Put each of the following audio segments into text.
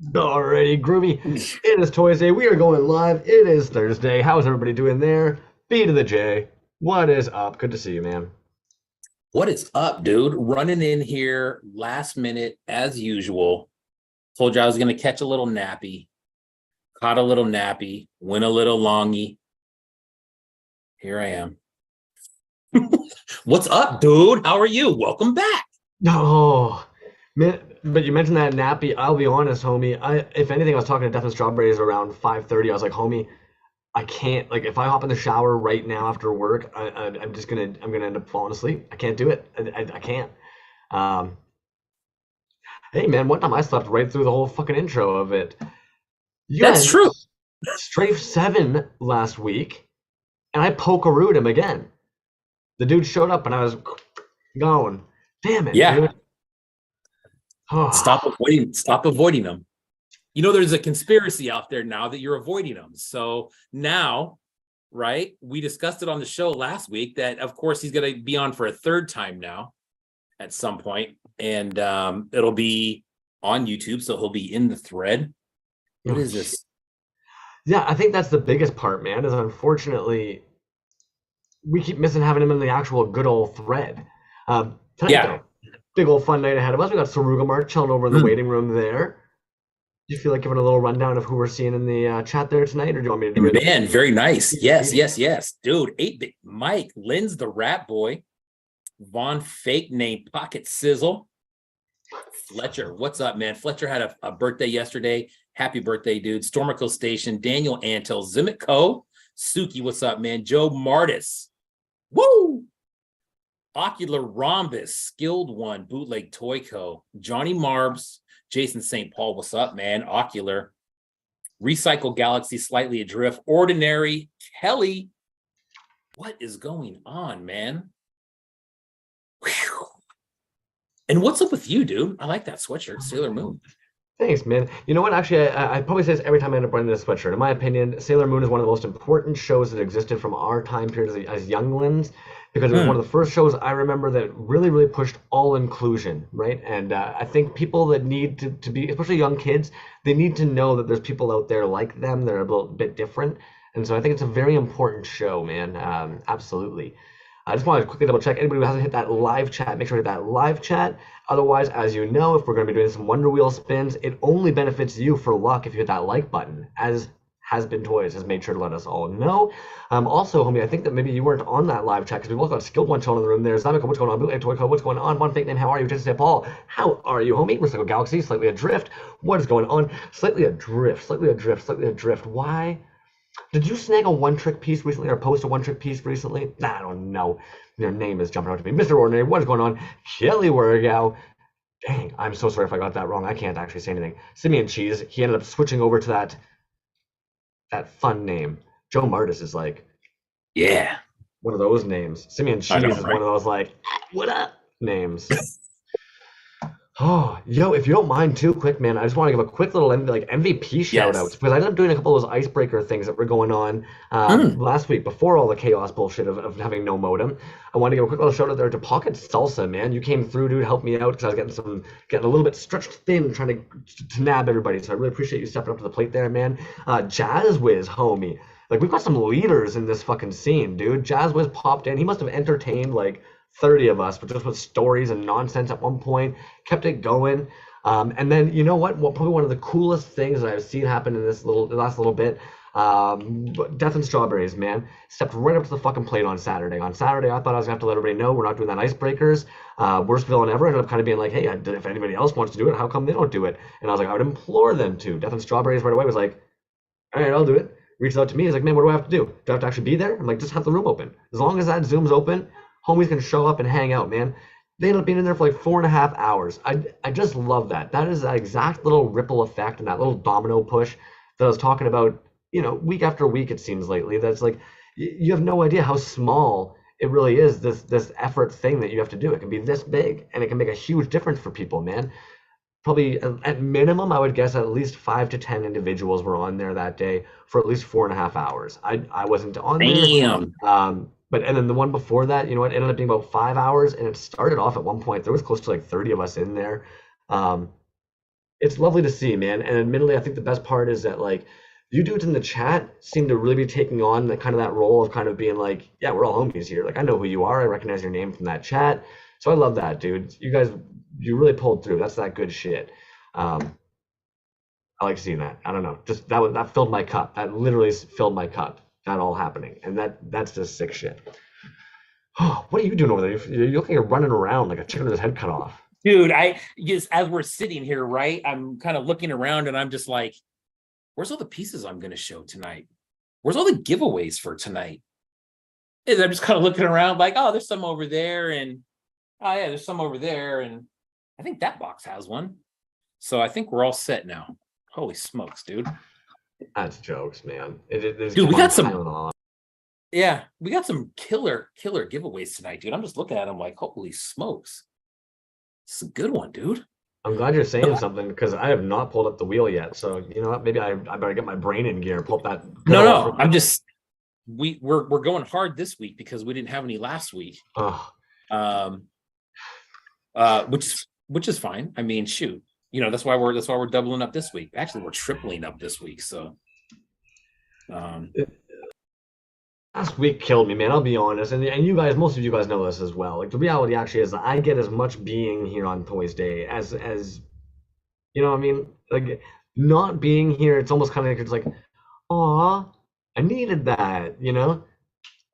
Alrighty, groovy. It is Toys Day. We are going live. It is Thursday. How's everybody doing there? B to the J. What is up? Good to see you, man. What is up, dude? Running in here last minute as usual. Told you I was going to catch a little nappy. Caught a little nappy. Went a little longy. Here I am. What's up, dude? How are you? Welcome back. Oh, man, but you mentioned that nappy. I'll be honest, homie. If anything, I was talking to Death and Strawberries around 5:30. I was like, homie, I can't. Like, if I hop in the shower right now after work, I'm gonna end up falling asleep. I can't do it. I can't. Um, hey, man, one time I slept right through the whole fucking intro of it. You That's had true. Strafe 7 last week, and I pokerooed him again. The dude showed up, and I was going, damn it, Yeah. dude. Stop avoiding them. You know, there's a conspiracy out there now that you're avoiding them. So now, right? We discussed it on the show last week that, of course, he's going to be on for a third time now at some point, and it'll be on YouTube, so he'll be in the thread. What is this? Yeah, I think that's the biggest part, man, is unfortunately we keep missing having him in the actual good old thread. Tonight, Yeah. though, big old fun night ahead of us. We got Suruga Mark chilling over in the Mm. waiting room there. Do you feel like giving a little rundown of who we're seeing in the chat there tonight, or do you want me to do it? Man, very nice. Yes, Easy. yes, yes. Dude, 8-bit Mike, Lynn's the rat boy, Vaughn fake name Pocket Sizzle, Fletcher. What's up, man? Fletcher had a birthday yesterday. Happy birthday, dude. Stormico Station, Daniel Antel, Zimit Co. Suki, what's up, man? Joe Martis. Woo! Ocular Rhombus, Skilled One, Bootleg Toy Co. Johnny Marbs, Jason St. Paul, what's up, man? Ocular. Recycle Galaxy, Slightly Adrift, Ordinary, Kelly. What is going on, man? Whew. And what's up with you, dude? I like that sweatshirt, Sailor Moon. Thanks, man. You know what? Actually, I probably say this every time I end up wearing this sweatshirt. In my opinion, Sailor Moon is one of the most important shows that existed from our time period as younglings, because it was one Mm. of the first shows I remember that really, really pushed all inclusion, right? And I think people that need to be, especially young kids, they need to know that there's people out there like them that are a little bit different. And so I think it's a very important show, man. Absolutely. I just wanted to quickly double check anybody who hasn't hit that live chat, make sure to hit that live chat. Otherwise, as you know, if we're going to be doing some Wonder Wheel spins, it only benefits you for luck if you hit that like button, as has been Toys has made sure to let us all know. Also, homie, I think that maybe you weren't on that live chat because we've also got Skilled One chilling in the room there. Zamiko, what's going on? Bootleg Toy Co, what's going on? One fake name, how are you? Jason St. Paul, how are you, homie? Recycle Galaxy, Slightly Adrift. What is going on? Slightly Adrift, Slightly Adrift, Slightly Adrift. Why? Did you snag a one-trick piece recently or post a one-trick piece recently? I don't know. Your name is jumping out to me. Mr. Ordinary, what is going on? Kelly Wergow. Dang, I'm so sorry if I got that wrong. I can't actually say anything. Simeon Cheese, he ended up switching over to that fun name. Joe Martis is like Yeah, one of those names. Simeon I know, Cheese is right? one of those like, what up names. Oh, yo, if you don't mind too quick, man, I just want to give a quick little MVP shout outs Yes. because I ended up doing a couple of those icebreaker things that were going on Mm. last week before all the chaos bullshit of having no modem. I want to give a quick little shout out there to Pocket Salsa, man. You came through, dude, helped me out because I was getting a little bit stretched thin trying to nab everybody. So I really appreciate you stepping up to the plate there, man. Jazz Wiz, homie. Like we've got some leaders in this fucking scene, dude. Jazz Wiz popped in. He must have entertained like 30 of us, but just with stories and nonsense at one point, kept it going. And then you know what? Probably one of the coolest things that I've seen happen in the last little bit. Death and Strawberries, man, stepped right up to the fucking plate on Saturday. On Saturday, I thought I was gonna have to let everybody know we're not doing that icebreakers. Worst villain ever. Ended up kind of being like, hey, if anybody else wants to do it, how come they don't do it? And I was like, I would implore them to. Death and Strawberries right away was like, all right, I'll do it. Reached out to me. He's like, man, what do I have to do? Do I have to actually be there? I'm like, just have the room open. As long as that Zoom's open, homies can show up and hang out, man. They ended up being in there for like 4.5 hours. I just love that. That is that exact little ripple effect and that little domino push that I was talking about, week after week, it seems lately. That's like, you have no idea how small it really is, this effort thing that you have to do. It can be this big and it can make a huge difference for people, man. Probably at minimum, I would guess at least 5 to 10 individuals were on there that day for at least 4.5 hours. I wasn't on there, Damn. but and then the one before that, you know what, ended up being about 5 hours, and it started off at one point. There was close to like 30 of us in there. Um, it's lovely to see, man. And admittedly, I think the best part is that like you dudes in the chat seem to really be taking on the kind of that role of kind of being like, yeah, we're all homies here. Like I know who you are. I recognize your name from that chat. So I love that, dude. You guys, you really pulled through. That's that good shit. Um, I like seeing that. I don't know. Just that filled my cup. That literally filled my cup. That all happening, and that's just sick shit. Oh, what are you doing over there? You look like you're running around like a chicken with his head cut off. Dude, I just as we're sitting here, right? I'm kind of looking around and I'm just like, where's all the pieces I'm going to show tonight? Where's all the giveaways for tonight? And I'm just kind of looking around like, oh, there's some over there, and oh yeah, there's some over there, and I think that box has one. So I think we're all set now. Holy smokes, dude. That's jokes, man. Dude, we got some. Yeah, we got some killer giveaways tonight, dude. I'm just looking at them like, holy smokes. It's a good one, dude. I'm glad you're saying something because I have not pulled up the wheel yet. So you know what? Maybe I better get my brain in gear. Pull up that. No. I'm just we're going hard this week because we didn't have any last week. Oh. Which is fine. I mean, shoot. You know, that's why we're doubling up this week. Actually, we're tripling up this week. So last week killed me, man. I'll be honest, and you guys, most of you guys know this as well. Like the reality actually is that I get as much being here on Toyz Day as you know what I mean. Like not being here, it's almost kind of it's like, aw, I needed that, you know.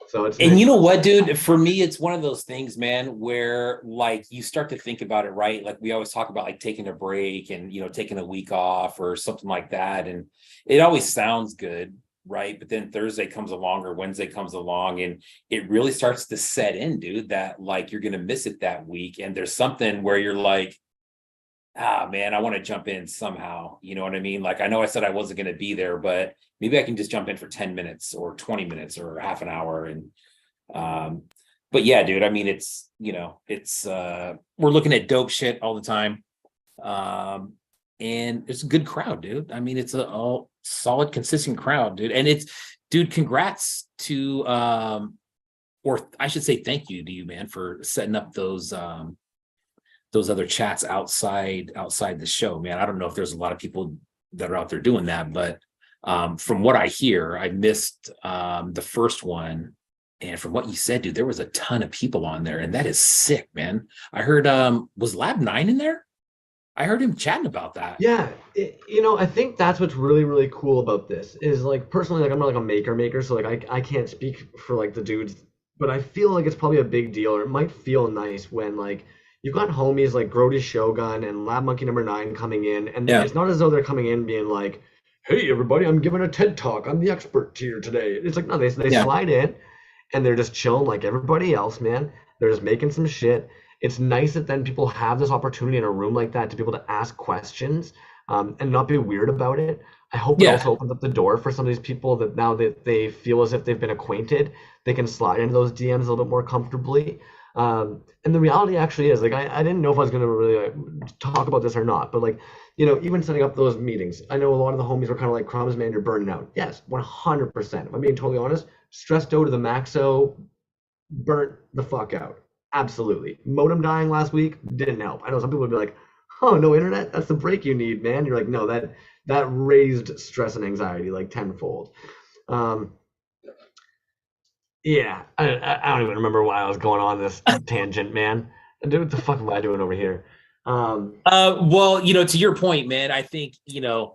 So it's and nice. You know what, dude? For me, it's one of those things, man, where like you start to think about it, right? Like we always talk about like taking a break and taking a week off or something like that, and it always sounds good. Right. But then Thursday comes along or Wednesday comes along and it really starts to set in, dude, that like you're going to miss it that week. And there's something where you're like, man, I want to jump in somehow. You know what I mean? Like, I know I said I wasn't going to be there, but maybe I can just jump in for 10 minutes or 20 minutes or half an hour. And, but yeah, dude, I mean, it's, we're looking at dope shit all the time. And it's a good crowd, dude. I mean, it's a all solid, consistent crowd, dude. And dude, congrats to, or I should say thank you to you, man, for setting up those other chats outside the show, man. I don't know if there's a lot of people that are out there doing that, but from what I hear, I missed the first one. And from what you said, dude, there was a ton of people on there, and that is sick, man. I heard, was Lab 9 in there? I heard him chatting about that. Yeah, I think that's what's really, really cool about this is like personally, like I'm not like a maker, so like I can't speak for like the dudes, but I feel like it's probably a big deal, or it might feel nice when like you've got homies like Grody Shogun and Lab Monkey number 9 coming in, and it's not as though they're coming in being like, hey everybody, I'm giving a TED talk, I'm the expert here today. It's like no, they slide in and they're just chilling like everybody else, man. They're just making some shit. It's nice that then people have this opportunity in a room like that to be able to ask questions and not be weird about it. I hope it also opens up the door for some of these people that now that they feel as if they've been acquainted, they can slide into those DMs a little bit more comfortably. And the reality actually is, like, I didn't know if I was going to really talk about this or not, but like, even setting up those meetings, I know a lot of the homies were kind of like, Crumbs, man, you're burning out. Yes, 100%. If I'm being totally honest, stressed out to the maxo, burnt the fuck out. Absolutely. Modem dying last week didn't help. I know some people would be like, oh, no internet? That's the break you need, man. You're like, no, that raised stress and anxiety like tenfold. Yeah, I don't even remember why I was going on this tangent, man. Dude, what the fuck am I doing over here? Well, to your point, man, I think, the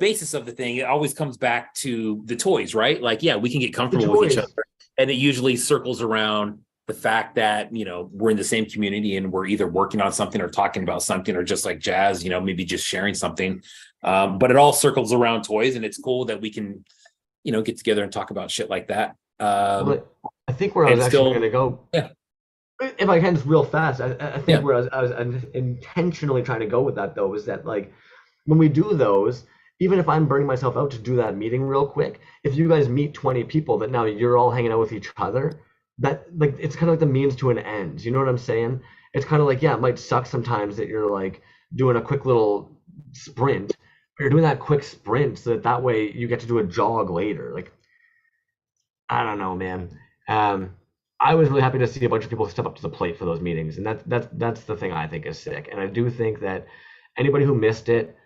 basis of the thing, it always comes back to the toys, right? Like, yeah, we can get comfortable with each other. And it usually circles around the fact that, we're in the same community and we're either working on something or talking about something or just like jazz, maybe just sharing something. But it all circles around toys, and it's cool that we can, get together and talk about shit like that. But I think where I was actually going to go, if I can, just real fast, I think where I was intentionally trying to go with that, though, is that like when we do those, even if I'm burning myself out to do that meeting real quick, if you guys meet 20 people that now you're all hanging out with each other, that like it's kind of like the means to an end. You know what I'm saying? It's kind of like, yeah, it might suck sometimes that you're like doing a quick little sprint, but you're doing that quick sprint so that way you get to do a jog later. Like, I don't know, man. I was really happy to see a bunch of people step up to the plate for those meetings, and that's the thing I think is sick. And I do think that anybody who missed it,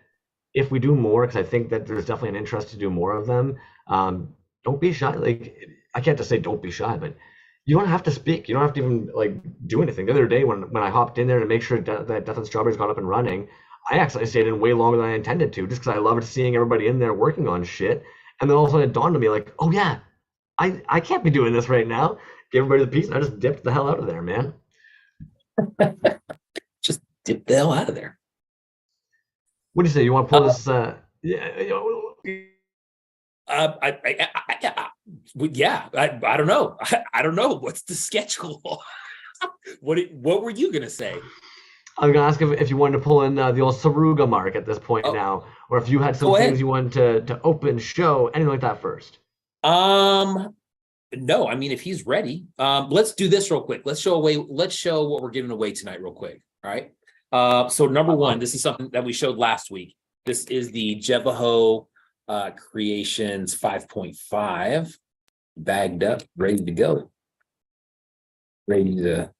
if we do more, because I think that there's definitely an interest to do more of them, don't be shy. Like I can't just say don't be shy, but you don't have to speak. You don't have to even like do anything. The other day when I hopped in there to make sure that Death and Strawberries got up and running, I actually stayed in way longer than I intended to, just because I loved seeing everybody in there working on shit. And then all of a sudden it dawned on me like, oh yeah, I can't be doing this right now. Gave everybody the piece, and I just dipped the hell out of there, man. Just dip the hell out of there. What do you say? You want to pull this? Yeah. I don't know. I don't know. What's the schedule? What were you gonna say? I was gonna ask if you wanted to pull in the old Suruga Mark at this point now, or if you had some things you wanted to open, show, anything like that first. No, I mean if he's ready, let's do this real quick. Let's show what we're giving away tonight real quick. All right. So number one, this is something that we showed last week. This is the Jevaho Creations 5.5 bagged up, ready to go. Ready to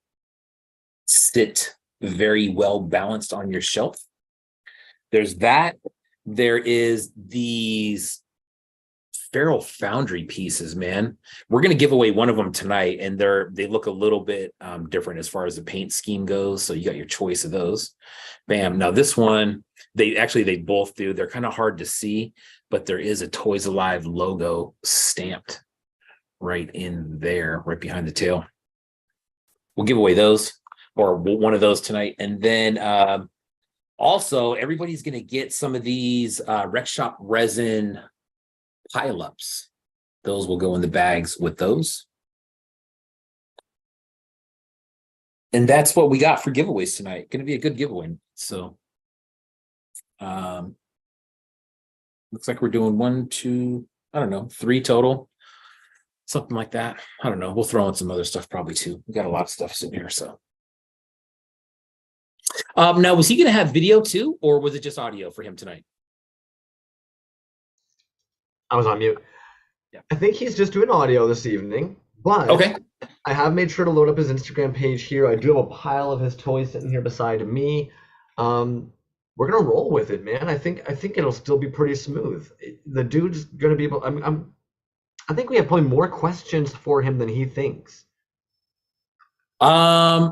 sit very well balanced on your shelf. There's that. There is these Feral Foundry pieces, man. We're going to give away one of them tonight, and they look a little bit different as far as the paint scheme goes. So you got your choice of those. Bam. Now this one, they both do. They're kind of hard to see, but there is a Toys Alive logo stamped right in there, right behind the tail. We'll give away those, or one of those tonight. And then also everybody's going to get some of these Rec Shop resin pile-ups. Those will go in the bags with those. And that's what we got for giveaways tonight. Going to be a good giveaway. So looks like we're doing 1, 2, I don't know, 3 total. Something like that. I don't know. We'll throw in some other stuff probably too. We got a lot of stuff in here. So now, was he going to have video too, or was it just audio for him tonight? I was on mute. Yeah. I think he's just doing audio this evening, but okay. I have made sure to load up his Instagram page here. I do have a pile of his toys sitting here beside me. We're gonna roll with it, man. I think it'll still be pretty smooth. The dude's gonna be able. I think we have probably more questions for him than he thinks. Yeah,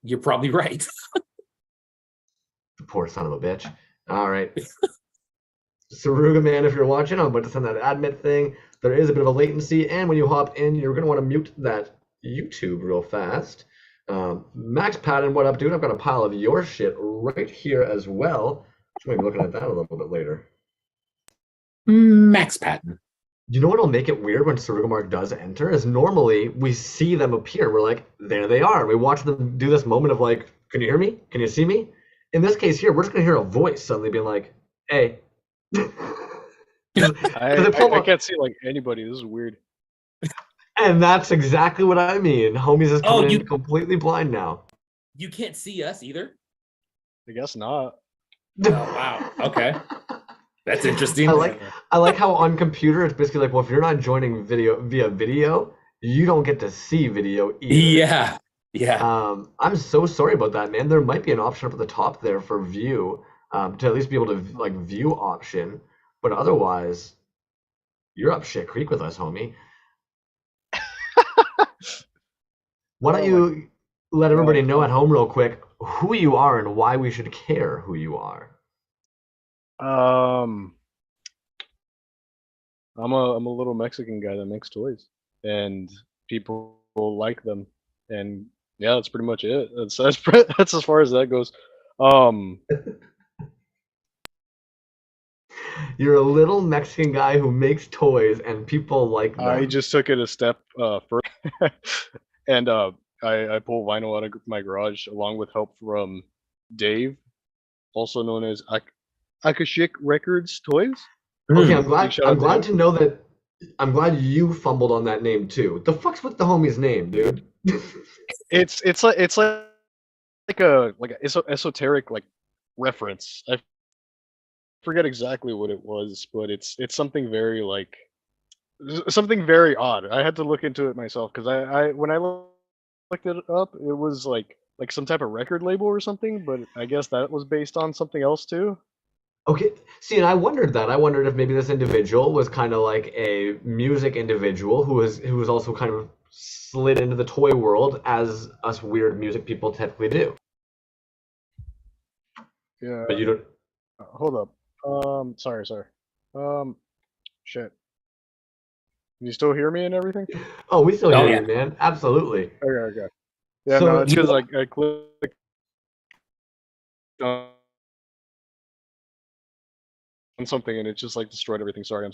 you're probably right. The poor son of a bitch. All right. Suruga, man, if you're watching, I'm about to send that admit thing. There is a bit of a latency, and when you hop in, you're going to want to mute that YouTube real fast. Max Patton, what up, dude? I've got a pile of your shit right here as well. I'm going to be looking at that a little bit later. Max Patton. You know what'll make it weird when Suragamark does enter is normally we see them appear. We're like, there they are. We watch them do this moment of like, can you hear me? Can you see me? In this case here, we're just going to hear a voice suddenly being like, hey. I can't see like anybody. This is weird. And that's exactly what I mean. Homies is coming in completely blind now. You can't see us either? I guess not. Oh, wow. Okay. That's interesting. I like how on computer it's basically like, well, if you're not joining video via video, you don't get to see video either. Yeah. I'm so sorry about that, man. There might be an option up at the top there for view, to at least be able to like view option, but otherwise, you're up shit creek with us, homie. Why don't you let everybody know at home real quick who you are and why we should care who you are? I'm a little Mexican guy that makes toys, and people like them, and yeah, that's pretty much it. That's as far as that goes. You're a little Mexican guy who makes toys, and people like them. I just took it a step further, and I pull vinyl out of my garage along with help from Dave, also known as Akashic Records Toys. Okay, I'm glad to know that. I'm glad you fumbled on that name too. The fuck's with the homie's name, dude? it's like a esoteric like reference. I forget exactly what it was, but it's something very like something very odd. I had to look into it myself because I when I looked it up, it was like some type of record label or something. But I guess that was based on something else too. Okay, see, and I wondered that. I wondered if maybe this individual was kind of like a music individual who was also kind of slid into the toy world as us weird music people typically do. Yeah. But you don't. Hold up. Sorry. Um, shit. Can you still hear me and everything? Oh, we still Oh, hear yeah. you, man. Absolutely. Okay. Yeah, So no, it's you because know- I clicked on something and it just like destroyed everything. Sorry.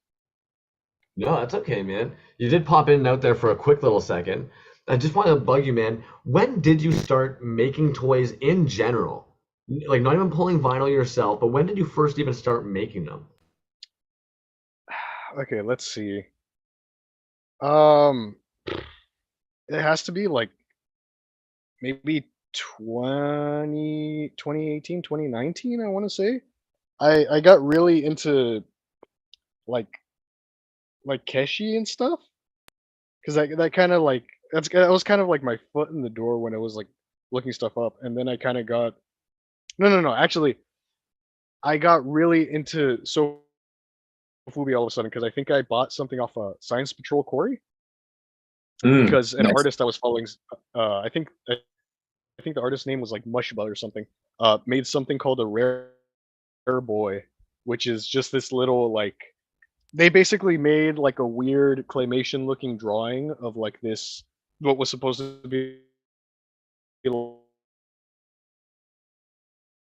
No, that's okay, man. You did pop in and out there for a quick little second. I just want to bug you, man. When did you start making toys in general? Like, not even pulling vinyl yourself, but when did you first even start making them? Okay, let's see. Um, it has to be like maybe 2018, 2019, I want to say. I got really into like Keshi and stuff because that kind of like that was kind of like my foot in the door when I was like looking stuff up, and then I kind of got no, actually I got really into Sofubi all of a sudden because I think I bought something off Science Patrol Corey because an nice. artist I was following, I think the artist's name was like Mushbud or something, made something called a Rare Boy, which is just this little like they basically made like a weird claymation looking drawing of like this what was supposed to be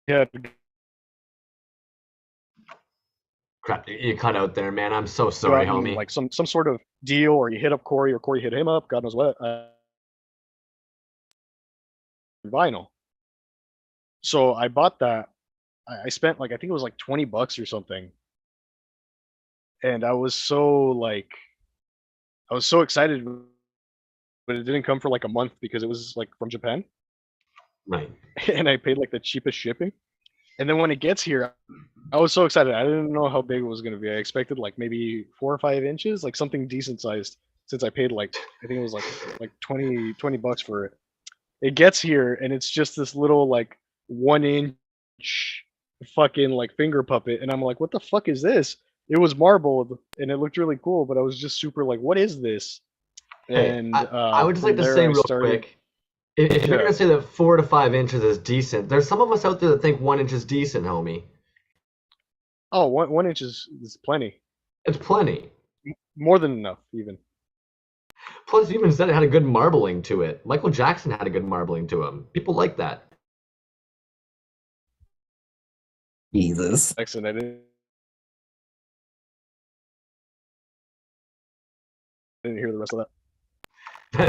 yeah Crap, you cut out there, man. I'm so go sorry, out and homie. like some sort of deal or you hit up Corey or Corey hit him up, God knows what, vinyl. So I bought that. I spent like I think it was like $20 or something, and I was so excited, but it didn't come for like a month because it was like from Japan, Right. and I paid like the cheapest shipping. And then when it gets here, I was so excited. I didn't know how big it was going to be. I expected like maybe 4 or 5 inches, like something decent sized. Since I paid like I think it was like $20 for it. It gets here and it's just this little like 1 inch fucking like finger puppet, and I'm like, what the fuck is this? It was marbled and it looked really cool, but I was just super like, what is this? Hey, And I would just from like to there say I real started. quick, if you're Yeah. gonna say that 4 to 5 inches is decent, there's some of us out there that think 1 inch is decent, homie. Oh, 1 inch is plenty, It's plenty. more than enough even. Plus, you even said it had a good marbling to it. Michael Jackson had a good marbling to him. People like that. Jesus. Excellent. I didn't hear the rest of that.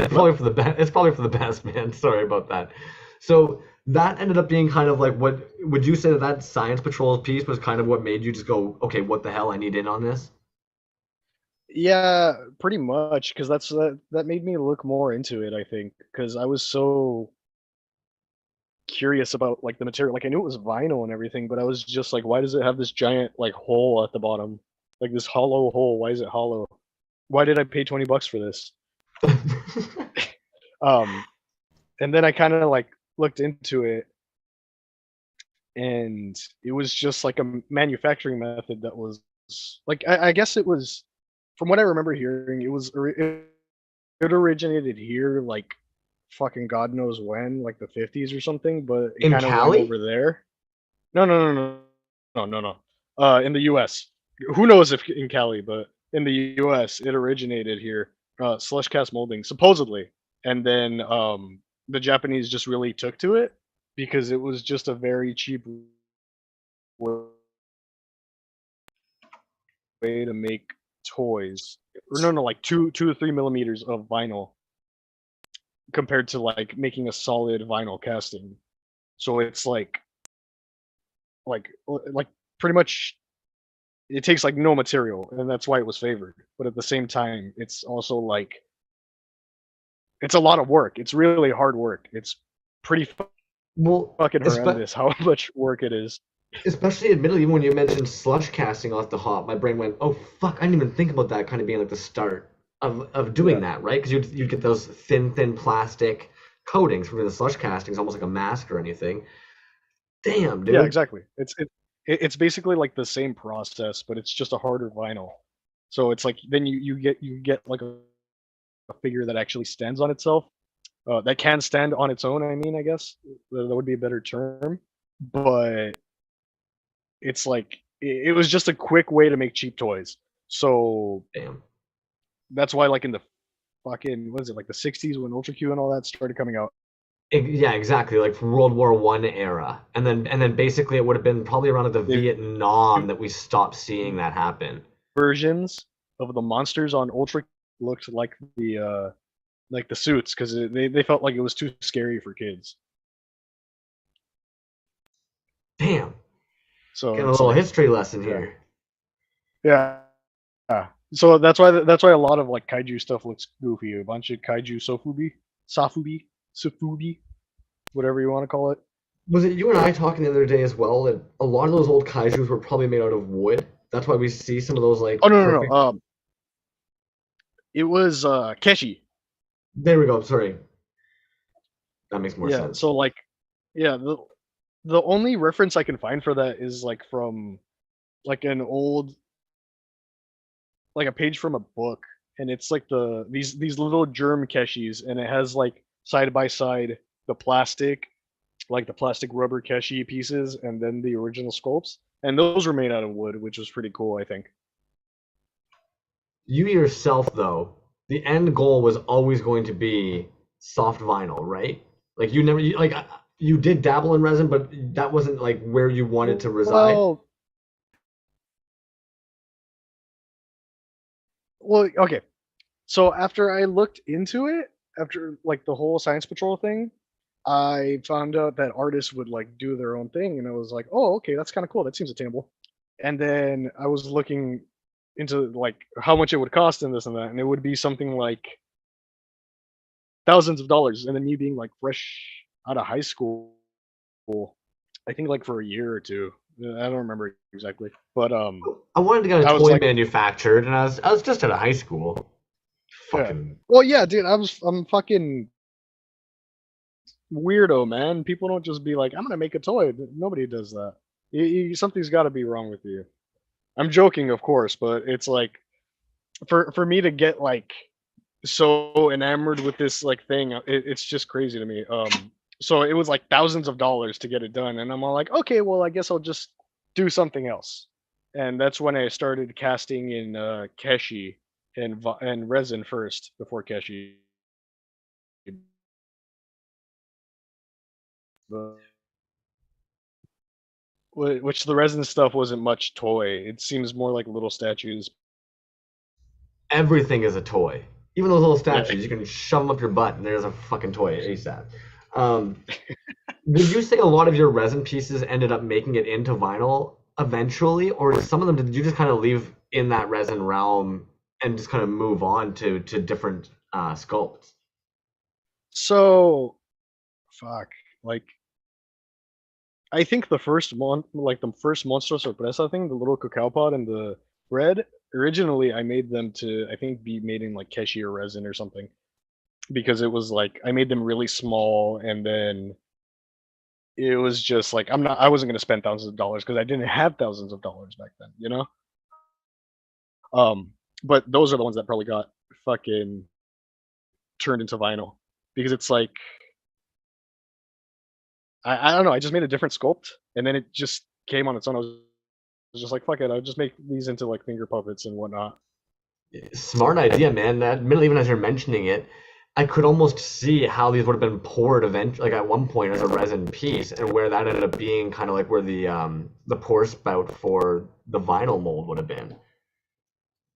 It's probably for the best. It's probably for the best, man. Sorry about that. So that ended up being kind of like what would you say that Science Patrol piece was kind of what made you just go, okay, what the hell? I need in on this. Yeah, pretty much, because that made me look more into it, I think, because I was so curious about like the material. Like I knew it was vinyl and everything, but I was just like, why does it have this giant like hole at the bottom? Like this hollow hole. Why is it hollow? Why did I pay $20 for this? Um, and then I kind of like looked into it, and it was just like a manufacturing method that was like I guess it was, from what I remember hearing, it originated here like fucking God knows when, like the 50s or something, but it In kind of went Cali? over there. No. In the U.S. Who knows if in Cali, but in the U.S. it originated here. Slush cast molding supposedly, and then the Japanese just really took to it because it was just a very cheap way to make toys. Or no, like 2 to 3 millimeters of vinyl compared to like making a solid vinyl casting. So it's like pretty much it takes like no material, and that's why it was favored. But at the same time, it's also like it's a lot of work. It's really hard work. It's pretty Well, fucking horrendous how much work it is. Especially, admittedly, when you mentioned slush casting off the hop, my brain went, "Oh fuck! I didn't even think about that kind of being like the start of doing Yeah, that, right? Because you'd get those thin plastic coatings from the slush castings, almost like a mask or anything. Damn, yeah, dude. exactly. It's basically like the same process, but it's just a harder vinyl. So it's like then you get like a figure that actually stands on itself, that can stand on its own. I mean, I guess that would be a better term, but it's like it was just a quick way to make cheap toys. So Damn. that's why, like in the fucking what is it, like the '60s when Ultra Q and all that started coming out, Yeah, exactly. Like from World War I era, and then basically it would have been probably around like the the Vietnam that we stopped seeing that happen. versions of the monsters on Ultra looked like the suits because they felt like it was too scary for kids. Damn. So Getting a it's little like, history lesson yeah, here. yeah. Yeah. So that's why a lot of like kaiju stuff looks goofy. A bunch of kaiju sofubi, whatever you want to call it. Was it you and I talking the other day as well that a lot of those old kaijus were probably made out of wood? That's why we see some of those Oh like no no no. perfect. It was Keshi. There we go. Sorry, that makes more Yeah. sense. So like, yeah. The only reference I can find for that is like from like an old like a page from a book, and it's like these little germ Keshis, and it has like side by side the plastic, like the plastic rubber Keshi pieces, and then the original sculpts, and those were made out of wood, which was pretty cool, I think. You yourself, though, the end goal was always going to be soft vinyl, right? Like you never, like you did dabble in resin, but that wasn't like where you wanted to reside. Well, well, okay. So after I looked into it, after like the whole Science Patrol thing, I found out that artists would like do their own thing, and I was like, oh, okay, that's kind of cool. That seems attainable. And then I was looking into like how much it would cost and this and that, and it would be something like thousands of dollars. And then me being like fresh out of high school, I think like for a year or two. I don't remember exactly, but I wanted to get a I was toy like, manufactured, and I was just out of high school. yeah. Fucking Well, yeah, dude, I'm fucking weirdo, man. People don't just be like, I'm gonna make a toy. Nobody does that. Something's got to be wrong with you. I'm joking, of course, but it's like for me to get like so enamored with this like thing, it's just crazy to me. So it was like thousands of dollars to get it done, and I'm all like, okay, well, I guess I'll just do something else. And that's when I started casting in Keshi and resin first before Keshi. But which the resin stuff wasn't much toy. It seems more like little statues. everything is a toy. Even those little Yeah. statues, you can shove them up your butt, and there's a fucking toy ASAP. Um, would you say a lot of your resin pieces ended up making it into vinyl eventually, or some of them did you just kind of leave in that resin realm and just kind of move on to different sculpts? So fuck. Like I think the first Monster Sorpresa thing, the little cacao pod and the bread, originally I made them to I think be made in like cashier resin or something. Because it was like I made them really small, and then it was just like I wasn't gonna spend thousands of dollars because I didn't have thousands of dollars back then, you know? But those are the ones that probably got fucking turned into vinyl. Because it's like I don't know, I just made a different sculpt and then it just came on its own. I was just like, fuck it, I'll just make these into like finger puppets and whatnot. Smart idea, man. Admittedly, even as you're mentioning it, I could almost see how these would have been poured like at one point as a resin piece, and where that ended up being kind of like where the pour spout for the vinyl mold would have been.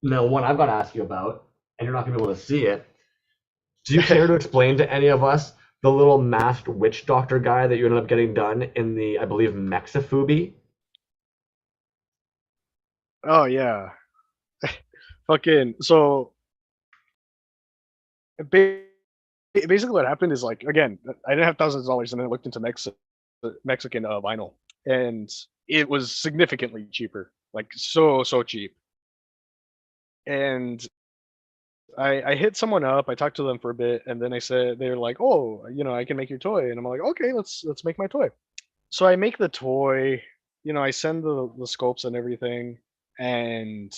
Now, one I've got to ask you about, and you're not gonna be able to see it. Do you care to explain to any of us the little masked witch doctor guy that you ended up getting done in the, I believe, Mexifubi? Oh yeah. Fucking so ba- basically what happened is like again, I didn't have thousands of dollars and then I looked into Mexican vinyl. And it was significantly cheaper, like so cheap. And I hit someone up. I talked to them for a bit, and then they're like, "Oh, I can make your toy." And I'm like, "Okay, let's make my toy." So I make the toy. I send the sculpts and everything, and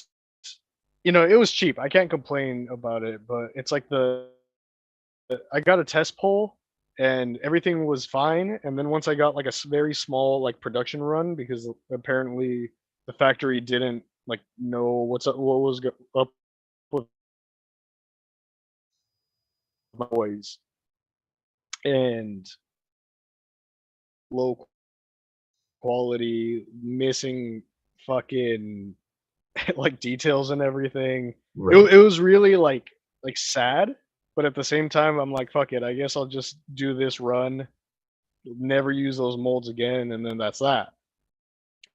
it was cheap. I can't complain about it, but it's like I got a test pull, and everything was fine. And then once I got like a very small like production run, because apparently the factory didn't like know what was up with my toys, and low quality, missing fucking like details and everything. Right. It was really like sad, but at the same time I'm like, fuck it, I guess I'll just do this run, never use those molds again, and then that's that.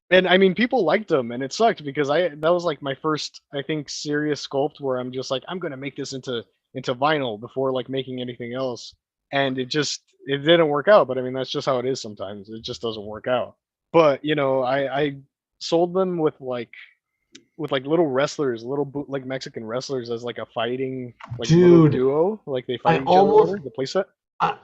And I mean, people liked them, and it sucked because that was like my first, I think, serious sculpt where I'm just like, I'm gonna make this into vinyl before like making anything else. And it didn't work out. But I mean, that's just how it is sometimes. It just doesn't work out. But I sold them with like little wrestlers, little bootleg Mexican wrestlers as like a fighting like little Dude, duo, like they I fight each almost other. The playset. I,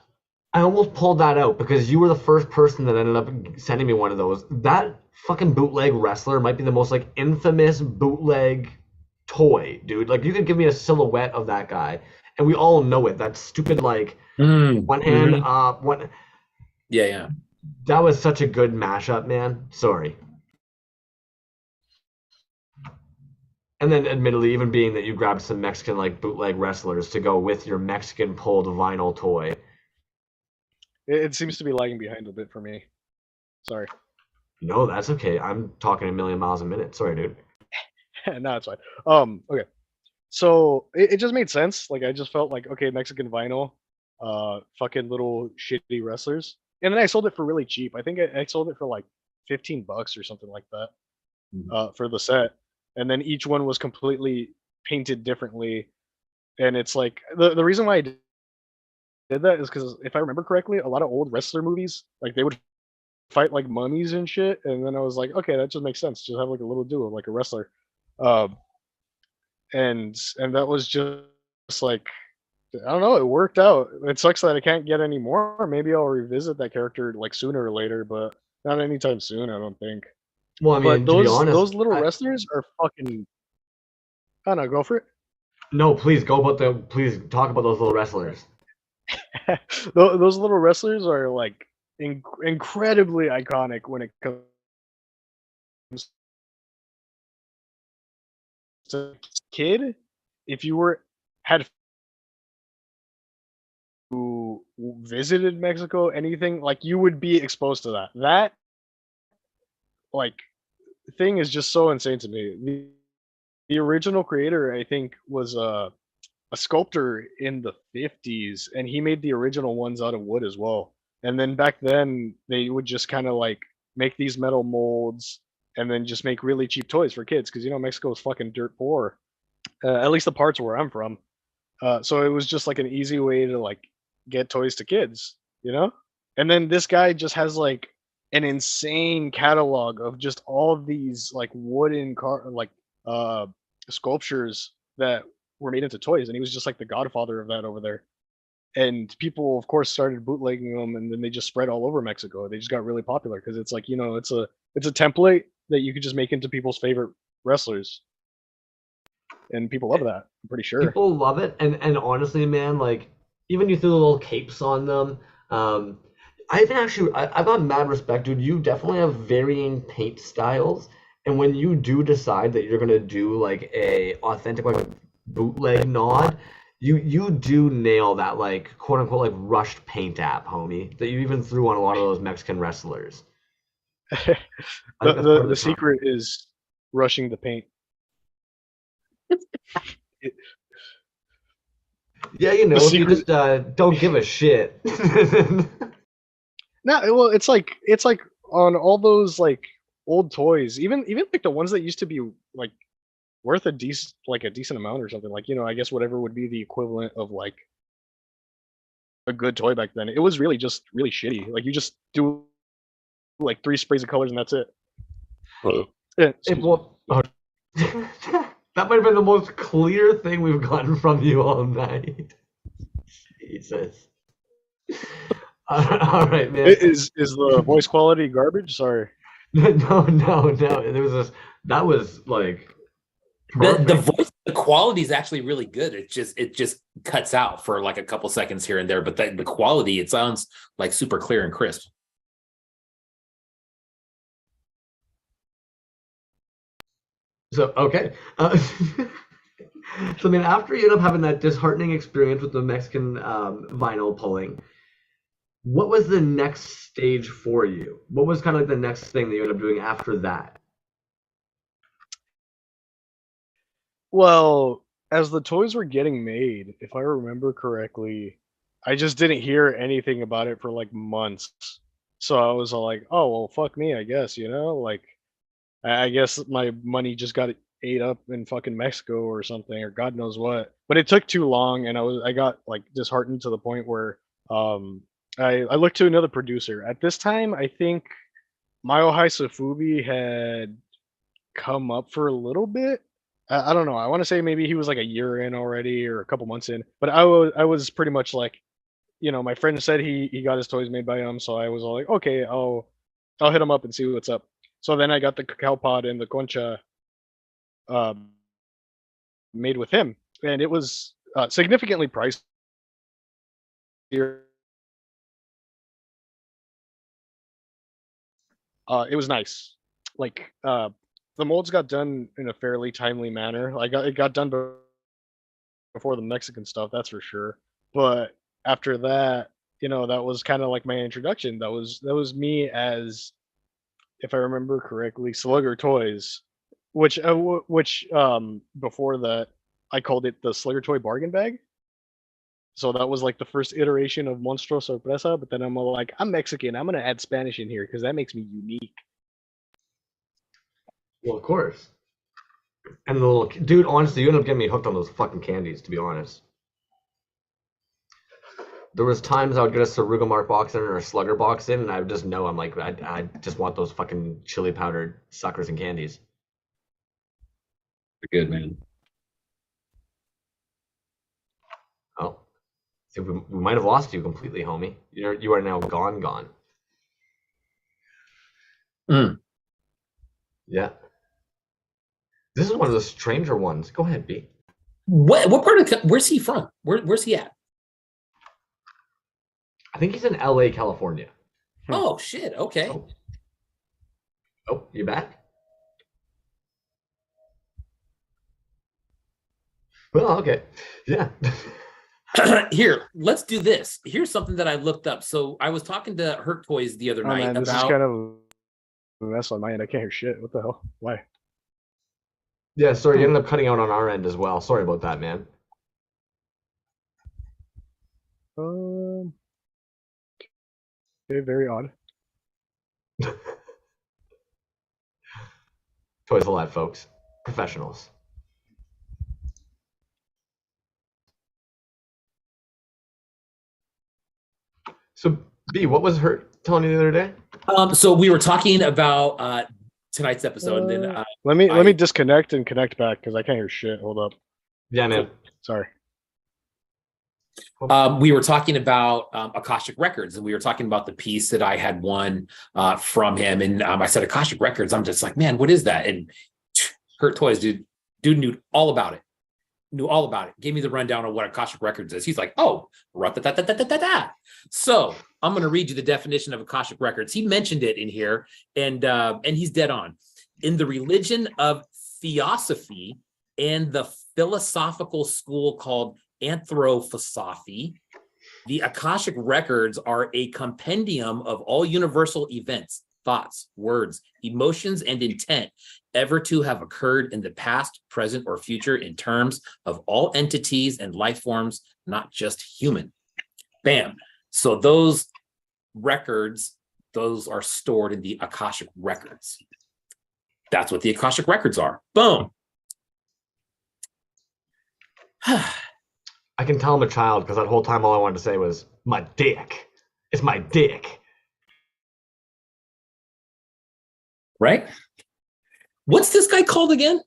I almost pulled that out because you were the first person that ended up sending me one of those. That fucking bootleg wrestler might be the most like infamous bootleg toy, dude. Like you could give me a silhouette of that guy, and we all know it. That stupid like one hand Mhm. up, one. Yeah. That was such a good mashup, man. Sorry. And then, admittedly, even being that you grabbed some Mexican like bootleg wrestlers to go with your Mexican pulled vinyl toy. It seems to be lagging behind a bit for me. Sorry. No, that's okay. I'm talking a million miles a minute. Sorry, dude. No, it's fine. Okay. So it just made sense. Like I just felt like, okay, Mexican vinyl, fucking little shitty wrestlers. And then I sold it for really cheap. I think I sold it for like $15 or something like that, for the set. And then each one was completely painted differently. And it's like the reason why I did that is because if I remember correctly, a lot of old wrestler movies, like they would fight like mummies and shit. And then I was like, okay, that just makes sense. Just have like a little duo, like a wrestler. Um, and that was just like, I don't know, it worked out. It sucks that I can't get any more. Maybe I'll revisit that character like sooner or later, but not anytime soon, I don't think. Well, I But mean, to be those honest, little wrestlers are fucking, I don't know, go for it. no, please talk about those little wrestlers. Those little wrestlers are like incredibly iconic when it comes to kid. If you had who visited Mexico, anything like you would be exposed to that. That like thing is just so insane to me. The original creator, I think, was a sculptor in the 50s, and he made the original ones out of wood as well. And then back then, they would just kind of like make these metal molds and then just make really cheap toys for kids because Mexico is fucking dirt poor. At least the parts where I'm from. So it was just like an easy way to like get toys to kids, And then this guy just has like an insane catalog of just all of these like wooden sculptures that were made into toys, and he was just like the godfather of that over there. And people, of course, started bootlegging them, and then they just spread all over Mexico. They just got really popular because it's like it's a template that you could just make into people's favorite wrestlers, and people love that. I'm pretty sure. People love it, and honestly, man, like even you threw the little capes on them. I've got mad respect, dude. You definitely have varying paint styles, and when you do decide that you're gonna do like a authentic like bootleg nod, you do nail that like quote unquote like rushed paint app, homie, that you even threw on a lot of those Mexican wrestlers. I think that's part the of the charm. secret is rushing the paint. Yeah, The if you secret. just don't give a shit. No, well, it's like on all those like old toys, even like the ones that used to be like worth a decent amount or something. Like I guess whatever would be the equivalent of like a good toy back then. It was really just really shitty. Like you just do like 3 sprays of colors and that's it. Yeah, that might have been the most clear thing we've gotten from you all night. Jesus. All right, man. is the voice quality garbage? Sorry. No. There was this. That was like The voice, the quality is actually really good. It just cuts out for like a couple seconds here and there, but the quality, it sounds like super clear and crisp. So okay. So I mean, after you end up having that disheartening experience with the Mexican vinyl pulling, what was the next stage for you? What was kind of like the next thing that you ended up doing after that? Well, as the toys were getting made, if I remember correctly, I just didn't hear anything about it for like months. So I was all like, oh, well, fuck me, I guess, like, I guess my money just got ate up in fucking Mexico or something, or God knows what. But it took too long, and I got like disheartened to the point where I looked to another producer. At this time, I think Myohai Safubi had come up for a little bit. I don't know. I want to say maybe he was like a year in already or a couple months in. But I was pretty much like, my friend said he got his toys made by him, so I was all like, okay, I'll hit him up and see what's up. So then I got the cacao pod and the concha made with him, and it was significantly priced. It was nice. Like the molds got done in a fairly timely manner. Like it got done before the Mexican stuff, that's for sure. But after that, that was kind of like my introduction. That was me as, if I remember correctly, Slugger Toys, which before that I called it the Slugger Toy Bargain Bag. So that was like the first iteration of Monstro Sorpresa. But then I'm like, I'm Mexican, I'm gonna add Spanish in here because that makes me unique. Well, of course. And the little dude, honestly, you ended up getting me hooked on those fucking candies, to be honest. There was times I would get a Suruga Mark box in or a Slugger box in, and I would just know I'm like, I just want those fucking chili powdered suckers and candies. They're good, man. Oh, see, we might have lost you completely, homie. You are now gone. Yeah. This is one of the stranger ones. Go ahead, B. What part of where's he from? Where's he at? I think he's in LA, California. Oh shit. Okay. Oh, you back? Well, okay. Yeah. Here, let's do this. Here's something that I looked up. So I was talking to Hurt Toys the other night man, about. This is kind of a mess on my end. I can't hear shit. What the hell? Why? Yeah, sorry, you ended up cutting out on our end as well. Sorry about that, man. Okay, very odd. Toys a lot, folks. Professionals. So, B, what was Hurt telling you the other day? So we were talking about tonight's episode, and then let me disconnect and connect back because I can't hear shit. Hold up. Yeah, man. Sorry. We were talking about Akashic Records, and we were talking about the piece that I had won from him. And I said, Akashic Records. I'm just like, man, what is that? And Hurt Toys, dude knew all about it. Gave me the rundown of what Akashic Records is. He's like, oh, da-da-da-da-da-da. So I'm going to read you the definition of Akashic Records. He mentioned it in here, and he's dead on. In the religion of Theosophy and the philosophical school called Anthroposophy, the Akashic Records are a compendium of all universal events, thoughts, words, emotions, and intent ever to have occurred in the past, present, or future in terms of all entities and life forms, not just human. Bam. So those records, those are stored in the Akashic Records. That's what the Akashic Records are. Boom. I can tell I'm a child because that whole time all I wanted to say was, my dick. It's my dick. Right? What's this guy called again?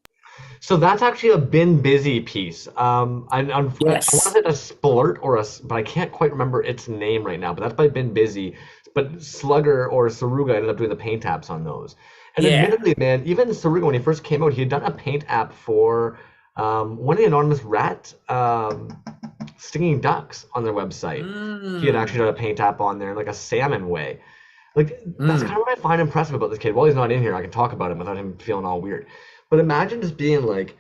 So that's actually a Been Busy piece. I want to say a splurt but I can't quite remember its name right now. But that's by Been Busy. But Slugger or Suruga ended up doing the paint apps on those. And Yeah. admittedly, man, even Suruga, when he first came out, he had done a paint app for one of the anonymous rat stinging ducks on their website. He had actually done a paint app on there in like a salmon way. Like that's kind of what I find impressive about this kid. While he's not in here, I can talk about him without him feeling all weird. But imagine just being like,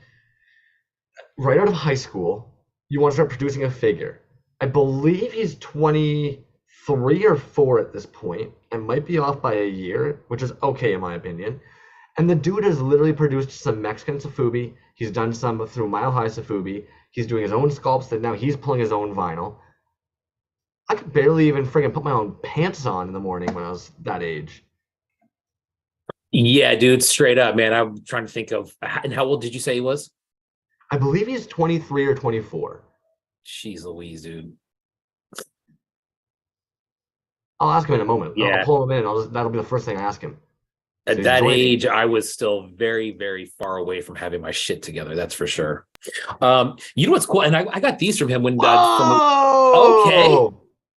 right out of high school, you want to start producing a figure. I believe he's 23 or 4 at this point, and might be off by a year, which is okay in my opinion. And the dude has literally produced some Mexican Sofubi. He's done some through Mile High Sofubi. He's doing his own sculpts that now he's pulling his own vinyl. I could barely even friggin' put my own pants on in the morning when I was that age. Yeah, dude, straight up, man. I'm trying to think of, and how old did you say he was? I believe he's 23 or 24. Jeez Louise, dude. I'll ask him in a moment. Yeah. I'll pull him in. That'll be the first thing I ask him. At So that join me. age, I was still very, very far away from having my shit together. That's for sure. You know what's cool? And I got these from him when Oh! Okay.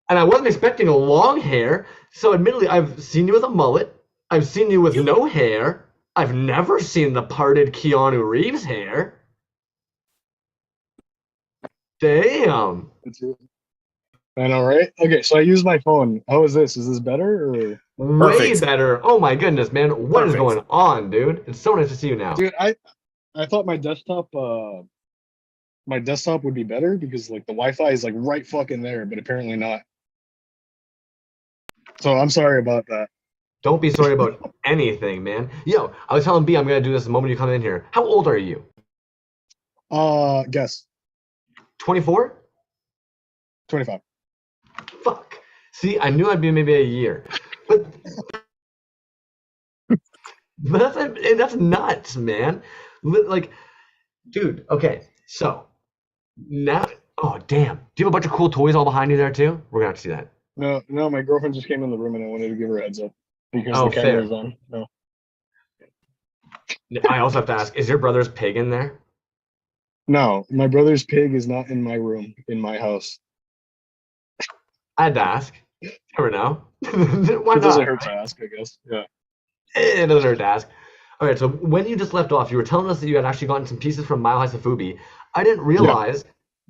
And I wasn't expecting a long hair. So admittedly, I've seen you with a mullet. I've seen you with no hair. I've never seen the parted Keanu Reeves hair. Damn. I know, right? Okay, so I use my phone. How is this? Is this better or? Way Perfect. better. Oh my goodness, man. What is Perfect. going on, dude? It's so nice to see you now. Dude, I thought my desktop would be better because like the Wi-Fi is like right fucking there, but apparently not. So I'm sorry about that. Don't be sorry about anything, man. Yo, I was telling B I'm gonna do this the moment you come in here. How old are you? Guess 24? 25. Fuck. See, I knew I'd be maybe a year. But that's nuts, man. Like, dude, okay. So now, oh damn. Do you have a bunch of cool toys all behind you there too? We're gonna have to see that. No, my girlfriend just came in the room and I wanted to give her a heads up because Oh, the camera's on. No. I also have to ask, is your brother's pig in there? No, my brother's pig is not in my room, in my house. I had to ask. Never know. Why It doesn't not? hurt to ask, I guess. Yeah. It doesn't hurt to ask. All right, so when you just left off, you were telling us that you had actually gotten some pieces from Mile High Sofubi. I didn't realize,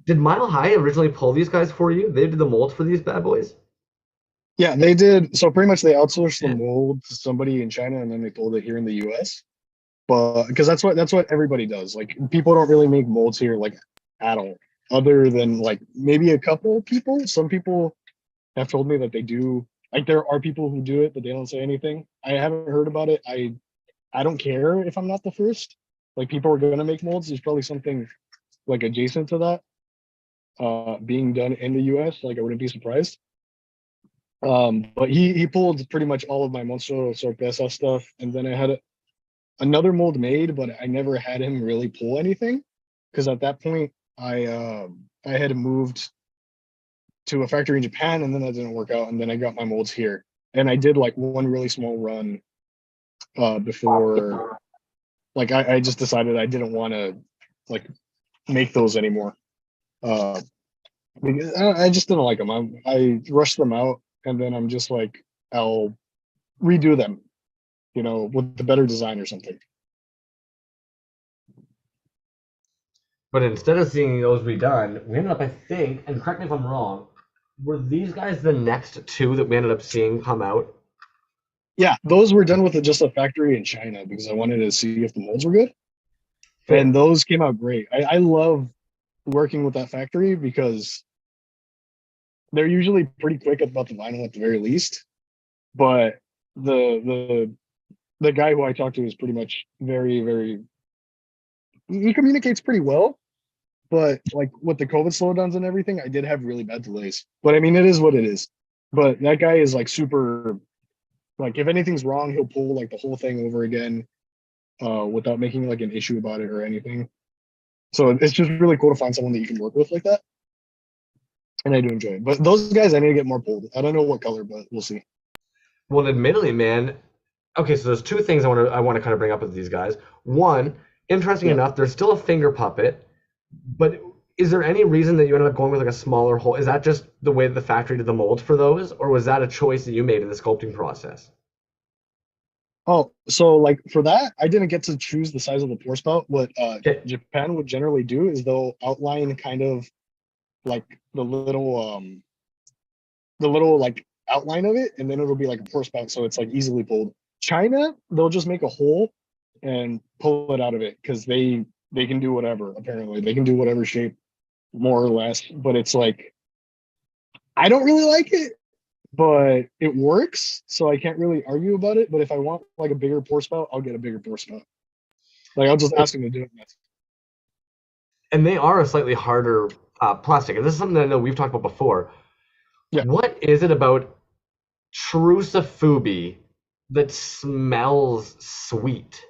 did Mile High originally pull these guys for you? They did the molds for these bad boys? Yeah, they did. So pretty much they outsourced the mold to somebody in China and then they pulled it here in the US. But because that's what everybody does. Like people don't really make molds here like at all. Other than like maybe a couple people. Some people have told me that they do. Like there are people who do it, but they don't say anything. I haven't heard about it. I don't care if I'm not the first. Like people are gonna make molds. There's probably something like adjacent to that being done in the US. Like I wouldn't be surprised. But he pulled pretty much all of my Monstro Sorpresa stuff, and then I had another mold made, but I never had him really pull anything because at that point I had moved to a factory in Japan, and then that didn't work out, and then I got my molds here, and I did like one really small run before, like I just decided I didn't want to like make those anymore. Because I just didn't like them. I rushed them out. And then I'm just like, I'll redo them, you know, with the better design or something. But instead of seeing those redone, we ended up, I think, and correct me if I'm wrong, were these guys the next two that we ended up seeing come out? Yeah, those were done with just a factory in China because I wanted to see if the molds were good. Fair. And those came out great. I love working with that factory because they're usually pretty quick about the vinyl at the very least, but the guy who I talked to is pretty much very he communicates pretty well, but like with the COVID slowdowns and everything, I did have really bad delays. But I mean, it is what it is. But that guy is like super, like if anything's wrong, he'll pull like the whole thing over again without making like an issue about it or anything. So it's just really cool to find someone that you can work with like that. And I do enjoy it. But those guys, I need to get more pulled. I don't know what color, but we'll see. Well, admittedly, man, Okay, so there's two things I want to kind of bring up with these guys. One, interesting Yeah. enough, there's still a finger puppet, but is there any reason that you ended up going with like a smaller hole? Is that just the way that the factory did the molds for those, or was that a choice that you made in the sculpting process? Oh, so like for that, I didn't get to choose the size of the pour spout. What Okay. Japan would generally do is they'll outline kind of like the little like outline of it, and then it'll be like a pour spout, so it's like easily pulled. China, they'll just make a hole and pull it out of it because they can do whatever. Apparently, they can do whatever shape, more or less. But it's like I don't really like it, but it works, so I can't really argue about it. But if I want like a bigger pour spout, I'll get a bigger pour spout. Like I'll just ask them to do it. And they are a slightly harder plastic. And this is something that I know we've talked about before. Yeah. What is it about Trusafubi that smells sweet?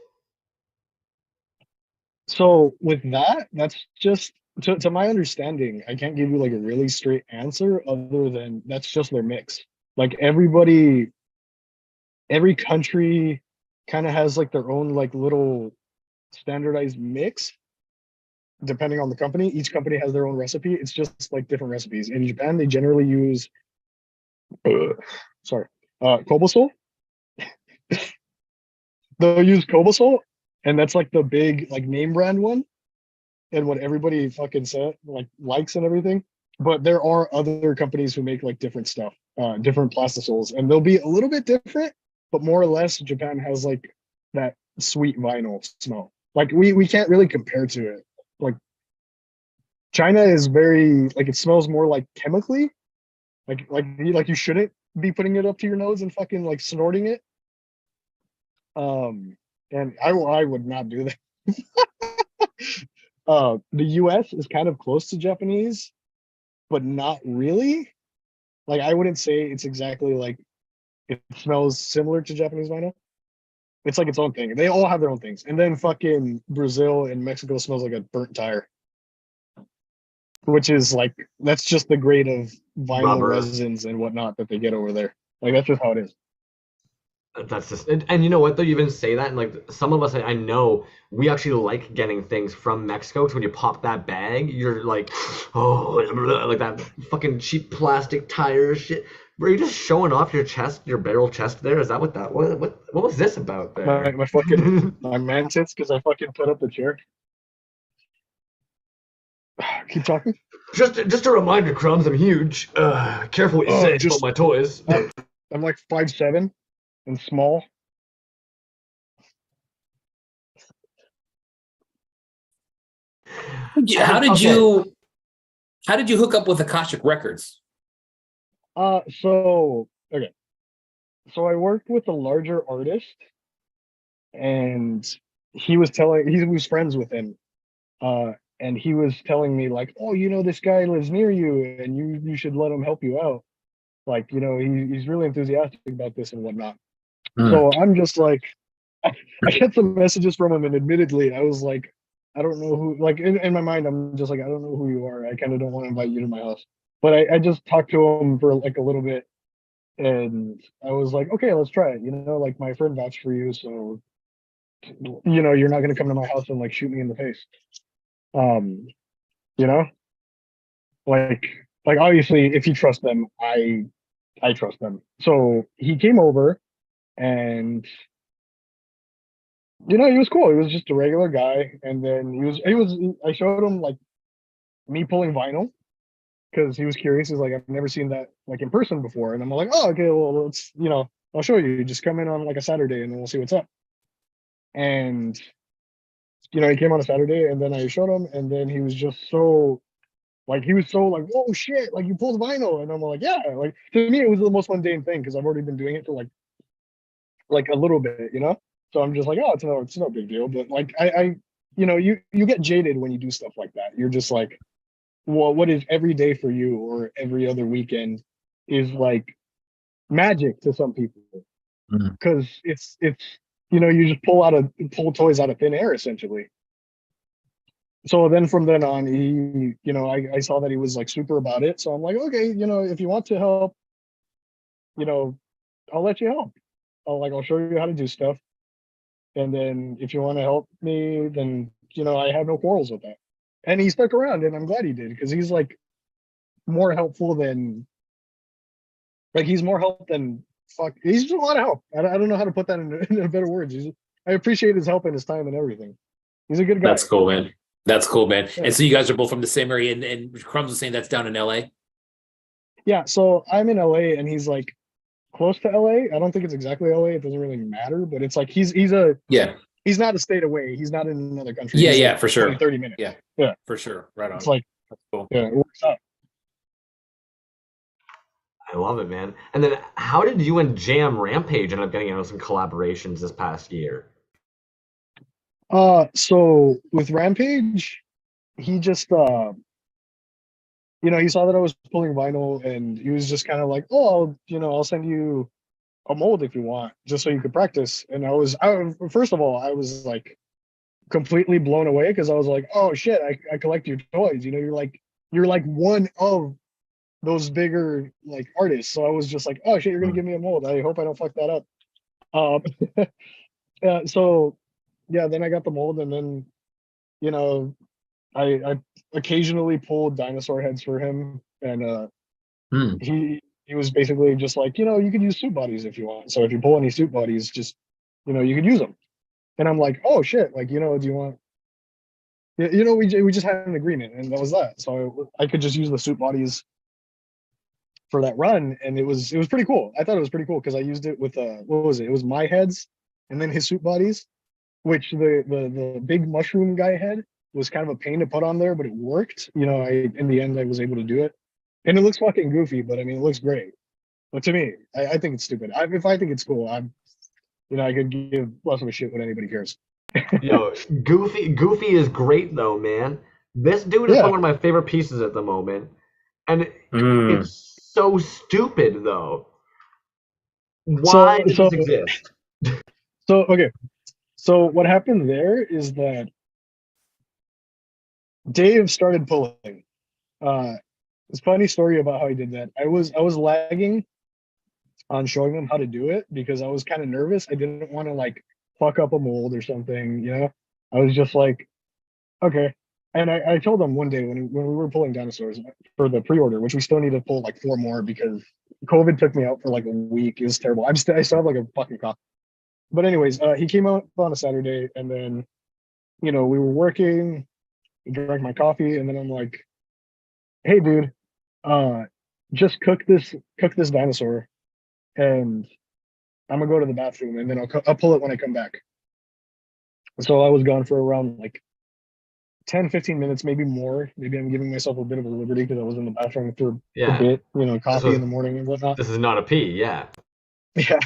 So with that, that's just to my understanding, I can't give you like a really straight answer other than that's just their mix. Like every country kind of has like their own like little standardized mix depending on the company. Each company has their own recipe. It's just like different recipes. In Japan, they generally use sorry, Kobosol. They'll use Kobosol, and that's like the big like name brand one, and what everybody fucking said like likes and everything. But there are other companies who make like different stuff, different plastisols, and they'll be a little bit different, but more or less Japan has like that sweet vinyl smell. Like we can't really compare to it. Like China is very like it smells more like chemically, like you shouldn't be putting it up to your nose and fucking like snorting it. And I would not do that. The US is kind of close to Japanese, but not really. Like I wouldn't say it's exactly like it smells similar to Japanese vinyl. It's like its own thing. They all have their own things. And then fucking Brazil and Mexico smells like a burnt tire, which is like that's just the grade of vinyl Rubber. resins and whatnot that they get over there. Like that's just how it is. That's just, and you know what though, you even say that, and like some of us, I know we actually like getting things from Mexico. Because when you pop that bag, you're like, oh, like that fucking cheap plastic tire shit. Were you just showing off your chest, your barrel chest there? Is that what that was? What was this about there? My fucking my man tits because I fucking put up the chair. Keep talking. Just a reminder, Crumbs, I'm huge. Careful what you Oh, say just- about my toys. I'm like 5'7" and small. How did Okay. you hook up with Akashic Records? So okay. So I worked with a larger artist, and he was friends with him. And he was telling me like, oh, you know, this guy lives near you, and you should let him help you out. Like, you know, he's really enthusiastic about this and whatnot. So I'm just like, I get some messages from him, and admittedly, I was like, I don't know who. Like in my mind, I'm just like, I don't know who you are. I kind of don't want to invite you to my house. But I just talked to him for like a little bit, and I was like, okay, let's try it. You know, like my friend vouched for you, so you know, you're not gonna come to my house and like shoot me in the face. Um, you know, like obviously, if you trust them, I trust them. So he came over, and you know, he was cool. He was just a regular guy, and then I showed him like me pulling vinyl because he was curious. He's like, I've never seen that like in person before, and I'm like, oh, okay, well, let's, you know, I'll show you. Just come in on like a Saturday, and then we'll see what's up. And you know, he came on a Saturday, and then I showed him, and then he was just so like whoa shit, like you pulled vinyl, and I'm like, yeah. Like to me, it was the most mundane thing because I've already been doing it for like a little bit, you know. So I'm just like, oh, it's no big deal. But like I you know, you get jaded when you do stuff like that. You're just like, well, what is every day for you or every other weekend is like magic to some people because it's you know, you just pull toys out of thin air essentially. So then from then on, he, you know, I saw that he was like super about it. So I'm like, okay, you know, if you want to help, you know, I'll let you help. I'll show you how to do stuff. And then if you want to help me, then I have no quarrels with that. And he stuck around, and I'm glad he did, because he's like more helpful than he's more help than fuck. He's just a lot of help. I don't know how to put that in better words. I appreciate his help and his time and everything. He's a good guy. That's cool, man. That's cool, man. Yeah. And so you guys are both from the same area, and Crumbs was saying that's down in LA. Yeah, so I'm in LA and he's like close to LA. I don't think it's exactly LA. It doesn't really matter, but it's like he's not a state away. He's not in another country. Yeah, He's yeah, like for sure. 30 minutes. Yeah, for sure. Right on. It's like, That's cool. yeah, it works out. I love it, man. And then how did you and Jam Rampage end up getting into some collaborations this past year? So with Rampage, he just he saw that I was pulling vinyl, and he was just kind of like, oh, I'll send you a mold if you want, just so you could practice. And first of all, I was like completely blown away, because I was like, oh shit, I collect your toys. You're like one of those bigger like artists. So I was just like, oh shit, you're gonna give me a mold. I hope I don't fuck that up. So yeah, then I got the mold, and then I occasionally pulled dinosaur heads for him, and he was basically just like, you could use suit bodies if you want. So if you pull any suit bodies, just you could use them. And I'm like, oh shit, like, do you want? We just had an agreement, and that was that. So I could just use the suit bodies for that run, and it was pretty cool. I thought it was pretty cool, because I used it with what was it? It was my heads, and then his suit bodies, which the big mushroom guy head was kind of a pain to put on there, but it worked. In the end I was able to do it, and it looks fucking goofy, but I mean, it looks great. But to me, I think it's stupid. If I think it's cool, I could give less of a shit when anybody cares. Yo, Goofy is great though, man. This dude is one of my favorite pieces at the moment, and it's so stupid though. Why does this exist? So okay, so what happened there is that Dave started pulling. It's a funny story about how he did that. I was lagging on showing him how to do it, because I was kind of nervous. I didn't want to like fuck up a mold or something, I was just like, okay. And I told him one day when we were pulling dinosaurs for the pre-order, which we still need to pull like 4 more, because COVID took me out for like a week. It was terrible. I still have like a fucking cough. But anyways, he came out on a Saturday, and then we were working, drank my coffee, and then I'm like, hey dude, just cook this dinosaur, and I'm gonna go to the bathroom, and then I'll pull it when I come back. So I was gone for around like 10-15 minutes, maybe more. Maybe I'm giving myself a bit of a liberty, because I was in the bathroom for a bit, coffee in the morning and whatnot. This is not a pee, yeah. Yeah.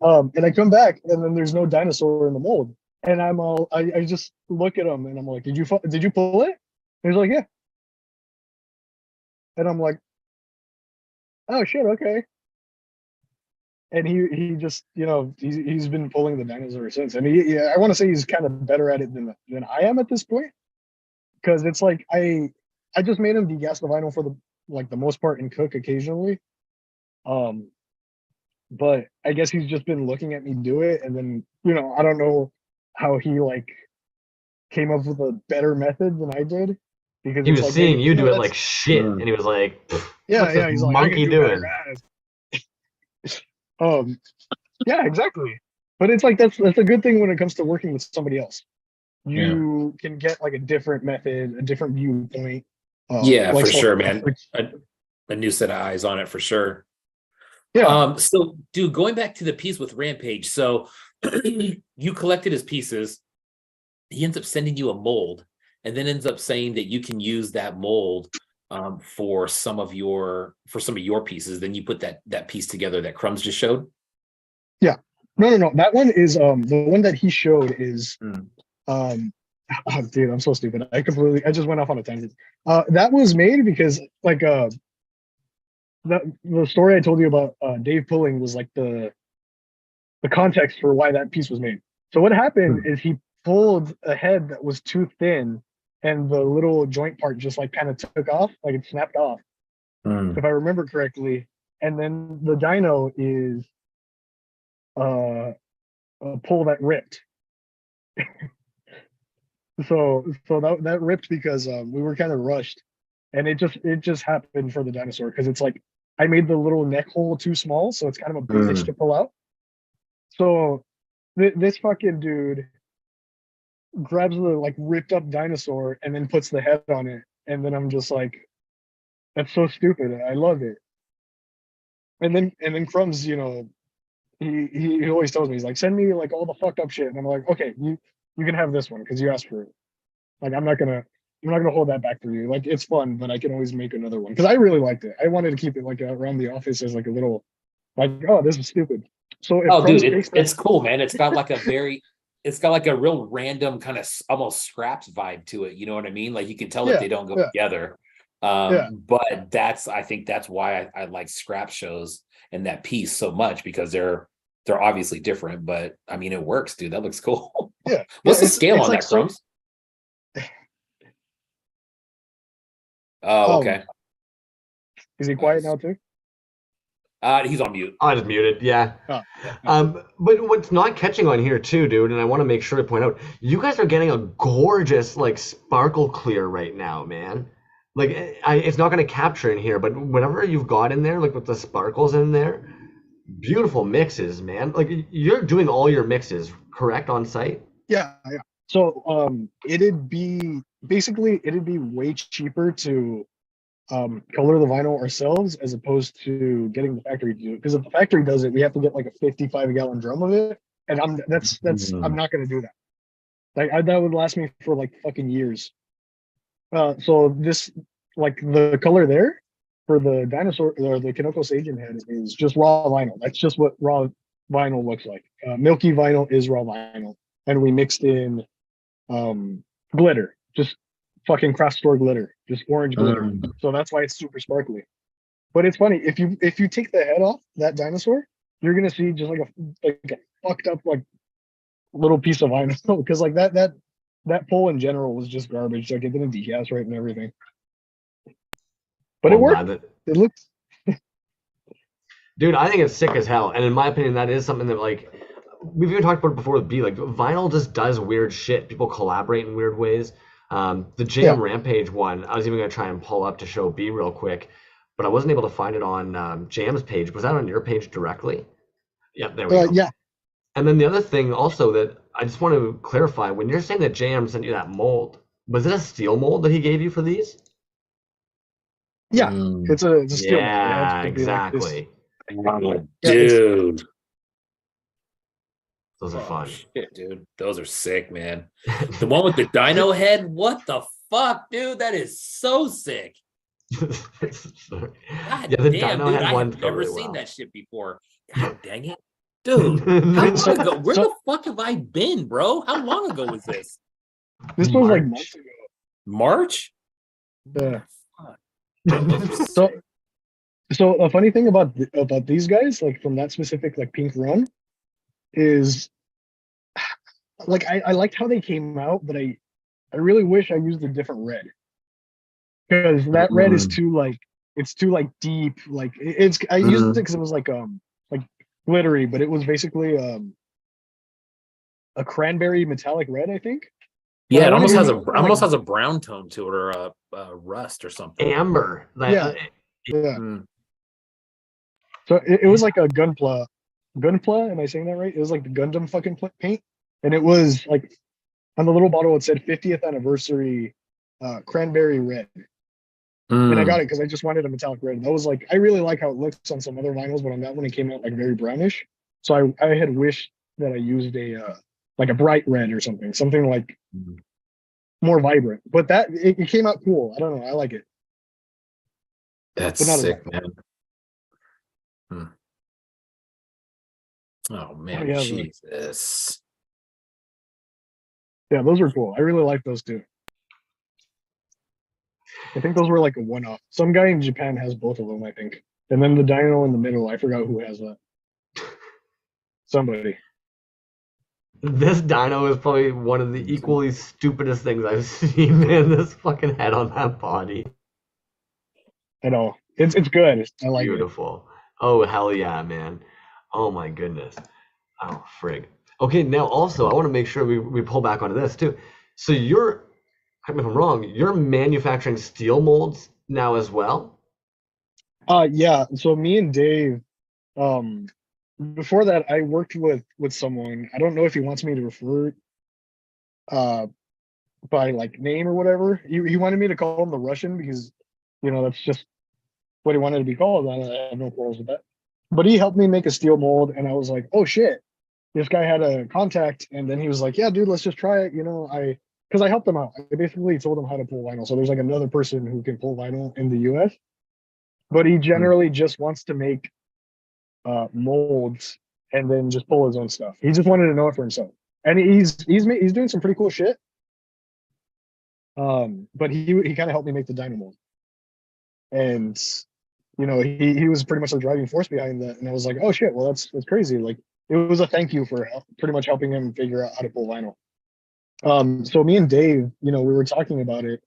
And I come back, and then there's no dinosaur in the mold, and I just look at him, and I'm like, did you pull it? And he's like, yeah. And I'm like, oh shit, okay. And he just, he's been pulling the dinosaur since. And I want to say he's kind of better at it than I am at this point, because it's like I just made him degas the vinyl for the most part, and cook occasionally. But I guess he's just been looking at me do it, and then I don't know how he like came up with a better method than I did, because he was seeing you do it like shit, and he was like, yeah, he's like, monkey doing. Yeah, exactly. But it's like that's a good thing when it comes to working with somebody else. You can get like a different method, a different viewpoint. For sure, man. A new set of eyes on it for sure. Yeah. So, dude, going back to the piece with Rampage, so you collected his pieces. He ends up sending you a mold, and then ends up saying that you can use that mold for some of your pieces. Then you put that piece together that Crumbs just showed. Yeah. No. That one is the one that he showed is oh, dude, I'm so stupid. I just went off on a tangent. That was made because like the story I told you about Dave pulling was like the context for why that piece was made. So what happened is he pulled a head that was too thin, and the little joint part just like kind of took off, like it snapped off, if I remember correctly. And then the dino is a pole that ripped. So that ripped because we were kind of rushed, and it just happened for the dinosaur because it's like I made the little neck hole too small, so it's kind of a bitch to pull out. So this fucking dude grabs the like ripped up dinosaur and then puts the head on it, and then I'm just like, that's so stupid. I love it. And then Crumbs, he always tells me, he's like, send me like all the fucked up shit, and I'm like, okay, you can have this one because you asked for it. Like I'm not gonna hold that back for you. Like it's fun, but I can always make another one because I really liked it. I wanted to keep it like around the office as like a little, like, oh, this is stupid. So if Oh, dude, Crumbs it's cool, man. It's got like a real random kind of almost scraps vibe to it. You know what I mean? Like you can tell that they don't go together. But I think that's why I like scrap shows and that piece so much, because they're obviously different, but I mean, it works, dude. That looks cool. Yeah. What's the scale on like that, Crumbs? Oh, okay. Is he quiet now too? He's on mute. I just muted, yeah. Oh. But what's not catching on here too, dude, and I want to make sure to point out, you guys are getting a gorgeous like sparkle clear right now, man. Like it's not going to capture in here, but whatever you've got in there, like with the sparkles in there, beautiful mixes, man. Like you're doing all your mixes, correct, on site? Yeah. So it'd be way cheaper to color the vinyl ourselves as opposed to getting the factory to do it. Because if the factory does it, we have to get like a 55-gallon drum of it, and I'm not going to do that. Like that would last me for like fucking years. So this, like the color there for the dinosaur or the Kinoko Seijin head is just raw vinyl. That's just what raw vinyl looks like. Milky vinyl is raw vinyl, and we mixed in glitter, just fucking craft store glitter, just orange glitter. So that's why it's super sparkly. But it's funny, if you take the head off that dinosaur, you're gonna see just like a fucked up like little piece of vinyl because like that pole in general was just garbage. Like it didn't decast right and everything. But it worked. It looks. Dude, I think it's sick as hell, and in my opinion, that is something that like we've even talked about it before with B. Like vinyl just does weird shit. People collaborate in weird ways. The JM Rampage one, I was even gonna try and pull up to show B real quick, but I wasn't able to find it on JM's page. Was that on your page directly? Yep, there we go. Yeah. And then the other thing also that I just want to clarify, when you're saying that JM sent you that mold, was it a steel mold that he gave you for these? Yeah, it's a steel mold. Yeah, exactly. Dude. Those are fun. Shit, dude. Those are sick, man. The one with the dino head, what the fuck, dude? That is so sick. God yeah, the damn, dino dude, head I one have never really seen well. that shit before. God dang it. Dude, how long ago? Where the fuck have I been, bro? How long ago was this? This was like months ago. March? Yeah. So So a funny thing about these guys, like from that specific like pink run, is like I liked how they came out, but I really wish I used a different red, because that red is too like deep. Like I used it because it was like glittery, but it was basically a cranberry metallic red, I think. yeah, it almost has a brown tone to it, or a rust or something. Amber. Yeah. So it was like a gunpla. Am I saying that right? It was like the Gundam fucking paint, and it was like on the little bottle it said 50th anniversary cranberry red. And I got it because I just wanted a metallic red. That was like, I really like how it looks on some other vinyls, but on that one it came out like very brownish. So I had wished that I used a like a bright red or something like more vibrant. But that it came out cool. I don't know. I like it. That's sick, man. Oh man, yeah, Jesus. Yeah, those were cool. I really like those too. I think those were like a one-off. Some guy in Japan has both of them, I think. And then the dino in the middle, I forgot who has that. Somebody. This dino is probably one of the equally stupidest things I've seen, man. This fucking head on that body. I know. It's good. I like it. Beautiful. Oh, hell yeah, man. Oh my goodness. Oh, frig. Okay, now also I want to make sure we pull back onto this too. So you're, correct me if I'm wrong, you're manufacturing steel molds now as well? Yeah. So me and Dave, um, before that, I worked with someone. I don't know if he wants me to refer uh by like name or whatever. He wanted me to call him the Russian because that's just what he wanted to be called. I have no quarrels with that. But he helped me make a steel mold, and I was like, oh shit, this guy had a contact, and then he was like, yeah, dude, let's just try it. Because I helped him out. I basically told him how to pull vinyl. So there's like another person who can pull vinyl in the US, but he generally just wants to make molds and then just pull his own stuff. He just wanted to know it for himself, and he's doing some pretty cool shit. But he kind of helped me make the dyno mold, and he was pretty much the driving force behind that. And I was like, oh shit, well that's crazy. Like it was a thank you for pretty much helping him figure out how to pull vinyl. So me and Dave, we were talking about it,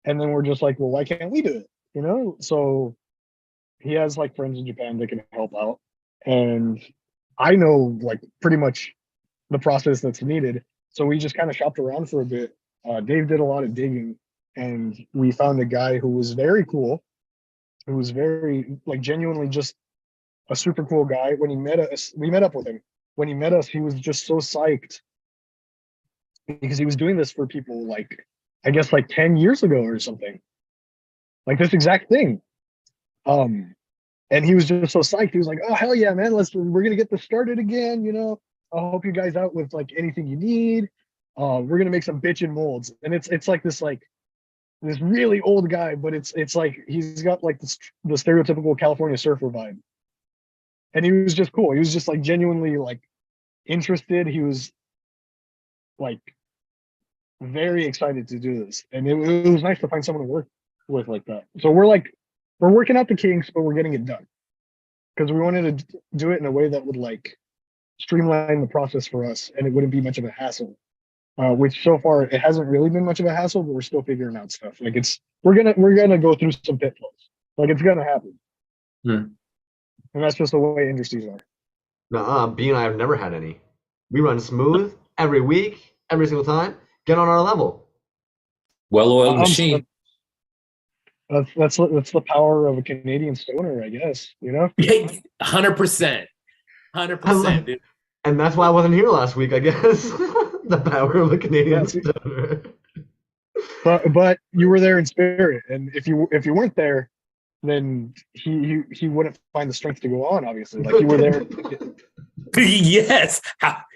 and then we're just like, well, why can't we do it? So he has like friends in Japan that can help out, and I know like pretty much the process that's needed. So we just kind of shopped around for a bit. Dave did a lot of digging, and we found a guy who was very cool, who was very like genuinely just a super cool guy. When he met us, we met up with him. When he met us, he was just so psyched because he was doing this for people like, I guess like 10 years ago or something, like this exact thing. And he was just so psyched. He was like, oh hell yeah, man, we're gonna get this started again. I'll help you guys out with like anything you need. We're gonna make some bitchin' molds. And it's like this really old guy, but it's like he's got like the stereotypical California surfer vibe. And he was just cool. He was just like genuinely like interested. He was like very excited to do this, and it was nice to find someone to work with like that. So we're working out the kinks, but we're getting it done because we wanted to do it in a way that would like streamline the process for us, and it wouldn't be much of a hassle. Which so far it hasn't really been much of a hassle, but we're still figuring out stuff. Like we're gonna go through some pitfalls. Like it's gonna happen, and that's just the way industries are. No, B and I have never had any. We run smooth every week, every single time. Get on our level. Well-oiled machine. That's the power of a Canadian stoner, I guess. 100%, 100%, dude. And that's why I wasn't here last week, I guess. The power of a Canadian stoner. But you were there in spirit, and if you weren't there, then he wouldn't find the strength to go on. Obviously, like you were there. Yes,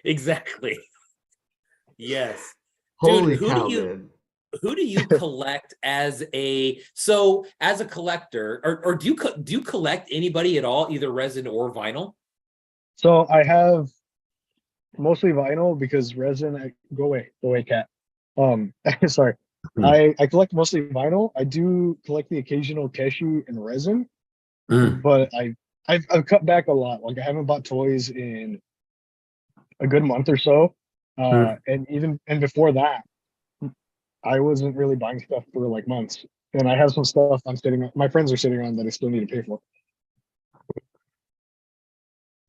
exactly. Yes. Holy Dude, cow, man. Who do you collect as a collector, or do you collect anybody at all, either resin or vinyl? So I have mostly vinyl because resin. Go away, cat. Sorry. I collect mostly vinyl. I do collect the occasional cashew and resin, but I've cut back a lot. Like I haven't bought Toyz in a good month or so, and before that, I wasn't really buying stuff for like months. And I have some stuff my friends are sitting on that I still need to pay for.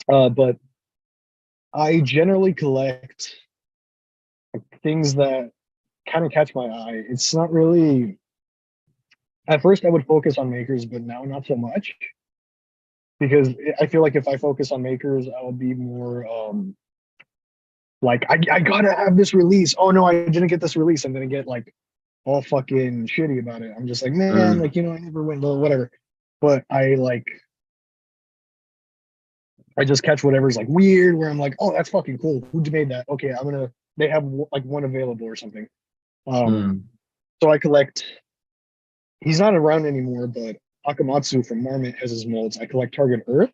But I generally collect things that kind of catch my eye. It's not really, at first I would focus on makers, but now not so much. Because I feel like if I focus on makers, I'll be more like I gotta have this release. Oh no, I didn't get this release. I'm gonna get like all fucking shitty about it. I'm just like, man, like I never went low, whatever. But I just catch whatever's like weird, where I'm like, oh, that's fucking cool. Who made that? Okay, they have like one available or something. So I collect. He's not around anymore, but Akamatsu from Marmot has his molds. I collect Target Earth.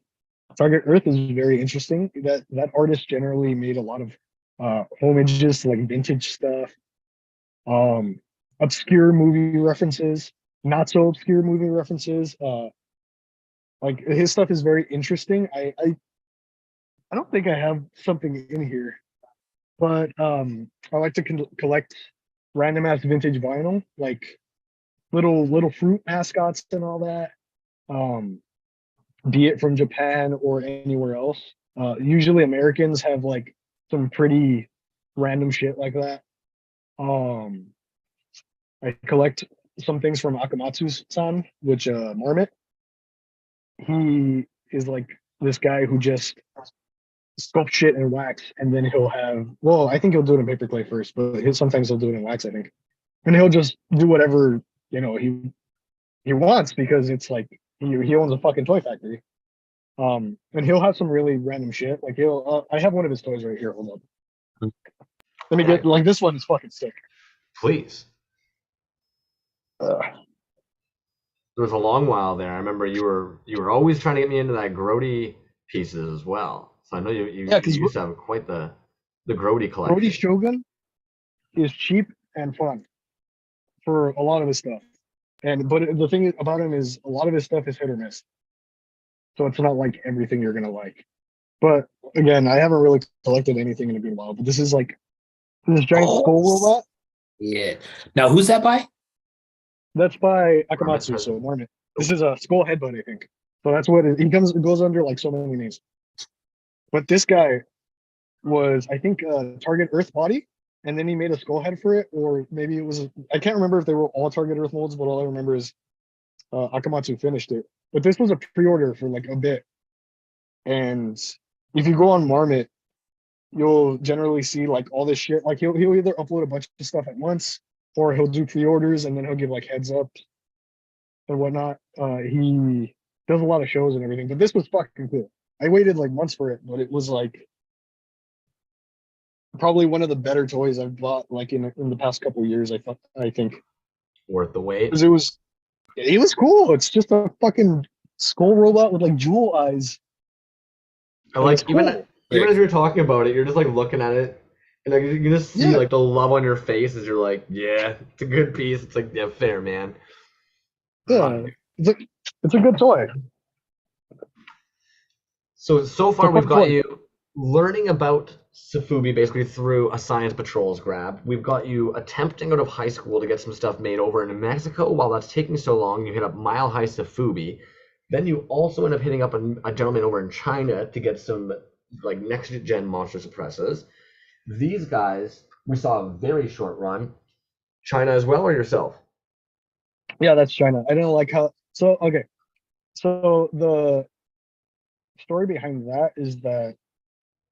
Target Earth is very interesting. That artist generally made a lot of homages to like vintage stuff, obscure movie references, not so obscure movie references. Like his stuff is very interesting. I don't think I have something in here, but I like to collect random ass vintage vinyl, like little fruit mascots and all that. Be it from Japan or anywhere else. Usually Americans have like some pretty random shit like that. I collect some things from Akamatsu's son, which Marmot. He is like this guy who just sculpt shit in wax, and then he'll have, well, I think he'll do it in paper clay first, but sometimes he'll do it in wax, I think. And he'll just do whatever, he wants, because it's like he owns a fucking toy factory. And he'll have some really random shit. Like I have one of his toys right here. Hold up. Let me get, like, this one is fucking sick. Please. There was a long while there. I remember you were always trying to get me into that Grody pieces as well. So I know you used to have quite the Grody collection. Grody Shogun is cheap and fun for a lot of his stuff. But the thing about him is a lot of his stuff is hit or miss. So it's not like everything you're gonna like. But again, I haven't really collected anything in a good while. But this is like this giant skull robot. Yeah. Now who's that by? That's by Akamatsu, so Marmot. This is a skull headbutt, I think. So that's what it goes under, like, so many names. But this guy was, I think, Target Earth body, and then he made a skull head for it, or maybe it was, I can't remember if they were all Target Earth molds, but all I remember is Akamatsu finished it. But this was a pre-order for like a bit. And if you go on Marmot, you'll generally see like all this shit. Like he'll either upload a bunch of stuff at once, or he'll do pre-orders and then he'll give like heads up and whatnot. He does a lot of shows and everything, but this was fucking cool. I waited like months for it, but it was like probably one of the better toys I've bought like in the past couple of years. I think worth the wait. Because it was cool. It's just a fucking skull robot with like jewel eyes. I like even as you're talking about it, you're just like looking at it, and like you can just see like the love on your face as you're like, yeah, it's a good piece. It's like, yeah, fair, man. Yeah, it's a good toy. So far we've got you learning about Sofubi basically through a Science Patrols grab. We've got you attempting out of high school to get some stuff made over in Mexico. While that's taking so long, you hit up Mile High Sofubi. Then you also end up hitting up a gentleman over in China to get some like next gen monster suppressors. These guys, we saw a very short run. China as well, or yourself? Yeah, that's China. I didn't like how. So okay, so the story behind that is that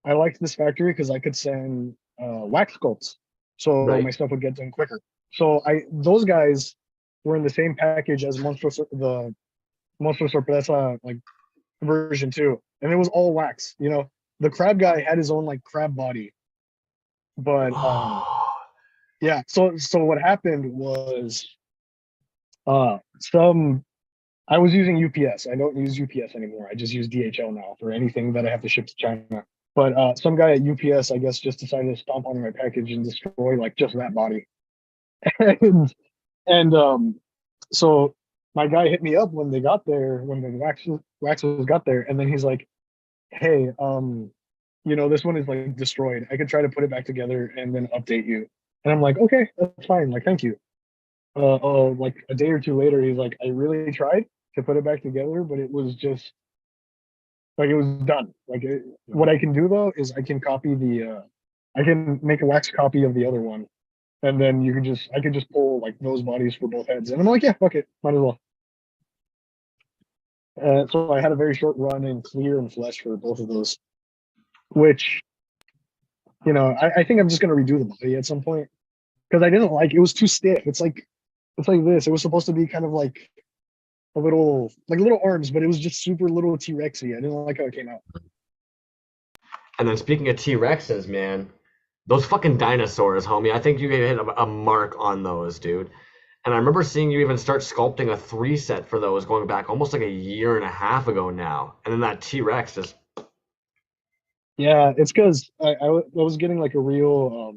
I liked this factory because I could send wax sculpts, so my stuff would get done quicker. So those guys were in the same package as the Monster Sorpresa like version 2, and it was all wax. You know, the crab guy had his own like crab body, but yeah. So what happened was I was using UPS. I don't use UPS anymore. I just use DHL now for anything that I have to ship to China. But some guy at UPS, I guess, just decided to stomp on my package and destroy like just that body. and so my guy hit me up when they got there, when the waxes got there, and then he's like, "Hey, this one is like destroyed. I could try to put it back together and then update you." And I'm like, "Okay, that's fine. Like, thank you." Like a day or two later, he's like, "I really tried to put it back together, but it was just like it was done. Like what I can do though is I can copy I can make a wax copy of the other one, and then I can just pull like those bodies for both heads." And I'm like, "Yeah, fuck it, might as well." So I had a very short run in clear and flesh for both of those, which I think I'm just gonna redo the body at some point because I didn't like it was too stiff. It's like this. It was supposed to be kind of like little arms, but it was just super little T-Rexy. I didn't like how it came out. And then speaking of T-Rexes, man, those fucking dinosaurs, homie. I think you hit a mark on those, dude. And I remember seeing you even start sculpting a 3 set for those going back almost like a year and a half ago now. And then that T-Rex just... Yeah, it's because I was getting like a real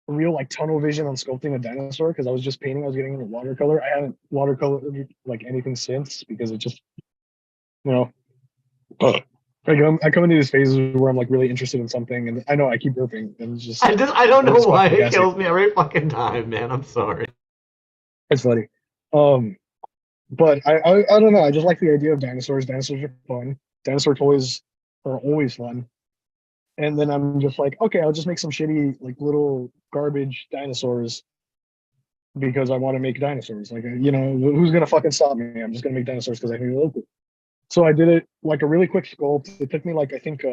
like tunnel vision on sculpting a dinosaur because I was just painting. I was getting into watercolor. I haven't watercolored like anything since because it just, like I come into these phases where I'm like really interested in something, and I know I keep burping, and it's just I don't know why it kills me every fucking time, man. I'm sorry. It's funny, but I don't know. I just like the idea of dinosaurs. Dinosaurs are fun. dinosaur toys are always fun. And then I'm just like, okay, I'll just make some shitty, like little garbage dinosaurs because I want to make dinosaurs. Like, you know, who's gonna fucking stop me? I'm just gonna make dinosaurs because I think they look cool. So I did it like a really quick sculpt. It took me like, I think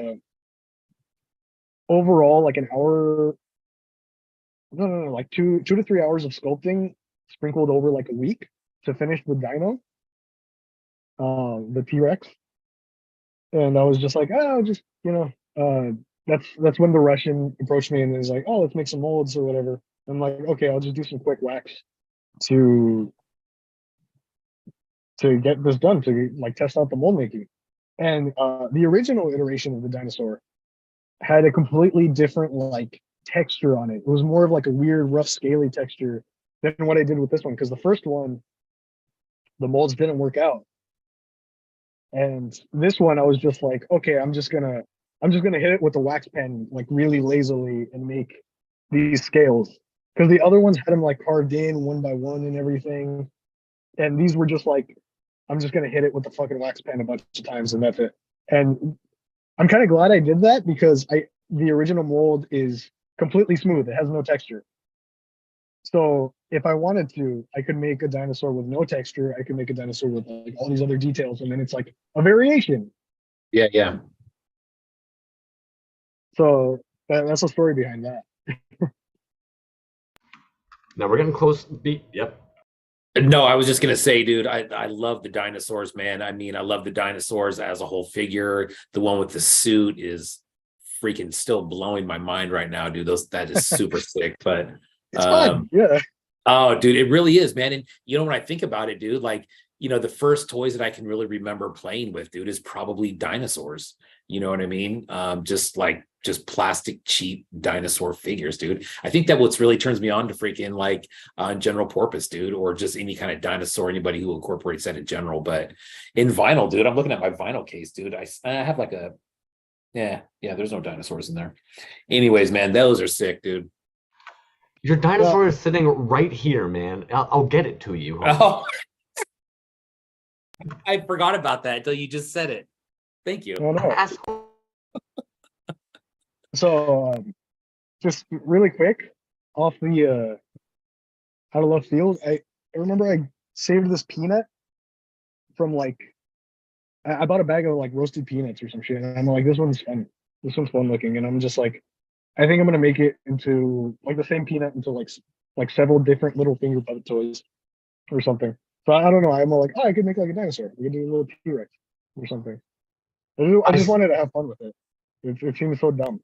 overall like an hour. No, like 2 to 3 hours of sculpting, sprinkled over like a week to finish the dino, the T-Rex. And I was just like, oh, just, you know, that's when the Russian approached me and was like, oh, let's make some molds or whatever. I'm like, okay, I'll just do some quick wax to get this done, to like test out the mold making. And the original iteration of the dinosaur had a completely different like texture on it. It was more of like a weird, rough, scaly texture than what I did with this one. Because the first one, the molds didn't work out. And this one, I was just like, okay, I'm just gonna hit it with the wax pen like really lazily and make these scales. Because the other ones had them like carved in one by one and everything. And these were just like, I'm just gonna hit it with the fucking wax pen a bunch of times and that's it. And I'm kind of glad I did that because the original mold is completely smooth. It has no texture. So if I wanted to, I could make a dinosaur with no texture. I could make a dinosaur with like all these other details, and then it's like a variation. Yeah, yeah. So that's the story behind that. Now we're getting close. Yep. No, I was just gonna say, dude, I love the dinosaurs, man. I mean, I love the dinosaurs as a whole figure. The one with the suit is freaking still blowing my mind right now, dude. That is super sick. But it's fun, yeah. Oh, dude, it really is, man. And you know, when I think about it, dude, like, you know, the first toys that I can really remember playing with, dude, is probably dinosaurs. You know what I mean? Just plastic cheap dinosaur figures, dude. I think that what's really turns me on to freaking like general porpoise, dude, or just any kind of dinosaur, anybody who incorporates that in general. But in vinyl, dude, I'm looking at my vinyl case, dude. I have like a there's no dinosaurs in there. Anyways, man, those are sick, dude. Your dinosaur is sitting right here, man. I'll get it to you. Oh, I forgot about that until you just said it. Thank you. Oh, no. So, just really quick, off the out of left field, I remember I saved this peanut from like, I bought a bag of like roasted peanuts or some shit, and I'm like, this one's fun. This one's fun looking, and I'm just like, I think I'm gonna make it into like the same peanut into like several different little finger puppet toys or something. So I don't know. I'm like, oh, I could make like a dinosaur. We could do a little T-Rex or something. I just wanted to have fun with it. It seems so dumb.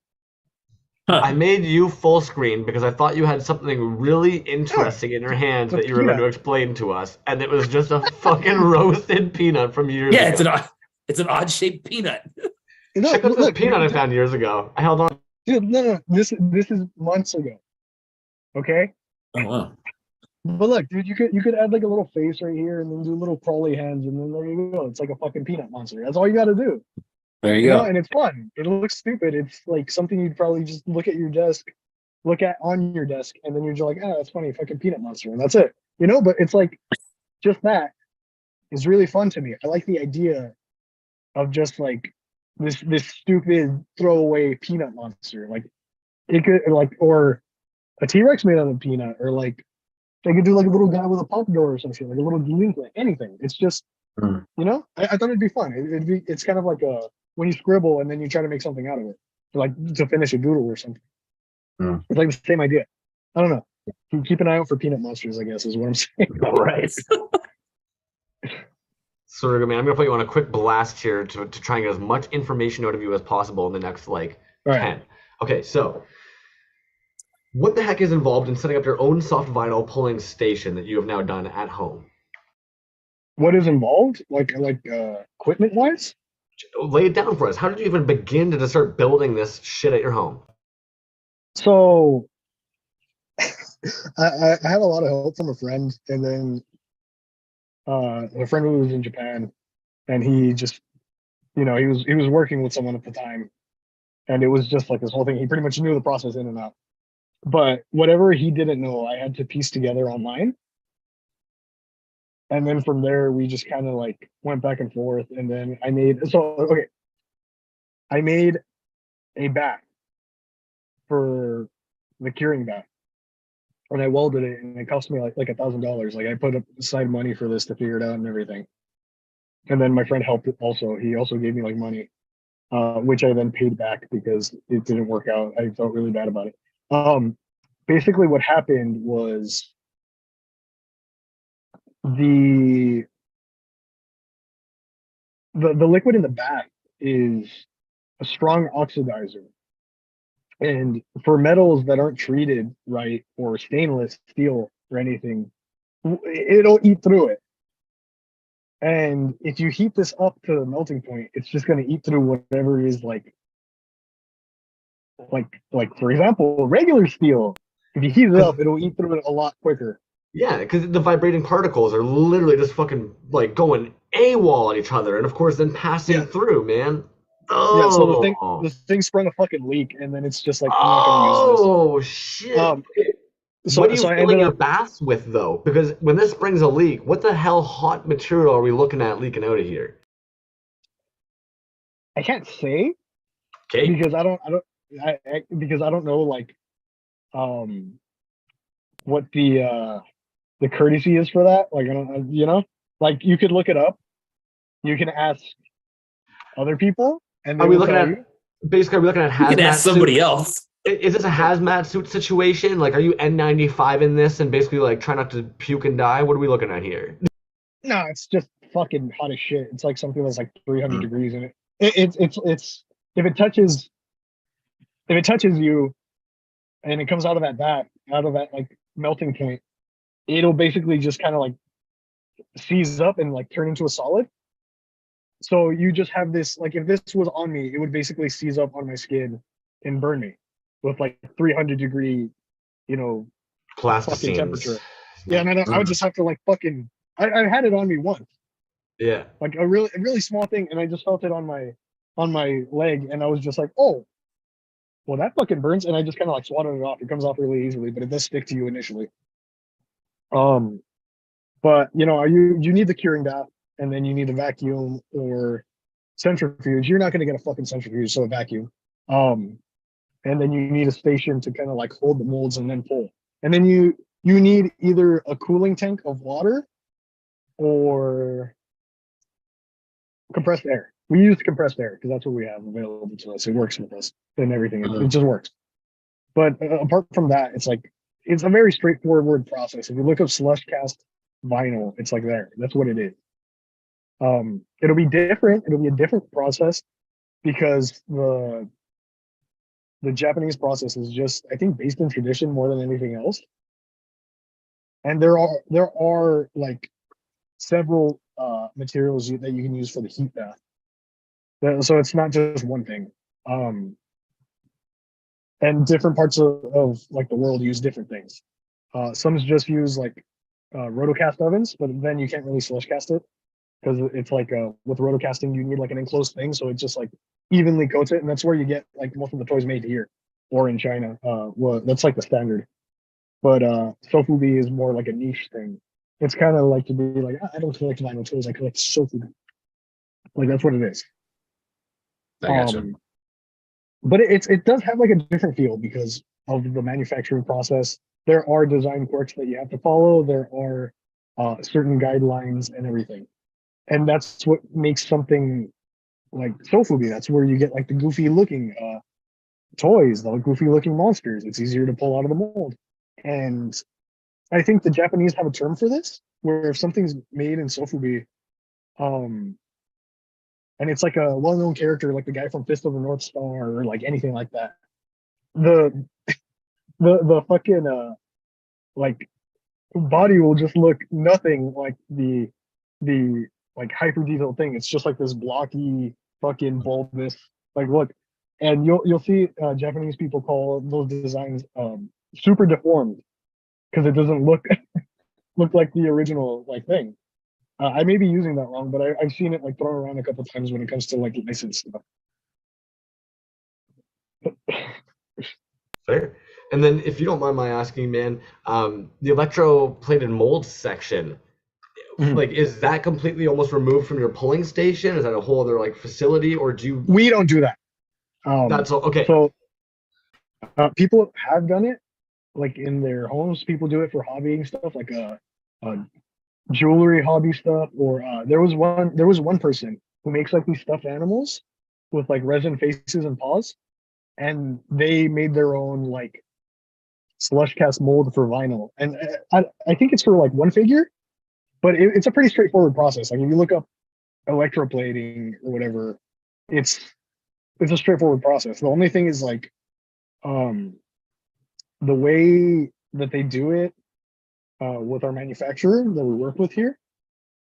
I made you full screen because I thought you had something really interesting in your hands that you were going to explain to us, and it was just a fucking roasted peanut from years ago. Yeah, it's an odd shaped peanut. Check out this peanut I found years ago. I held on. Dude, no. This is months ago. Okay. Oh wow. But look, dude, you could add like a little face right here, and then do little crawly hands, and then there you go. It's like a fucking peanut monster. That's all you got to do. There you go. And it's fun. It looks stupid. It's like something you'd probably just look at on your desk, and then you're just like, oh, that's funny, fucking peanut monster, and that's it. You know, but it's like just that is really fun to me. I like the idea of just like this stupid throwaway peanut monster. Like it could like, or a T-Rex made out of peanut, or like they could do like a little guy with a pompadour or some shit, like a little delinquent, anything. It's just, you know, I thought it'd be fun. It's kind of like when you scribble and then you try to make something out of it, like to finish a doodle or something. It's like the same idea. I don't know. Keep an eye out for peanut monsters, I guess, is what I'm saying. All right. Suruga, man, I'm going to put you on a quick blast here to try and get as much information out of you as possible in the next, 10. Okay, so what the heck is involved in setting up your own soft vinyl pulling station that you have now done at home? What is involved? Like equipment-wise? Lay it down for us. How did you even begin to start building this shit at your home? So I had a lot of help from a friend, and then a friend who was in Japan, and he just, you know, he was working with someone at the time, and it was just like this whole thing. He pretty much knew the process in and out. But whatever he didn't know, I had to piece together online. And then from there, we just kind of like went back and forth. And then I made, so, okay, I made a bat for the curing bat, and I welded it, and it cost me like $1,000. Like I put up aside money for this to figure it out and everything. And then my friend helped also. He also gave me like money, which I then paid back because it didn't work out. I felt really bad about it. Basically, what happened was the liquid in the bat is a strong oxidizer. And for metals that aren't treated right, or stainless steel or anything, it'll eat through it. And if you heat this up to the melting point, it's just going to eat through whatever is like for example, regular steel. If you heat it up, it'll eat through it a lot quicker. Yeah, because the vibrating particles are literally just fucking like going AWOL at each other, and of course then passing through, man. Oh. Yeah, so the thing sprung a fucking leak, and then it's just like, I'm not gonna use this. Oh shit. So, what are you so I filling ended your up, baths with though? Because when this springs a leak, what the hell hot material are we looking at leaking out of here? I can't say Okay. because I don't know like what the courtesy is for that. Like I don't, like you could look it up. You can ask other people, and they Are we will looking tell at you. basically? Are we looking at hazmat? You can ask somebody else. Is this a hazmat suit situation? Like, are you N95 in this and basically like try not to puke and die? What are we looking at here? No, it's just fucking hot as shit. It's like something that's like 300 degrees in it. It's if it touches you and it comes out of that like melting point, it'll basically just kind of like seize up and like turn into a solid. So you just have this, like if this was on me, it would basically seize up on my skin and burn me with like 300 degree, fucking Plasticines. temperature. Yeah, and I would just have to like fucking. I had it on me once, Yeah. like a really small thing, and I just felt it on my leg, and I was just like, oh, well that fucking burns, and I just kind of like swatted it off. It comes off really easily, but it does stick to you initially. But you need the curing bath, and then you need a vacuum or centrifuge. You're not going to get a fucking centrifuge, so a vacuum. And then you need a station to kind of like hold the molds and then pull. And then you need either a cooling tank of water or compressed air. We use compressed air because that's what we have available to us. It works with us and everything. It just works. But apart from that, it's a very straightforward process. If you look up slush cast vinyl, it's like there. That's what it is. It'll be different. It'll be a different process because the Japanese process is just, I think, based in tradition more than anything else. And there are like several materials that you can use for the heat bath. So it's not just one thing. And different parts of like the world use different things. Some just use like rotocast ovens, but then you can't really slush cast it because it's like with rotocasting you need like an enclosed thing, so it just like evenly coats it, and that's where you get like most of the toys made here or in China. Well, that's like the standard. But sofubi is more like a niche thing. It's kind of like to be like, I don't collect vinyl toys, I collect sofubi. Like that's what it is. I gotcha. But it does have like a different feel because of the manufacturing process. There are design quirks that you have to follow. There are certain guidelines and everything. And that's what makes something like sofubi. That's where you get like the goofy looking toys, the goofy looking monsters. It's easier to pull out of the mold. And I think the Japanese have a term for this, where if something's made in sofubi, and it's like a well-known character, like the guy from Fist of the North Star, or like anything like that, the fucking like body will just look nothing like the like hyper detailed thing. It's just like this blocky fucking bulbous like look, and you'll see Japanese people call those designs super deformed because it doesn't look like the original like thing. I may be using that wrong, but I've seen it like thrown around a couple times when it comes to like licensed stuff. Fair. And then, if you don't mind my asking, man, the electroplated mold section, like, is that completely almost removed from your pulling station? Is that a whole other like facility, or do you? We don't do that. That's all. Okay. So people have done it like in their homes. People do it for hobbying stuff, like uh jewelry hobby stuff. Or there was one person who makes like these stuffed animals with like resin faces and paws, and they made their own like slush cast mold for vinyl. And I think it's for like one figure, but it's a pretty straightforward process. Like if you look up electroplating or whatever, it's a straightforward process. The only thing is like um the way that they do it with our manufacturer that we work with here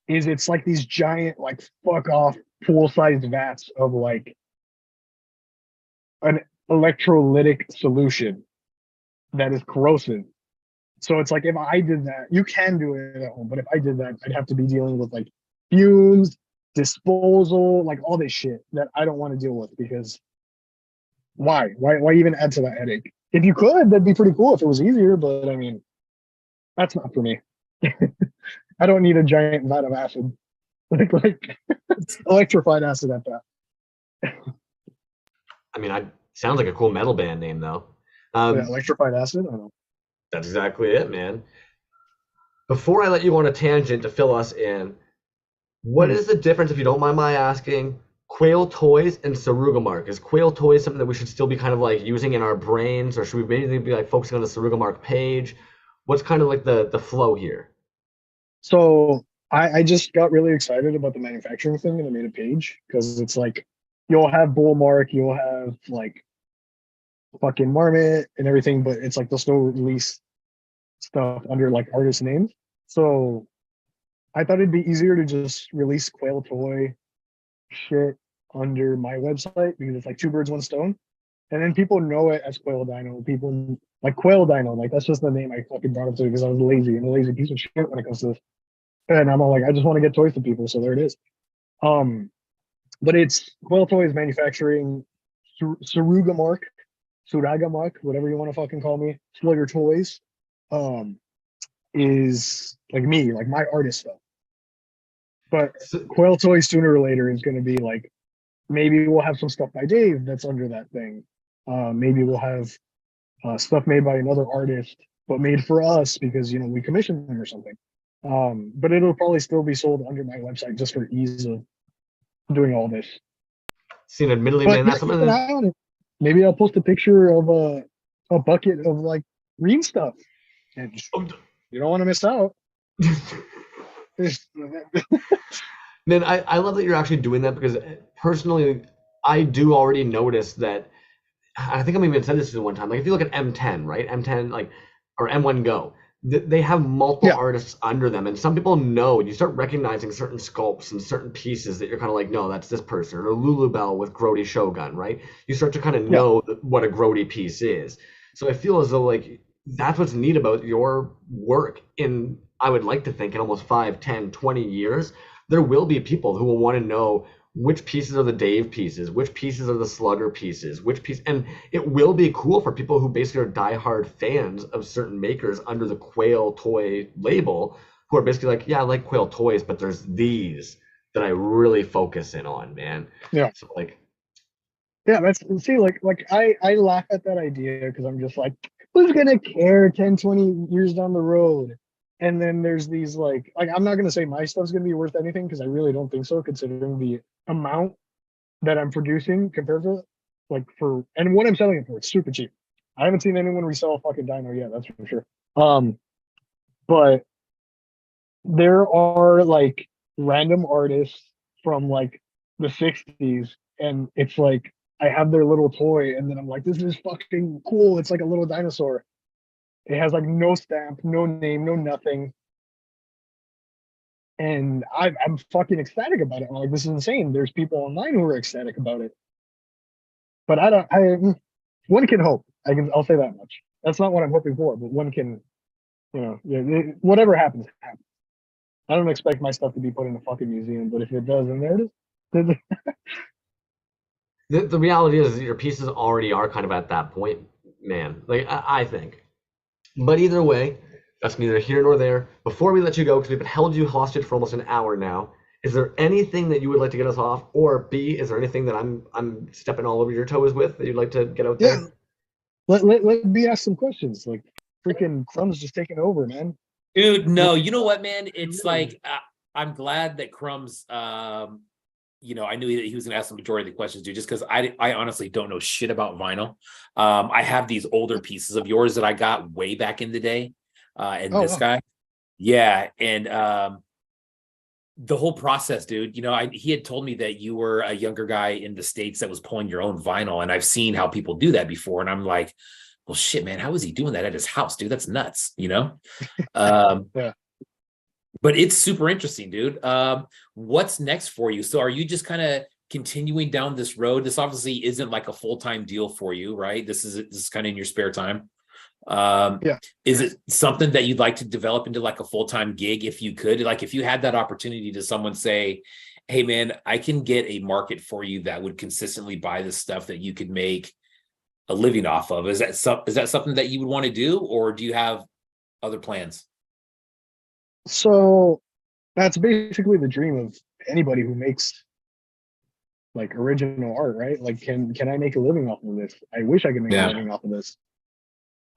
is it's like these giant like fuck off pool-sized vats of like an electrolytic solution that is corrosive. So it's like if I did that, you can do it at home, but if I did that, I'd have to be dealing with like fumes, disposal, like all this shit that I don't want to deal with, because why? Why even add to that headache? If you could, that'd be pretty cool if it was easier, but I mean, that's not for me. I don't need a giant vat of acid. like electrified acid at that. I mean, sounds like a cool metal band name though. Yeah, electrified acid? I don't know. That's exactly it, man. Before I let you go on a tangent to fill us in, what is the difference, if you don't mind my asking, Quail Toyz and Surugamark? Is Quail Toyz something that we should still be kind of like using in our brains, or should we maybe be like focusing on the Surugamark page? What's kind of like the flow here? So I just got really excited about the manufacturing thing and I made a page, because it's like you'll have Bull Mark, you'll have like fucking Marmot and everything, but it's like they'll still release stuff under like artist names. So I thought it'd be easier to just release Quail Toy shit under my website, because it's like two birds, one stone. And then people know it as Quail Dino. People like Quail Dino, like that's just the name I fucking brought up to, because I was lazy and a lazy piece of shit when it comes to this. And I'm all like, I just want to get toys to people, so there it is. But it's Quail Toys manufacturing, Suruga Mark, whatever you want to fucking call me, Slugger Toys, is like me, like my artist stuff. But Quail Toys sooner or later is going to be like, maybe we'll have some stuff by Dave that's under that thing. Maybe we'll have stuff made by another artist, but made for us because, you know, we commissioned them or something. But it'll probably still be sold under my website just for ease of doing all this. See, admittedly, But man, that's something that... maybe I'll post a picture of a bucket of like green stuff. And you don't want to miss out. Man, I love that you're actually doing that, because personally, I do already notice that. I think I even said this one time. Like, if you look at M10, right? M10, like, or M1 Go, they have multiple artists under them, and some people know. You start recognizing certain sculpts and certain pieces that you're kind of like, no, that's this person. Or Lulubelle with Grody Shogun, right? You start to kind of know what a Grody piece is. So I feel as though like that's what's neat about your work. I would like to think in almost 5, 10, 20 years, there will be people who will want to know which pieces are the Dave pieces, which pieces are the Slugger pieces, and it will be cool for people who basically are diehard fans of certain makers under the Quail Toy label, who are basically like, yeah, I like Quail Toys, but there's these that I really focus in on, man. Yeah. So like, yeah, like I laugh at that idea, because I'm just like, who's gonna care 10, 20 years down the road? And then there's these like I'm not gonna say my stuff's gonna be worth anything, because I really don't think so, considering the amount that I'm producing compared to and what I'm selling it for. It's super cheap. I haven't seen anyone resell a fucking dino yet, that's for sure. But there are like random artists from like the 60s, and it's like I have their little toy, and then I'm like, this is fucking cool. It's like a little dinosaur. It has like no stamp, no name, no nothing. And I'm fucking ecstatic about it. I'm like, this is insane. There's people online who are ecstatic about it. But one can hope. I'll say that much. That's not what I'm hoping for, but one can, whatever happens, happens. I don't expect my stuff to be put in a fucking museum, but if it does, then there it is. The reality is that your pieces already are kind of at that point, man. Like, I think. But either way, that's neither here nor there. Before we let you go, because we've held you hostage for almost an hour now, Is there anything that you would like to get us off, or B, is there anything that I'm stepping all over your toes with that you'd like to get out Yeah. there? Let me ask some questions. Like freaking Crumb's just taking over, man. Dude, no, you know what, man? It's like I'm glad that Crumb's you know, I knew that he was gonna ask the majority of the questions, dude, just because I honestly don't know shit about vinyl. I have these older pieces of yours that I got way back in the day. And this guy. Yeah, and the whole process, dude, you know, he had told me that you were a younger guy in the States that was pulling your own vinyl, and I've seen how people do that before, and I'm like, well, shit, man, how is he doing that at his house, dude? That's nuts, you know? Yeah. But it's super interesting, dude. What's next for you? So are you just kind of continuing down this road? This obviously isn't like a full-time deal for you, right? This is kind of in your spare time. Yeah. Is it something that you'd like to develop into like a full-time gig if you could? Like if you had that opportunity to someone say, hey man, I can get a market for you that would consistently buy this stuff that you could make a living off of. Is that something that you would want to do, or do you have other plans? So that's basically the dream of anybody who makes like original art, right? Like, can I make a living off of this? I wish I could make a living off of this.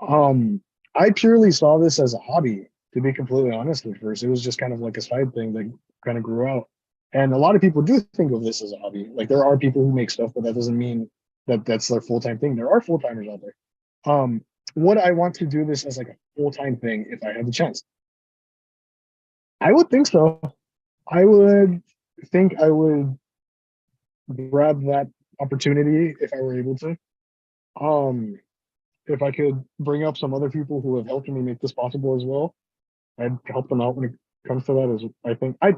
I purely saw this as a hobby, to be completely honest at first. It was just kind of like a side thing that kind of grew out. And a lot of people do think of this as a hobby. Like there are people who make stuff, but that doesn't mean that that's their full-time thing. There are full-timers out there. Would I want to do this as like a full-time thing if I had the chance? I would think so. I would think I would grab that opportunity if I were able to. If I could bring up some other people who have helped me make this possible as well, I'd help them out when it comes to that. As I think I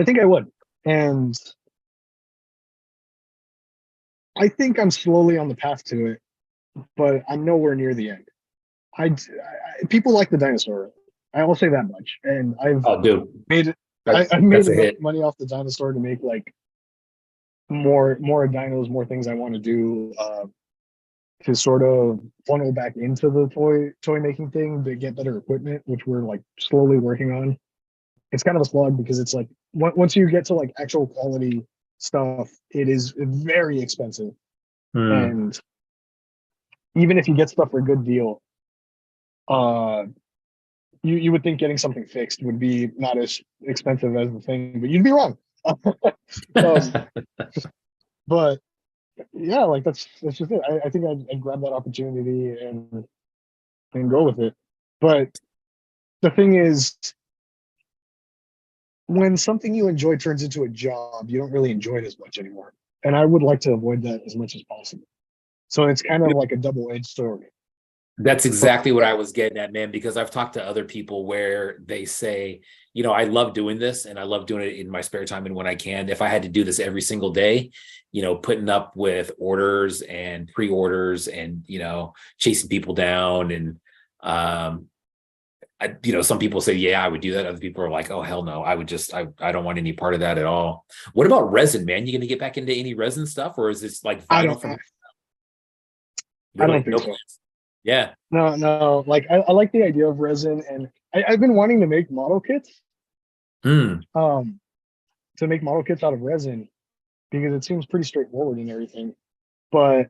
think I would, and I think I'm slowly on the path to it, but I'm nowhere near the end. People like the dinosaur. I will say that much, and I've made it. I've made enough money off the dinosaur to make like more dinos, more things I want to do to sort of funnel back into the toy making thing to get better equipment, which we're like slowly working on. It's kind of a slog because it's like once you get to like actual quality stuff, it is very expensive, and even if you get stuff for a good deal, you would think getting something fixed would be not as expensive as the thing, but you'd be wrong. But yeah, like that's just it. I think I'd grab that opportunity and go with it. But the thing is, when something you enjoy turns into a job, you don't really enjoy it as much anymore. And I would like to avoid that as much as possible. So it's kind of like a double-edged sword. That's exactly what I was getting at, man, because I've talked to other people where they say, you know, I love doing this and I love doing it in my spare time and when I can. If I had to do this every single day, you know, putting up with orders and pre-orders and, you know, chasing people down. And, you know, some people say, yeah, I would do that. Other people are like, oh, hell no, I don't want any part of that at all. What about resin, man? You going to get back into any resin stuff, or is this like vinyl from? I don't think so. Plans? Yeah. No. Like I like the idea of resin, and I've been wanting to make model kits. To make model kits out of resin because it seems pretty straightforward and everything. But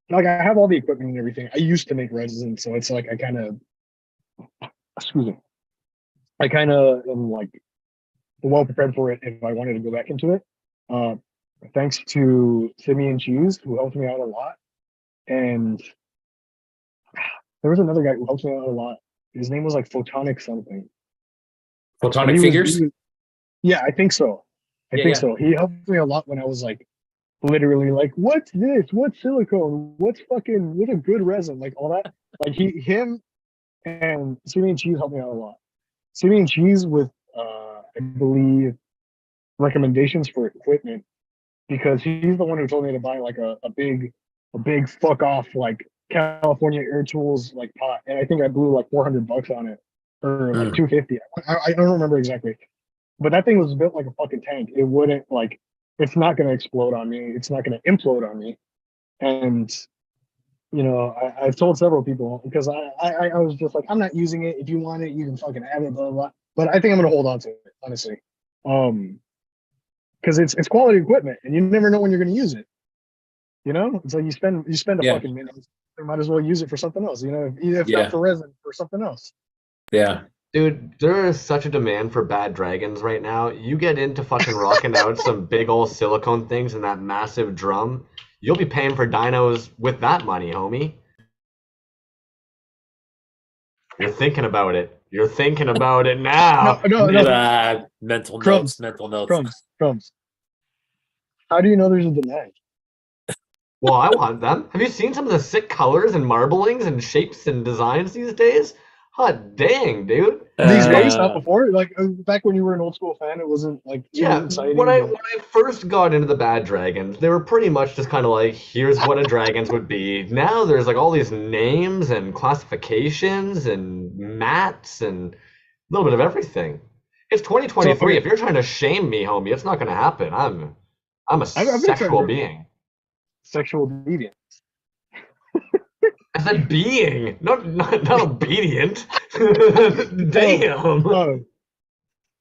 like I have all the equipment and everything. I used to make resin, so it's like I kind of am like well prepared for it if I wanted to go back into it. Thanks to Timmy and Cheese, who helped me out a lot. And there was another guy who helped me out a lot. His name was like Photonic something. Photonic Figures? Yeah, I think so. I think so. He helped me a lot when I was like literally like, what's this? What's silicone? What's a good resin? Like all that. Like him and Timmy and Cheese helped me out a lot. Timmy and Cheese with I believe recommendations for equipment, because he's the one who told me to buy like a big fuck off like California Air Tools like pot, and I think I blew like $400 on it, or like $250. I don't remember exactly, but that thing was built like a fucking tank. It wouldn't like, it's not going to explode on me. It's not going to implode on me. And you know, I've told several people, because I was just like, I'm not using it. If you want it, you can fucking have it, blah blah blah. But I think I'm going to hold on to it. honestly. Because it's quality equipment, and you never know when you're going to use it. You know, it's like you spend a Yeah. fucking minute, you might as well use it for something else. You know, if Yeah. not for resin, for something else. Yeah. Dude, there is such a demand for bad dragons right now. You get into fucking rocking out some big old silicone things in that massive drum, you'll be paying for dinos with that money, homie. You're thinking about it. You're thinking about it now. No. Mental Crumbs. notes. Crumbs. How do you know there's a demand? Well, I want them. Have you seen some of the sick colors and marblings and shapes and designs these days? Hot dang, dude. These days, not before. Like back when you were an old school fan, it wasn't like too exciting. When I first got into the bad dragons, they were pretty much just kind of like, here's what a dragons would be. Now there's like all these names and classifications and mats and a little bit of everything. It's 2023. If you're trying to shame me, homie, it's not going to happen. I'm a sexual being. Sexual deviant. I said being, not obedient. Damn.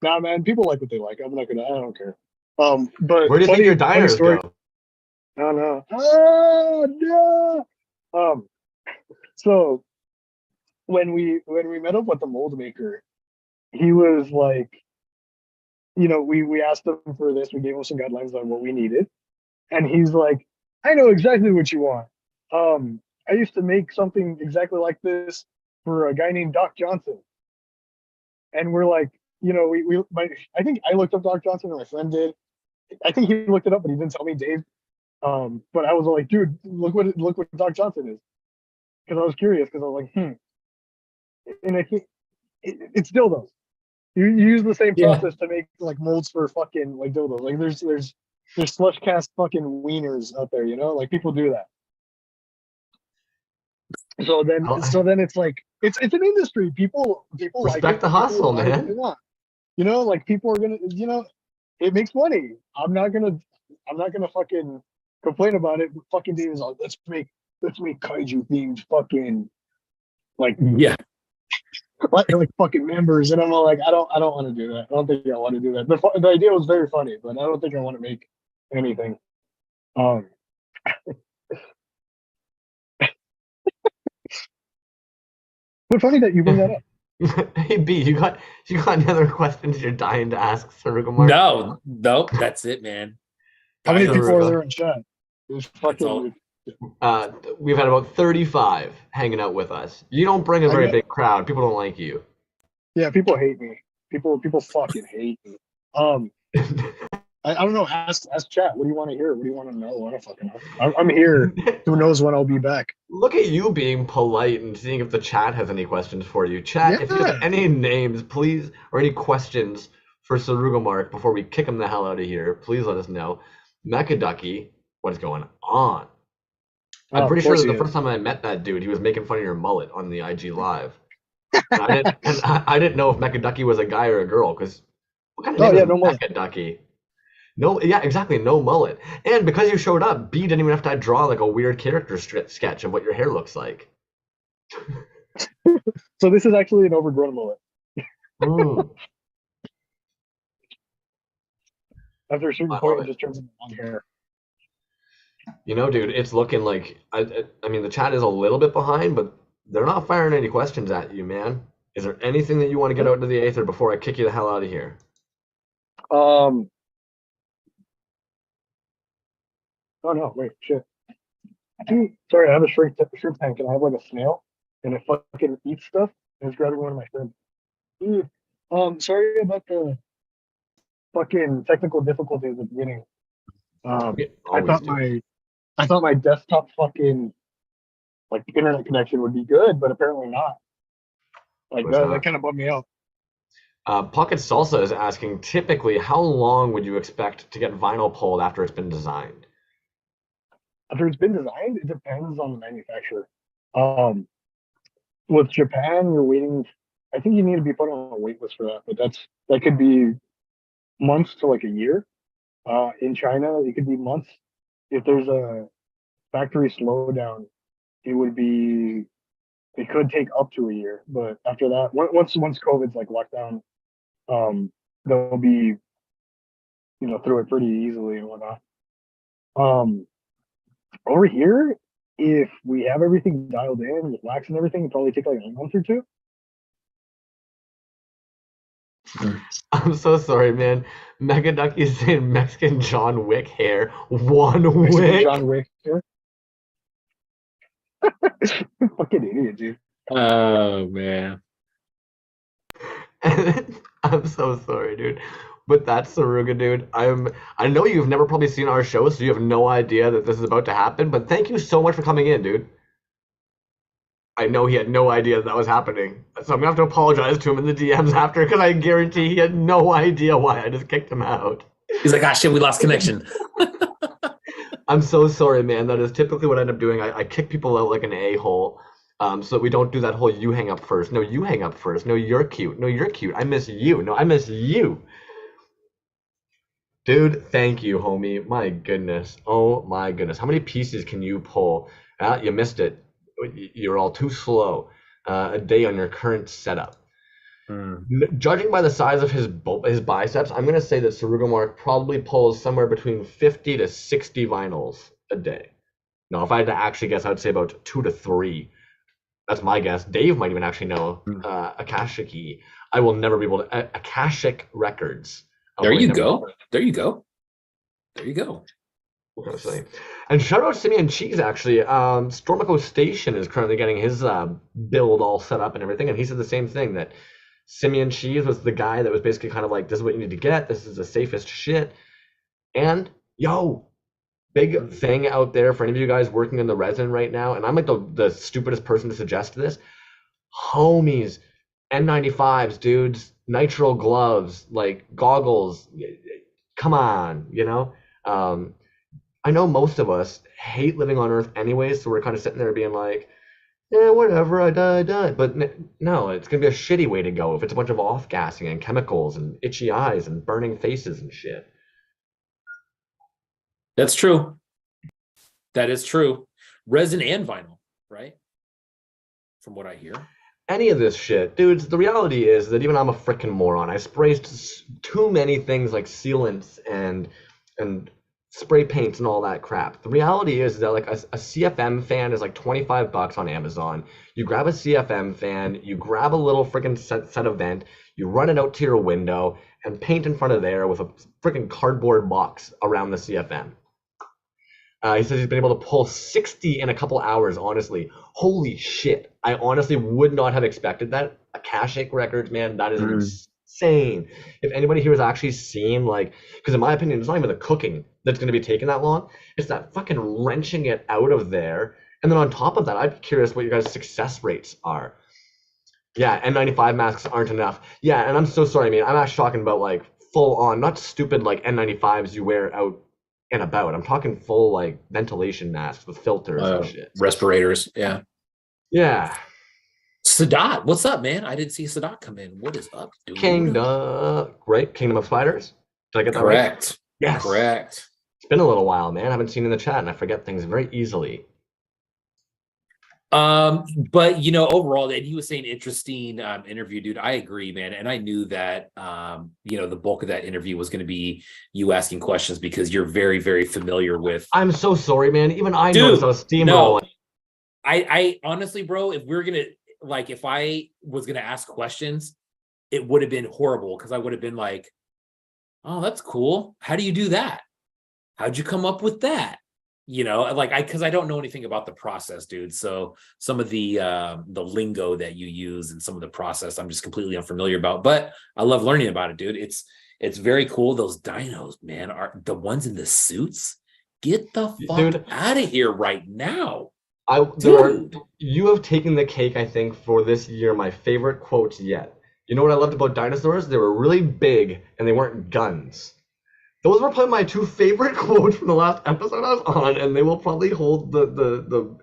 Nah, man, people like what they like. I don't care. But where do you think your diners go? No. Oh no. So when we met up with the mold maker, he was like, you know, we asked him for this. We gave him some guidelines on what we needed, and he's like, I know exactly what you want. I used to make something exactly like this for a guy named Doc Johnson. And we're like, you know, I think I looked up Doc Johnson and my friend did. I think he looked it up, but he didn't tell me, Dave. But I was like, dude, look what Doc Johnson is. Because I was curious, because I was like, And I think it's dildos. You use the same process to make like molds for fucking like dildos. Like there's slush cast fucking wieners out there, you know? Like people do that. So then it's like it's an industry. People respect like the hustle, man. You know, like people are gonna, you know, it makes money. I'm not gonna fucking complain about it. Fucking Dave is like, let's make kaiju themed fucking like like fucking members, and I'm all like, I don't want to do that. I don't think I want to do that. The idea was very funny, but I don't think I want to make anything. But funny that you bring that up. Hey B, you got any other questions you're dying to ask Suruga Mark? No, that's it, man. How many people are there in chat? We've had about 35 hanging out with us. You don't bring a very big crowd. People don't like you. Yeah, people hate me. People fucking hate me. I don't know. Ask chat. What do you want to hear? What do you want to know? I don't fucking know. I'm here. Who knows when I'll be back? Look at you being polite and seeing if the chat has any questions for you. Chat, if you have any names, please, or any questions for Suruga Mark before we kick him the hell out of here, please let us know. Mechaducky, what is going on? I'm pretty sure that the first time I met that dude, he was making fun of your mullet on the IG Live. And I didn't know if Mechaducky was a guy or a girl, because what kind of name is Mechaducky? No, yeah, exactly, no mullet. And because you showed up, B didn't even have to draw like a weird character sketch of what your hair looks like. So this is actually an overgrown mullet. After a certain point, it just turns into long hair. You know, dude, it's looking like, I mean, the chat is a little bit behind, but they're not firing any questions at you, man. Is there anything that you want to get out into the aether before I kick you the hell out of here? Oh no, wait, shit. Sorry, I have a shrimp tank and I have like a snail and it fucking eats stuff and it's grabbing one of my shrimp. Sorry about the fucking technical difficulties at the beginning. I thought my desktop fucking like internet connection would be good, but apparently not. Like that kind of bummed me out. Pocket Salsa is asking, typically, how long would you expect to get vinyl pulled after it's been designed? After it's been designed, it depends on the manufacturer. With Japan, you're waiting. I think you need to be put on a wait list for that, but that could be months to like a year. In China, it could be months. If there's a factory slowdown, it could take up to a year. But after that, once COVID's like locked down, they'll be, through it pretty easily and whatnot. Over here, if we have everything dialed in with wax and everything, it'll probably take like a month or two. I'm so sorry, man. Mega Ducky is saying Mexican John Wick hair. One Mexican wick. John Wick. Yeah. Fucking idiot, dude. Oh man. I'm so sorry, dude. But that's Suruga, dude. I know you've never probably seen our show, so you have no idea that this is about to happen, but thank you so much for coming in, dude. I know he had no idea that was happening. So I'm gonna have to apologize to him in the DMs after, because I guarantee he had no idea why I just kicked him out. He's like, ah, shit, we lost connection. I'm so sorry, man. That is typically what I end up doing. I kick people out like an a-hole, so that we don't do that whole you hang up first. No, you hang up first. No, you're cute. No, you're cute. I miss you. No, I miss you. Dude, thank you, homie. My goodness. Oh, my goodness. How many pieces can you pull? You missed it. You're all too slow. A day on your current setup. Judging by the size of his biceps, I'm going to say that Suruga Mark probably pulls somewhere between 50 to 60 vinyls a day. No, if I had to actually guess, I would say about 2 to 3. That's my guess. Dave might even actually know Akashic. I will never be able to. Akashic Records. There you go. There you go. There you go. And shout out to Simeon Cheese, actually. Stormico Station is currently getting his build all set up and everything, and he said the same thing, that Simeon Cheese was the guy that was basically kind of like, this is what you need to get, this is the safest shit. And big thing out there for any of you guys working in the resin right now, and I'm like the stupidest person to suggest this, homies, N95s, dudes, nitrile gloves, like goggles, come on, I know most of us hate living on Earth anyways, so we're kind of sitting there being like, yeah, whatever, I die. But no, it's going to be a shitty way to go if it's a bunch of off-gassing and chemicals and itchy eyes and burning faces and shit. That's true. That is true. Resin and vinyl, right? From what I hear. Any of this shit, dudes, the reality is that even I'm a freaking moron. I sprayed too many things like sealants and spray paints and all that crap. The reality is that like a CFM fan is like $25 on Amazon. You grab a CFM fan, you grab a little freaking set of vent, you run it out to your window and paint in front of there with a freaking cardboard box around the CFM. He says he's been able to pull 60 in a couple hours, honestly. Holy shit. I honestly would not have expected that. Akashic Records, man, that is insane. If anybody here has actually seen, like, because in my opinion, it's not even the cooking that's going to be taking that long. It's that fucking wrenching it out of there. And then on top of that, I'd be curious what your guys' success rates are. Yeah, N95 masks aren't enough. Yeah, and I'm so sorry, man. I'm actually talking about like full on, not stupid like N95s you wear out and about. I'm talking full like ventilation masks with filters and shit. Respirators, yeah. Yeah. Sadat, what's up, man? I didn't see Sadat come in. What is up, dude? Kingdom of Spiders? Did I get that Correct. Right? Yes. Correct. It's been a little while, man. I haven't seen in the chat and I forget things very easily. But overall, and he was saying interesting interview, dude. I agree, man. And I knew that the bulk of that interview was going to be you asking questions because you're very, very familiar with. I'm so sorry, man. Even I noticed I was steamrolling. No, I honestly, bro, if I was gonna ask questions, it would have been horrible because I would have been like, oh, that's cool. How do you do that? How'd you come up with that? Because I don't know anything about the process, dude. So some of the lingo that you use and some of the process I'm just completely unfamiliar about. But I love learning about it, dude. It's very cool. Those dinos, man, are the ones in the suits. Get the fuck out of here right now. You have taken the cake, I think, for this year. My favorite quotes yet. You know what I loved about dinosaurs? They were really big and they weren't guns. Those were probably my 2 favorite quotes from the last episode I was on, and they will probably hold the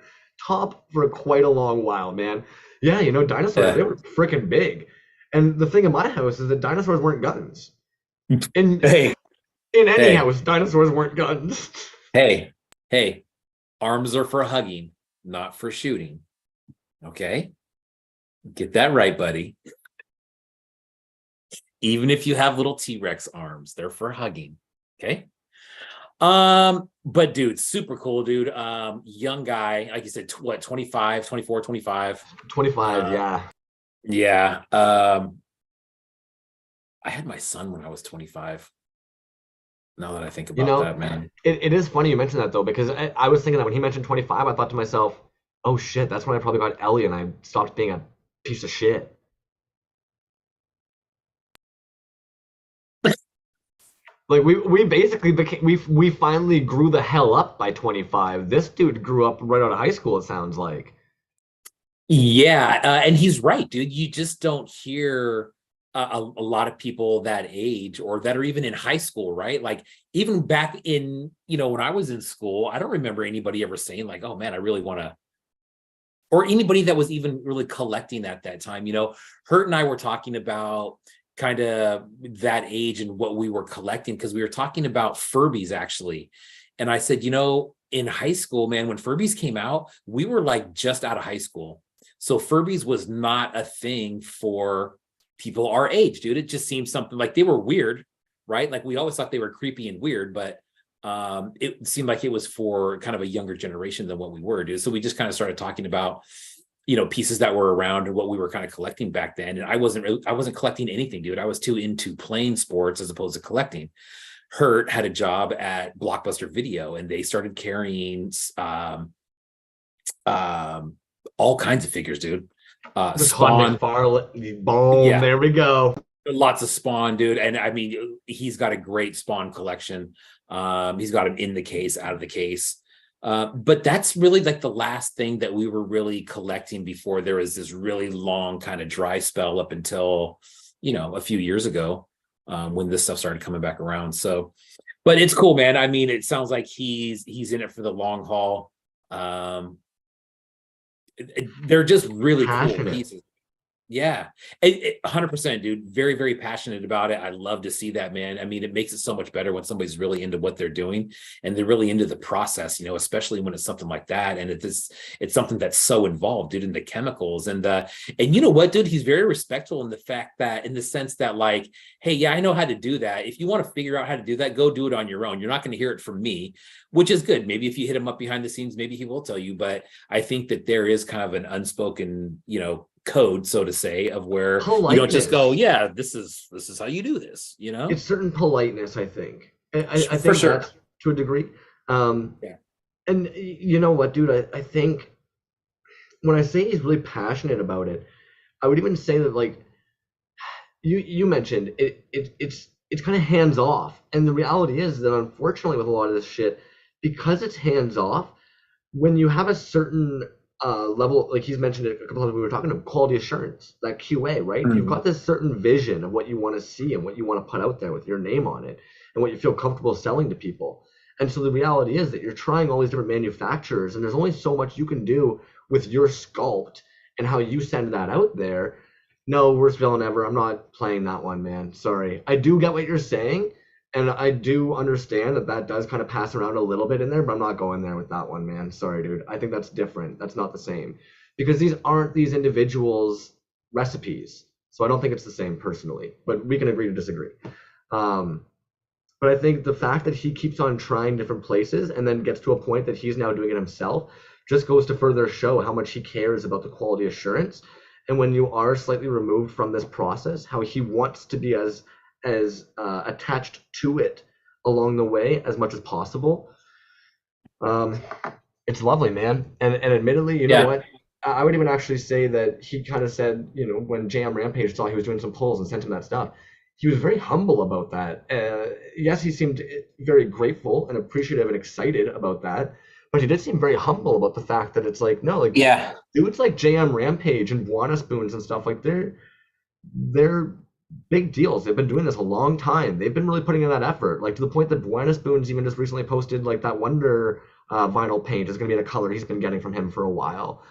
top for quite a long while, man. Yeah, dinosaurs, they were freaking big. And the thing in my house is that dinosaurs weren't guns. In any house, dinosaurs weren't guns. Hey, arms are for hugging, not for shooting. Okay? Get that right, buddy. Even if you have little T-Rex arms, they're for hugging. Okay. But dude, super cool, dude. Young guy, like you said, what, 25, 24, 25. 25, yeah. Yeah. I had my son when I was 25. Now that I think about that, man. It is funny you mentioned that though, because I was thinking that when he mentioned 25, I thought to myself, oh shit, that's when I probably got Ellie and I stopped being a piece of shit. Like we basically became we finally grew the hell up by 25. This dude grew up right out of high school, it sounds like. Yeah, and he's right, dude. You just don't hear a lot of people that age or that are even in high school, right? Like even back in, when I was in school, I don't remember anybody ever saying like, oh man, I really want to, or anybody that was even really collecting at that time. Hurt and I were talking about kind of that age and what we were collecting, because we were talking about Furbies actually. And I said, in high school, man, when Furbies came out, we were like just out of high school. So Furbies was not a thing for people our age, dude. It just seemed something like they were weird, right? Like we always thought they were creepy and weird, but it seemed like it was for kind of a younger generation than what we were, dude. So we just kind of started talking about pieces that were around and what we were kind of collecting back then. And I wasn't collecting anything, dude. I was too into playing sports as opposed to collecting. Hurt had a job at Blockbuster Video, and they started carrying all kinds of figures, dude. Spawn, boom, yeah. There we go. Lots of Spawn, dude. And I mean, he's got a great Spawn collection. He's got them in the case, out of the case. But that's really like the last thing that we were really collecting before there was this really long kind of dry spell up until, a few years ago, when this stuff started coming back around. So, but it's cool, man. I mean, it sounds like he's in it for the long haul. They're just really cool pieces. Yeah, 100%, dude. Very, very passionate about it. I love to see that, man. I mean, it makes it so much better when somebody's really into what they're doing and they're really into the process, especially when it's something like that. And it's something that's so involved, dude, in the chemicals and you know what, dude, he's very respectful in the sense that like, hey, yeah, I know how to do that. If you want to figure out how to do that, go do it on your own. You're not going to hear it from me, which is good. Maybe if you hit him up behind the scenes, maybe he will tell you. But I think that there is kind of an unspoken, code, so to say, of where politeness. You don't just go, yeah, this is how you do this, It's certain politeness, I think. I think for sure. That's to a degree. Yeah. And you know what, dude, I think when I say he's really passionate about it, I would even say that, like, you mentioned it's kind of hands off. And the reality is that unfortunately with a lot of this shit, because it's hands off, when you have a certain level, like he's mentioned it a couple of times, we were talking about quality assurance, that QA, right? Mm-hmm. You've got this certain vision of what you want to see and what you want to put out there with your name on it and what you feel comfortable selling to people. And so the reality is that you're trying all these different manufacturers, and there's only so much you can do with your sculpt and how you send that out there. No, worst villain ever. I'm not playing that one, man. Sorry. I do get what you're saying, and I do understand that does kind of pass around a little bit in there, but I'm not going there with that one, man. Sorry, dude. I think that's different. That's not the same. Because these aren't these individuals' recipes. So I don't think it's the same personally, but we can agree to disagree. But I think the fact that he keeps on trying different places and then gets to a point that he's now doing it himself just goes to further show how much he cares about the quality assurance. And when you are slightly removed from this process, how he wants to be as attached to it along the way as much as possible. It's lovely, man. And admittedly, you know what? I would even actually say that he kind of said, when JM Rampage saw he was doing some polls and sent him that stuff, he was very humble about that. Yes, he seemed very grateful and appreciative and excited about that, but he did seem very humble about the fact that it's like, no, like, yeah, dudes like JM Rampage and Buana Spoons and stuff, like they're big deals. They've been doing this a long time. They've been really putting in that effort, like to the point that Buana Spoons even just recently posted like that Wonder vinyl paint is going to be the color he's been getting from him for a while.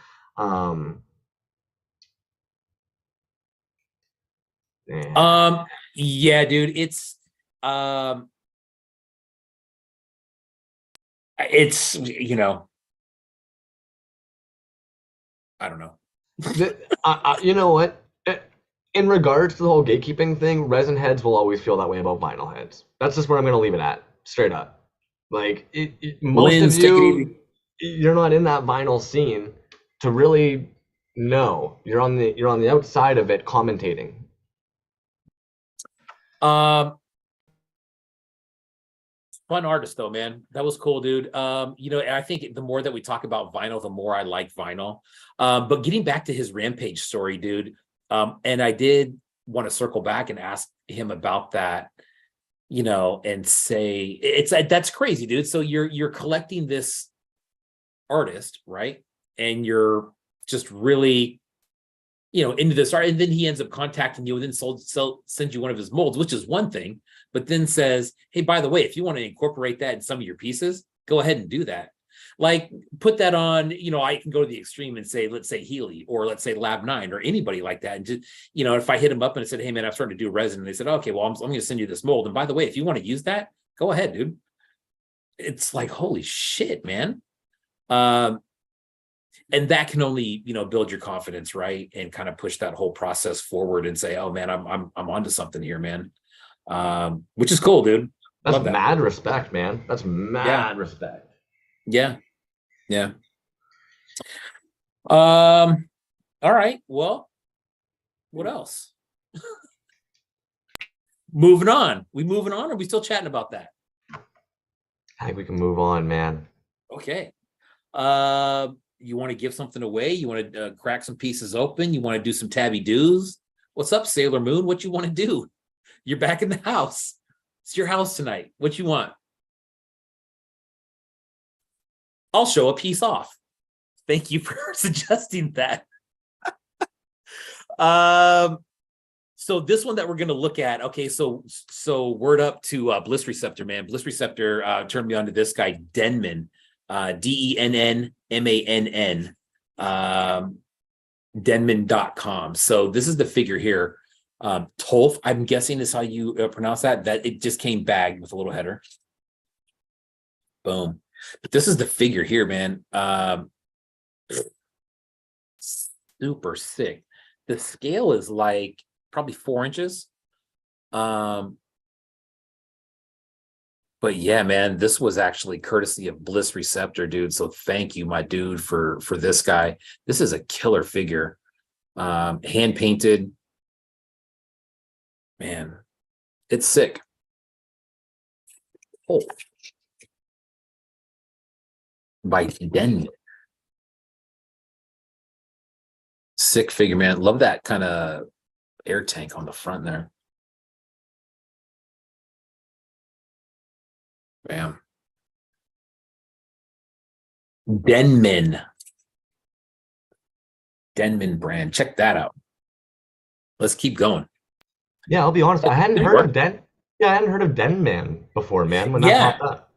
Yeah, dude, it's I don't know. You know what? in regards to the whole gatekeeping thing, resin heads will always feel that way about vinyl heads. That's just where I'm gonna leave it at, straight up. Like most of Lynn's, take it you, easy. you're not in that vinyl scene to really know. You're on the outside of it commentating. Fun artist though, man. That was cool, dude. You know, I think the more that we talk about vinyl, the more I like vinyl. But getting back to his Rampage story, dude, and I did want to circle back and ask him about that, you know, and say that's crazy, dude. So you're collecting this artist, right? And you're just really, you know, into this art, and then he ends up contacting you and then sends you one of his molds, which is one thing, but then says, hey, by the way, if you want to incorporate that in some of your pieces, go ahead and do that. Like, put that on, you know, I can go to the extreme and say, let's say Healy, or let's say Lab 9, or anybody like that. And just, you know, if I hit him up and I said, hey man, I'm starting to do resin, and they said, okay, well, I'm going to send you this mold. And by the way, if you want to use that, go ahead, dude. It's like, holy shit, man. And that can only, you know, build your confidence, right? And kind of push that whole process forward and say, oh man, I'm onto something here, man. Which is cool, dude. That's Love that. mad respect, man. That's mad respect. Yeah. Yeah. All right. Well, what else? Moving on. We moving on, or are we still chatting about that? I think we can move on, man. Okay. You want to give something away? You want to crack some pieces open? You want to do some tabby doos? What's up, Sailor Moon? What you want to do? You're back in the house. It's your house tonight. What you want? I'll show a piece off. Thank you for suggesting that. So this one that we're going to look at, okay, so word up to Bliss Receptor, man. Bliss Receptor turned me on to this guy, Denman, DENNMANN, Denman.com. So this is the figure here. Tolf, I'm guessing is how you pronounce that. That it just came bagged with a little header. Boom. But this is the figure here, man. Super sick. The scale is like probably 4 inches. But yeah, man, this was actually courtesy of Bliss Receptor, dude. So thank you, my dude, for this guy. This is a killer figure. Hand painted. Man, it's sick. Oh. By Den. Sick figure, man. Love that kind of air tank on the front there. Bam. Denman brand. Check that out. Let's keep going. Yeah, I'll be honest. I hadn't heard of Denman before, man. When that popped up.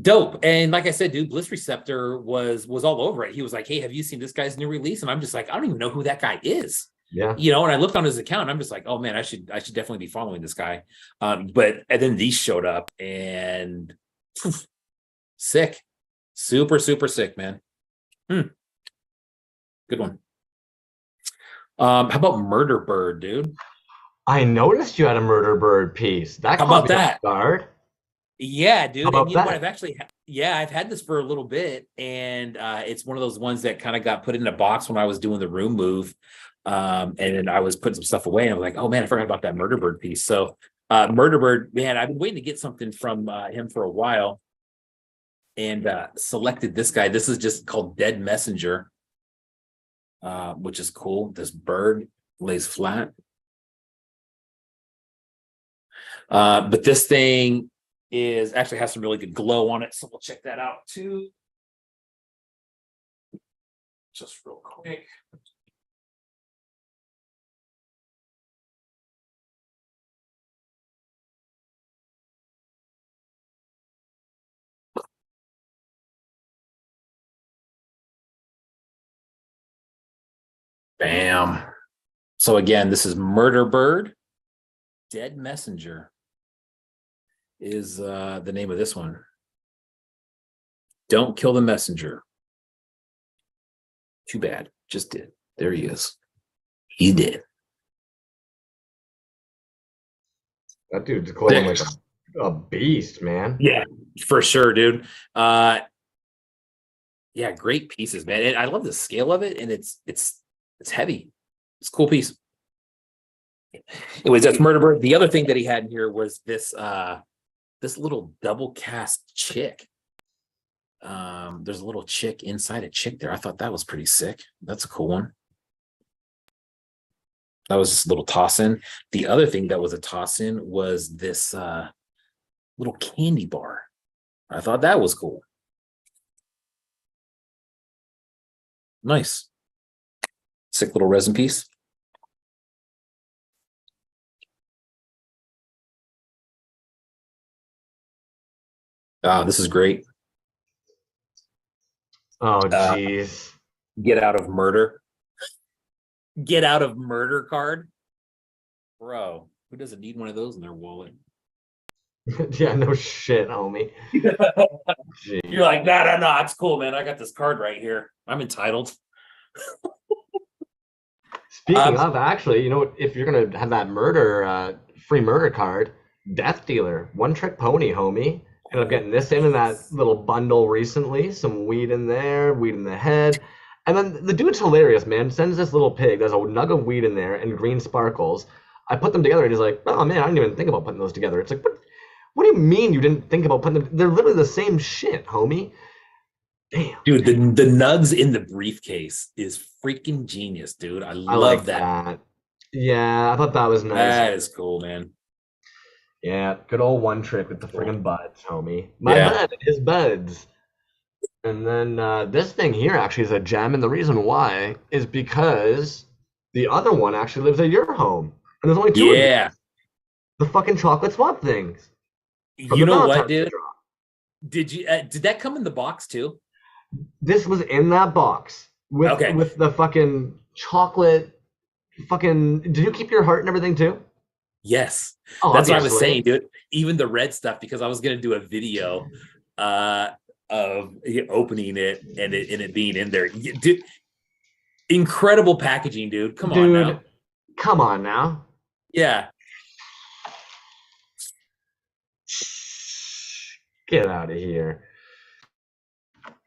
Dope. And like I said, dude, Bliss Receptor was all over it. He was like, hey, have you seen this guy's new release? And I'm just like, I don't even know who that guy is. Yeah. You know, and I looked on his account and I'm just like, oh man, I should definitely be following this guy. But and then these showed up and poof, sick. Super, super sick, man. Good one. How about Murder Bird, dude? I noticed you had a Murder Bird piece. That How about that? Guard. Yeah, dude. And you know what? I've actually, I've had this for a little bit, and it's one of those ones that kind of got put in a box when I was doing the room move, and then I was putting some stuff away, and I was like, oh man, I forgot about that Murder Bird piece. So, Murder Bird, man, I've been waiting to get something from him for a while, and selected this guy. This is just called Dead Messenger, which is cool. This bird lays flat, but this thing is actually has some really good glow on it, so we'll check that out too. Just real quick. Bam. So again, this is Murder Bird. Dead Messenger is the name of this one. Don't kill the messenger. Too bad. Just did. There he is. He did. That dude's glowing like a beast, man. Yeah, for sure, dude. Yeah, great pieces, man. And I love the scale of it, and it's heavy. It's a cool piece. Anyways, that's Murder Bird. The other thing that he had in here was this this little double cast chick. There's a little chick inside a chick there. I thought that was pretty sick. That's a cool one. That was just a little toss in. The other thing that was a toss in was this little candy bar. I thought that was cool. Nice. Sick little resin piece. This is great. Oh, jeez. Get out of murder. Get out of murder card. Bro, who doesn't need one of those in their wallet? Yeah, no shit, homie. You're like, no, it's cool, man. I got this card right here. I'm entitled. Speaking of, actually, you know, if you're gonna have that murder, free murder card, Death Dealer, one trick pony, homie. Ended up getting this in that little bundle recently. Some weed in there, weed in the head. And then the dude's hilarious, man. Sends this little pig. There's a nug of weed in there and green sparkles. I put them together and he's like, oh man, I didn't even think about putting those together. It's like, what do you mean you didn't think about putting them? They're literally the same shit, homie. Damn. Dude, the nugs in the briefcase is freaking genius, dude. I love like that. Yeah, I thought that was nice. That is cool, man. Yeah, good old one trick with the friggin' buds, homie. My bud and his buds. And then this thing here actually is a gem, and the reason why is because the other one actually lives at your home. And there's only two of them. The fucking chocolate swap things. You know what, dude? Did that come in the box too? This was in that box with the fucking chocolate fucking. Did you keep your heart and everything too? Yes. Oh, that's what I was saying, dude. Even the red stuff, because I was gonna do a video of opening it and it being in there. Dude, incredible packaging, dude. Come on now. Come on now. Yeah. Get out of here.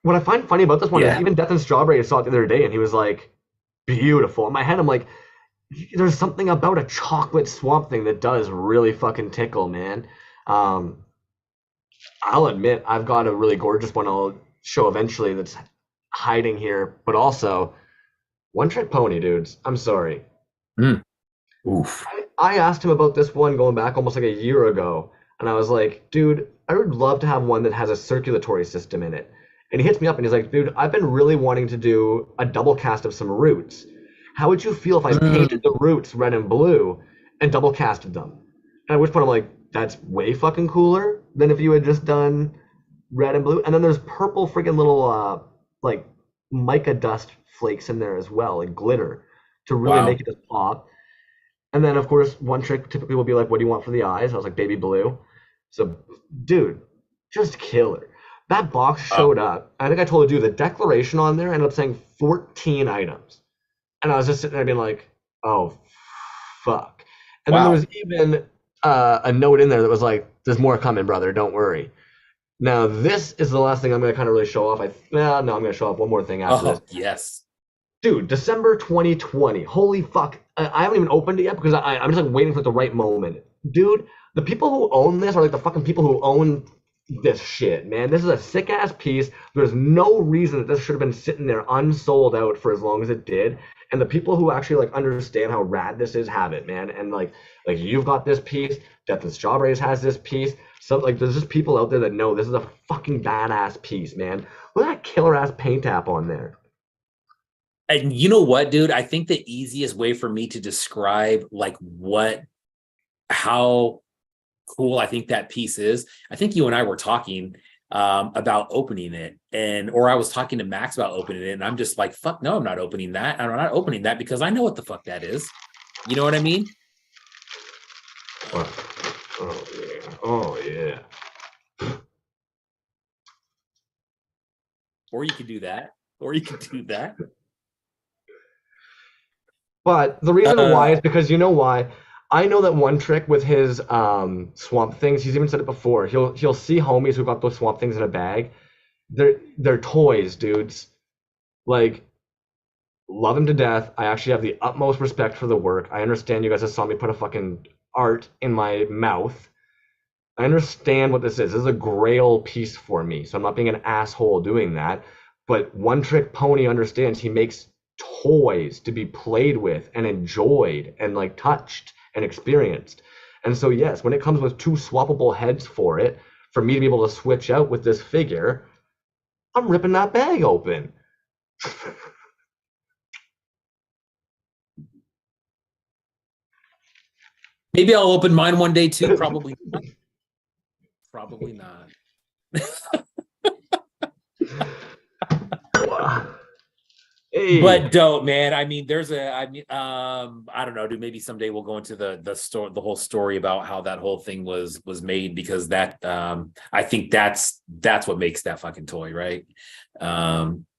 What I find funny about this one is even Death and Strawberry saw it the other day and he was like, beautiful. In my head, I'm like, there's something about a chocolate swamp thing that does really fucking tickle, man. I'll admit I've got a really gorgeous one I'll show eventually that's hiding here, but also one trick pony, dudes. I'm sorry. Oof. I asked him about this one going back almost like a year ago, and I was like, dude, I would love to have one that has a circulatory system in it. And he hits me up and he's like, dude, I've been really wanting to do a double cast of some roots. How would you feel if I painted the roots red and blue and double casted them? And at which point I'm like, that's way fucking cooler than if you had just done red and blue. And then there's purple freaking little like mica dust flakes in there as well, like glitter, to really make it just pop. And then of course one trick typically will be like, what do you want for the eyes? I was like, baby blue. So dude, just killer. That box showed up. I think I told you the declaration on there ended up saying 14 items. And I was just sitting there being like, oh, fuck. And then there was even a note in there that was like, there's more coming, brother. Don't worry. Now, this is the last thing I'm going to kind of really show off. No, I'm going to show off one more thing after this. Yes. Dude, December 2020. Holy fuck. I haven't even opened it yet because I'm just like waiting for the right moment. Dude, the people who own this are like the fucking people who own this shit, man. This is a sick ass piece. There's no reason that this should have been sitting there unsold out for as long as it did. And the people who actually like understand how rad this is have it, man. And like you've got this piece, Death and Strawberries has this piece. So like there's just people out there that know this is a fucking badass piece, man. Look at that killer ass paint app on there. And you know what, dude? I think the easiest way for me to describe like how cool I think that piece is, I think you and I were talking about opening it, or I was talking to Max about opening it, and I'm just like, fuck no, I'm not opening that. I'm not opening that because I know what the fuck that is. You know what I mean? Oh yeah. Or you could do that. Or you could do that. But the reason why is because you know why? I know that one trick with his swamp things. He's even said it before. He'll see homies who got those swamp things in a bag. They're toys, dudes. Like, love him to death. I actually have the utmost respect for the work. I understand you guys just saw me put a fucking art in my mouth. I understand what this is. This is a grail piece for me, so I'm not being an asshole doing that. But One Trick Pony understands he makes toys to be played with and enjoyed and like touched and experienced. And so yes, when it comes with two swappable heads for it, for me to be able to switch out with this figure, I'm ripping that bag open. Maybe I'll open mine one day too. Probably not. Probably not. Hey. But dope, man. I mean, I don't know, dude. Maybe someday we'll go into the story, the whole story about how that whole thing was made, because that I think that's what makes that fucking toy, right?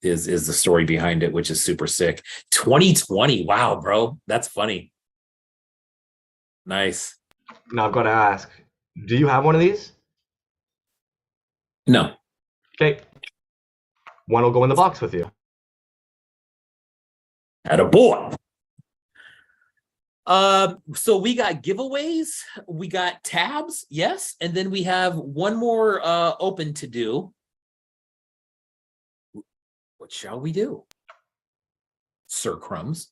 Is the story behind it, which is super sick. 2020, wow, bro, that's funny. Nice. Now I've got to ask, do you have one of these? No. Okay. One will go in the box with you. Attaboy. So we got giveaways, we got tabs, yes, and then we have one more open to do. What shall we do, Sir Crumbs?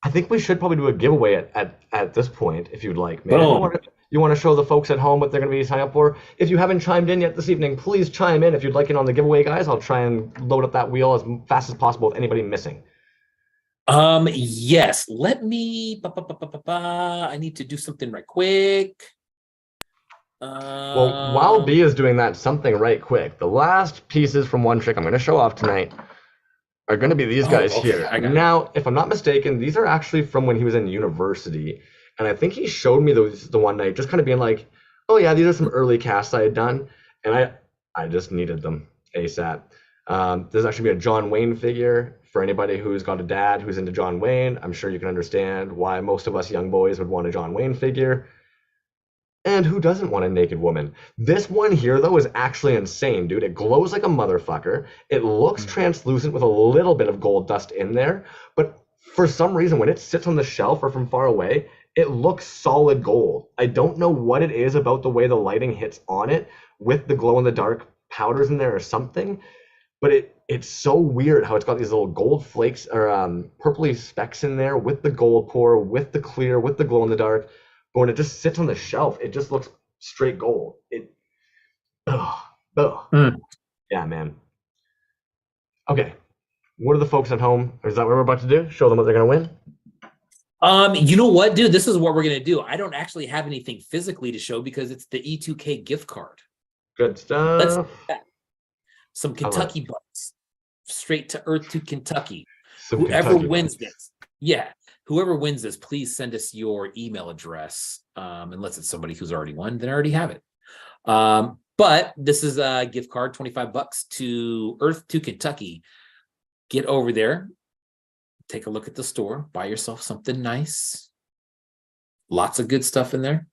I think we should probably do a giveaway at this point, if you'd like, man. Boom. You want to show the folks at home what they're going to be signing up for? If you haven't chimed in yet this evening, please chime in. If you'd like in on the giveaway, guys, I'll try and load up that wheel as fast as possible with anybody missing. Yes, let me, I need to do something right quick. Well, while B is doing that something right quick, the last pieces from One Trick I'm going to show off tonight are going to be these guys here. Now, if I'm not mistaken, these are actually from when he was in university. And I think he showed me those the one night, just kind of being like, oh yeah, these are some early casts I had done. And I just needed them ASAP. There's actually be a John Wayne figure. For anybody who's got a dad who's into John Wayne, I'm sure you can understand why most of us young boys would want a John Wayne figure. And who doesn't want a naked woman? This one here, though, is actually insane, dude. It glows like a motherfucker. It looks translucent with a little bit of gold dust in there. But for some reason, when it sits on the shelf or from far away, it looks solid gold. I don't know what it is about the way the lighting hits on it with the glow-in-the-dark powders in there or something. But it's so weird how it's got these little gold flakes or purpley specks in there with the gold pour, with the clear, with the glow-in-the-dark. But when it just sits on the shelf, it just looks straight gold. Yeah, man. Okay. What are the folks at home? Is that what we're about to do? Show them what they're going to win? You know what, dude? This is what we're going to do. I don't actually have anything physically to show because it's the E2K gift card. Good stuff. Let's do that. Some Kentucky bucks. Straight to Earth to Kentucky. Whoever wins this. Yeah. Whoever wins this, please send us your email address. Unless it's somebody who's already won, then I already have it. But this is a gift card, $25 to Earth to Kentucky. Get over there. Take a look at the store. Buy yourself something nice. Lots of good stuff in there.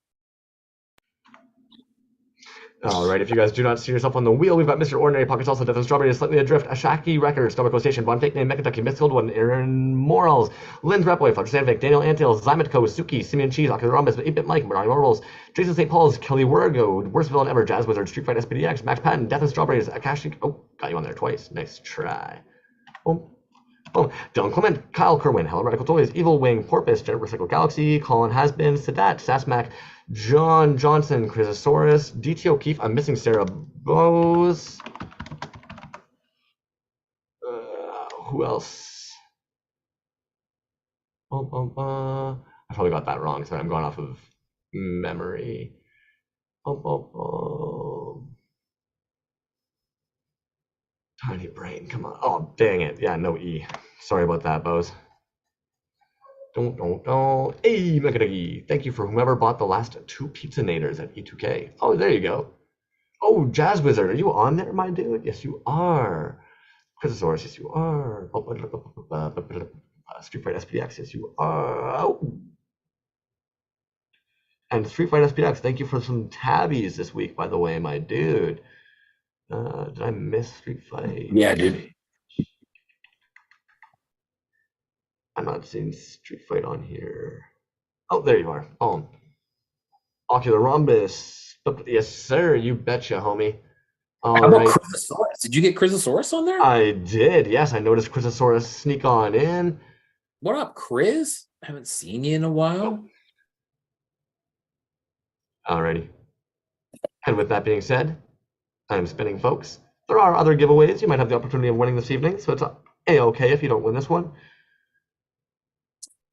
All right, if you guys do not see yourself on the wheel, we've got Mr. Ordinary, Pockets Also, Death and Strawberry, Slightly Adrift, Ashaki Records, Stomach Station, Bon Fake Name, Mekataki, Mythical One, Aaron Morals, Lynn's Rapway, Fletcher Sandvik, Daniel Antil, Zymatco, Suki, Simeon Cheese, Oculus Rhombus, 8-Bit Mike, Bernard Marbles, Jason St. Paul's, Kelly Wergo, Worst Villain Ever, Jazz Wizard, Street Fight SPDX, Max Patton, Death and Strawberries, Akashi. Oh, got you on there twice. Nice try. Boom. Boom. Dylan Clement, Kyle Kerwin, Hello Radical Toys, Evil Wing, Porpoise, Jennifer Cycle Galaxy, Colin Hasbin, Sadat, Sasmac, John Johnson, Chrysosaurus, DT O'Keefe, I'm missing Sarah Bose. Who else? I probably got that wrong, so I'm going off of memory. Tiny brain, come on. Oh, dang it. Yeah, no E. Sorry about that, Bose. Don't. Hey, Mekadagi. Thank you for whomever bought the last 2 Pizzanators at E2K. Oh, there you go. Oh, Jazz Wizard, are you on there, my dude? Yes, you are. Chrysosaurus, yes, you are. Street Fight SPX, yes, you are. Oh. And Street Fight SPX, thank you for some tabbies this week, by the way, my dude. Did I miss Street Fight? Yeah, dude. I'm not seeing Street Fight on here. Oh, there you are. Oh, Ocular Rhombus. Yes, sir. You betcha, homie. All How about right. Chrysosaurus? Did you get Chrysosaurus on there? I did. Yes, I noticed Chrysosaurus sneak on in. What up, Chris? I haven't seen you in a while. Alrighty. And with that being said, I'm spinning, folks. There are other giveaways you might have the opportunity of winning this evening, so it's a-okay if you don't win this one.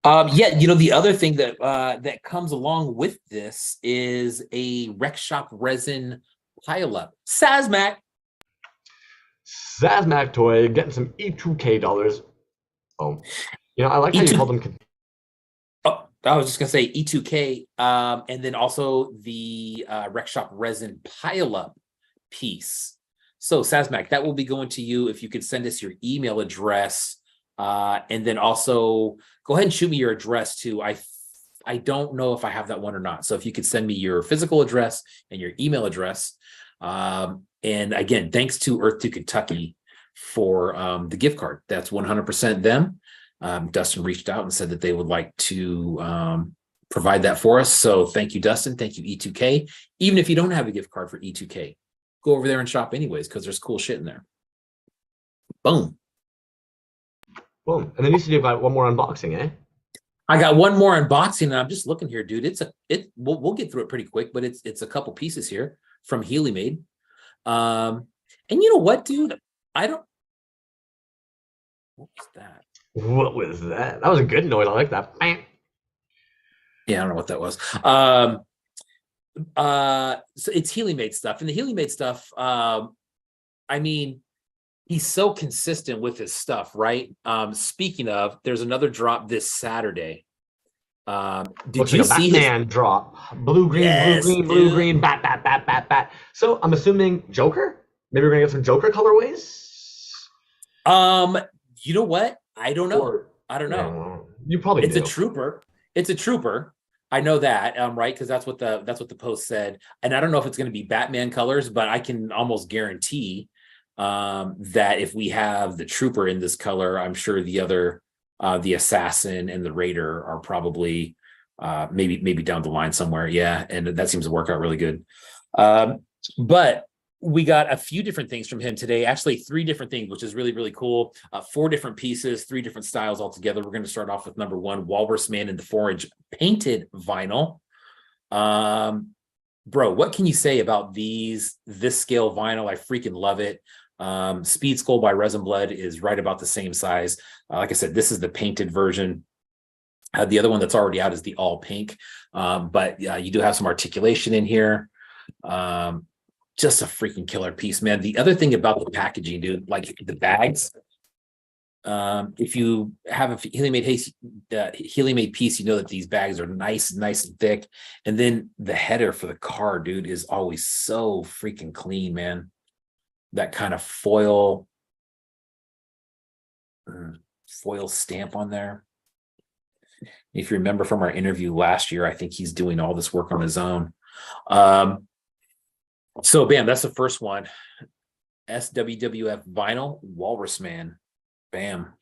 Yeah, you know, the other thing that that comes along with this is a Rec Shop resin pileup. Sazmac. Sazmac toy getting some E2K dollars. Oh, you know, I like how you called them. Oh, I was just gonna say E2K, and then also the Rec Shop resin pileup piece. So Sazmac, that will be going to you if you could send us your email address, and then also go ahead and shoot me your address too. I don't know if I have that one or not. So if you could send me your physical address and your email address. And again, thanks to Earth to Kentucky for the gift card. That's 100% them. Dustin reached out and said that they would like to provide that for us. So thank you, Dustin. Thank you, E2K. Even if you don't have a gift card for E2K, go over there and shop anyways, because there's cool shit in there. Boom. Boom. And then you said you got one more unboxing, eh? I got one more unboxing, and I'm just looking here, dude. We'll get through it pretty quick, but it's a couple pieces here from Healy Made. And you know what, dude? What was that? What was that? That was a good noise. I like that. Yeah, I don't know what that was. So it's Healy Made stuff, and the Healy Made stuff, I mean, he's so consistent with his stuff, right? Speaking of, there's another drop this Saturday. Did you see Batman drop? Blue, green, Yes, blue, green, blue, green, bat, bat, bat, bat, bat. So I'm assuming Joker? Maybe we're gonna get some Joker colorways? You know what? I don't know. I don't know. You probably It's do. a trooper. It's a trooper. I know that, right? Because that's what the post said. And I don't know if it's going to be Batman colors, but I can almost guarantee that if we have the trooper in this color, I'm sure the other, the assassin and the raider are probably maybe down the line somewhere. Yeah, and that seems to work out really good. But we got a few different things from him today, actually 3 different things, which is really, really cool. 4 different pieces, 3 different styles altogether. We're going to start off with number 1, Walrus Man in the 4-inch painted vinyl. Bro, what can you say about this scale vinyl? I freaking love it. Speed Skull by Resin Blood is right about the same size. Like I said, this is the painted version. The other one that's already out is the all pink. But you do have some articulation in here. Just a freaking killer piece, man. The other thing about the packaging, dude, like the bags, if you have a Healy Made piece, you know that these bags are nice and thick. And then the header for the car, dude, is always so freaking clean, man. That kind of foil stamp on there. If you remember from our interview last year, I think he's doing all this work on his own. So bam, that's the first one. SWWF vinyl, Walrus Man. Bam.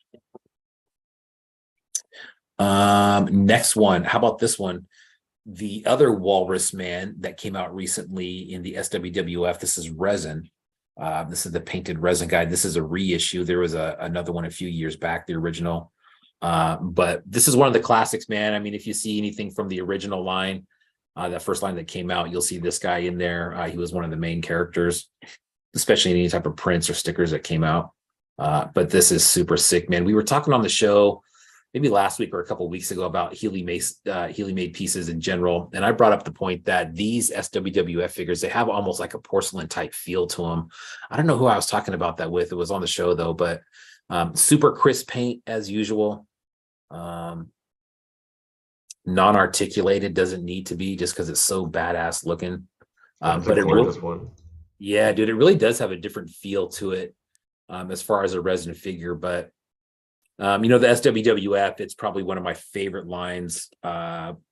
Next one. How about this one? The other Walrus Man that came out recently in the SWWF. This is resin. This is the painted resin guide. This is a reissue. There was another one a few years back, the original. But this is one of the classics, man. I mean, if you see anything from the original line, that first line that came out, you'll see this guy in there. He was one of the main characters, especially in any type of prints or stickers that came out. But this is super sick, man. We were talking on the show maybe last week or a couple of weeks ago about Healy Made pieces in general. And I brought up the point that these SWWF figures, they have almost like a porcelain type feel to them. I don't know who I was talking about that with. It was on the show though, but super crisp paint as usual. Non-articulated, doesn't need to be just because it's so badass looking. But it really, yeah, dude, it really does have a different feel to it as far as a resin figure. But you know, the SWWF, it's probably one of my favorite lines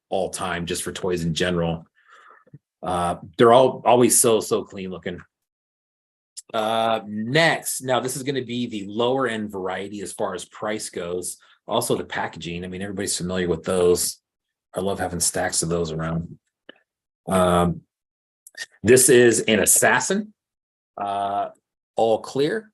all time, just for toys in general. They're all always so clean looking. Next, now this is going to be the lower end variety as far as price goes. Also the packaging. I mean, everybody's familiar with those. I love having stacks of those around. This is an assassin, all clear.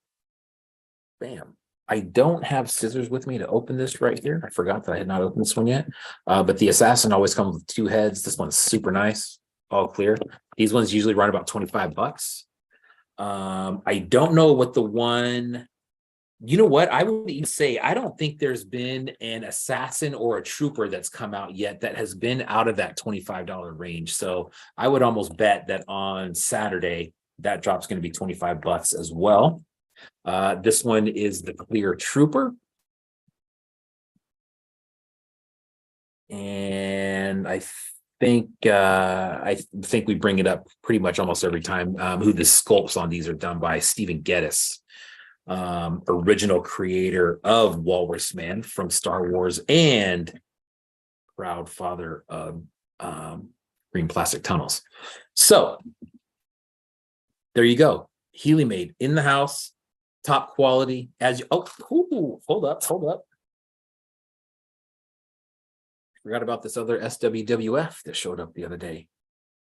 Bam. I don't have scissors with me to open this right here. I forgot that I had not opened this one yet. But the assassin always comes with 2 heads. This one's super nice, all clear. These ones usually run about $25. I don't know what the one, you know what? I would even say, I don't think there's been an assassin or a trooper that's come out yet that has been out of that $25 range. So I would almost bet that on Saturday, that drop's going to be $25 as well. This one is the clear trooper. And I think we bring it up pretty much almost every time. Who the sculpts on these are done by Stephen Geddes, original creator of Walrus Man from Star Wars and proud father of Green Plastic Tunnels. So there you go. Healy made in the house, top quality. As you, hold up. Forgot about this other SWWF that showed up the other day.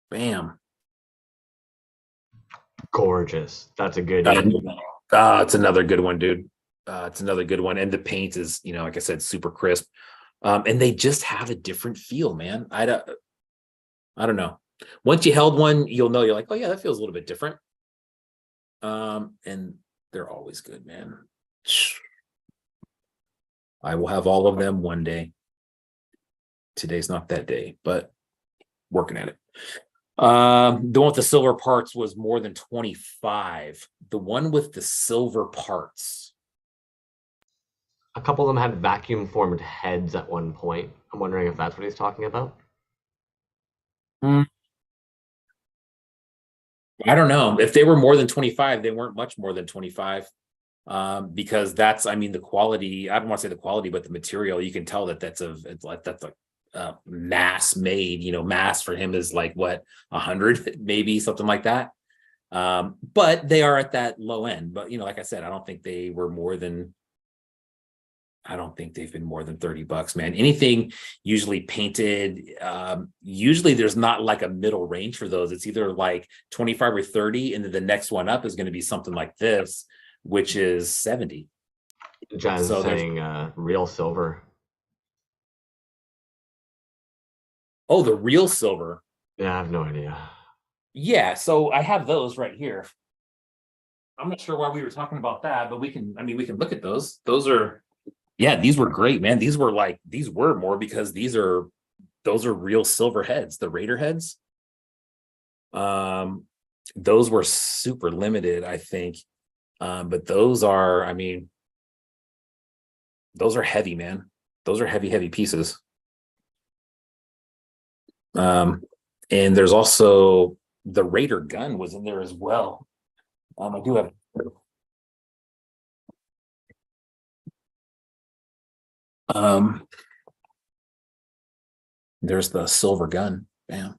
Bam. Gorgeous. That's a good. It's another good one, dude. It's another good one. And the paint is, like I said, super crisp. And they just have a different feel, man. I don't know. Once you held one, you'll know. You're like, oh yeah, that feels a little bit different. And they're always good, man. I will have all of them one day. Today's not that day, but working at it. The one with the silver parts was more than 25. The one with the silver parts. A couple of them had vacuum formed heads at one point. I'm wondering if that's what he's talking about. I don't know. If they were more than 25, they weren't much more than 25. Because that's, the quality, I don't want to say the quality, but the material, you can tell that that's a mass made, mass for him is like what, 100, maybe something like that. But they are at that low end. But, like I said, I don't think they've been more than $30, man. Anything usually painted, usually there's not like a middle range for those. It's either like 25 or 30, and then the next one up is going to be something like this, which is 70. John's saying real silver. Oh, the real silver. Yeah, I have no idea. Yeah, so I have those right here. I'm not sure why we were talking about that, but we can look at those. Those are, yeah, these were great, man. These were more because those are real silver heads, the Raider heads. Those were super limited, I think. But those are, those are heavy, man. Those are heavy pieces. And there's also the Raider gun was in there as well. I do have. There's the silver gun. Bam.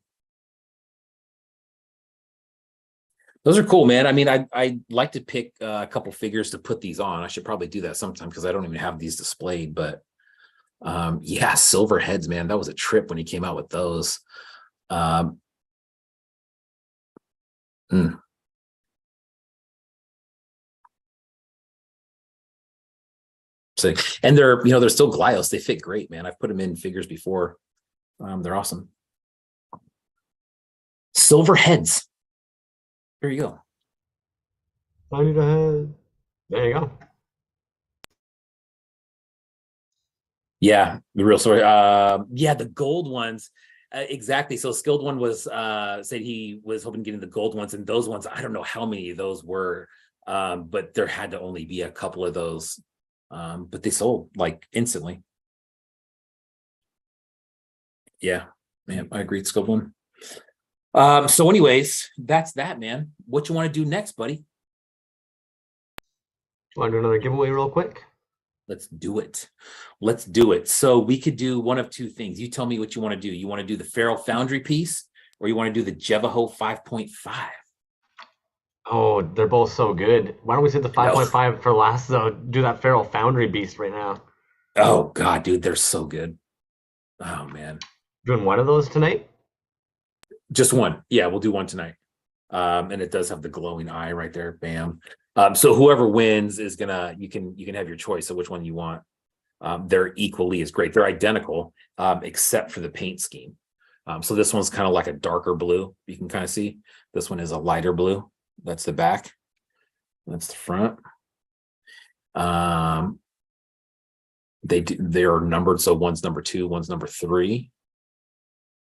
Those are cool, man. I like to pick a couple figures to put these on. I should probably do that sometime because I don't even have these displayed. But yeah, silver heads, man. That was a trip when he came out with those. So, and they're still Glios. They fit great, man. I've put them in figures before. They're awesome. Silver heads. There you go. I need a head. There you go. Yeah, the real story. Yeah, the gold ones. Exactly. So Skilled One was said he was hoping getting the gold ones, and those ones, I don't know how many of those were, but there had to only be a couple of those. But they sold like instantly. Yeah, man, I agree. Skilled One. So anyways, that's that, man. What you want to do next, buddy? Want to do another giveaway real quick? Let's do it. Let's do it. So we could do one of two things. You tell me what you want to do. You want to do the Feral Foundry piece, or you want to do the Jevaho 5.5? Oh, they're both so good. Why don't we save the 5.5 for last, though? Do that Feral Foundry beast right now. Oh, God, dude, they're so good. Oh, man. Doing one of those tonight? Just one. Yeah, we'll do one tonight. And it does have the glowing eye right there. Bam. So whoever wins is gonna, you can have your choice of which one you want. They're equally as great. They're identical, except for the paint scheme. So this one's kind of like a darker blue. You can kind of see this one is a lighter blue. That's the back. That's the front. They are numbered. So one's number 2, one's number 3.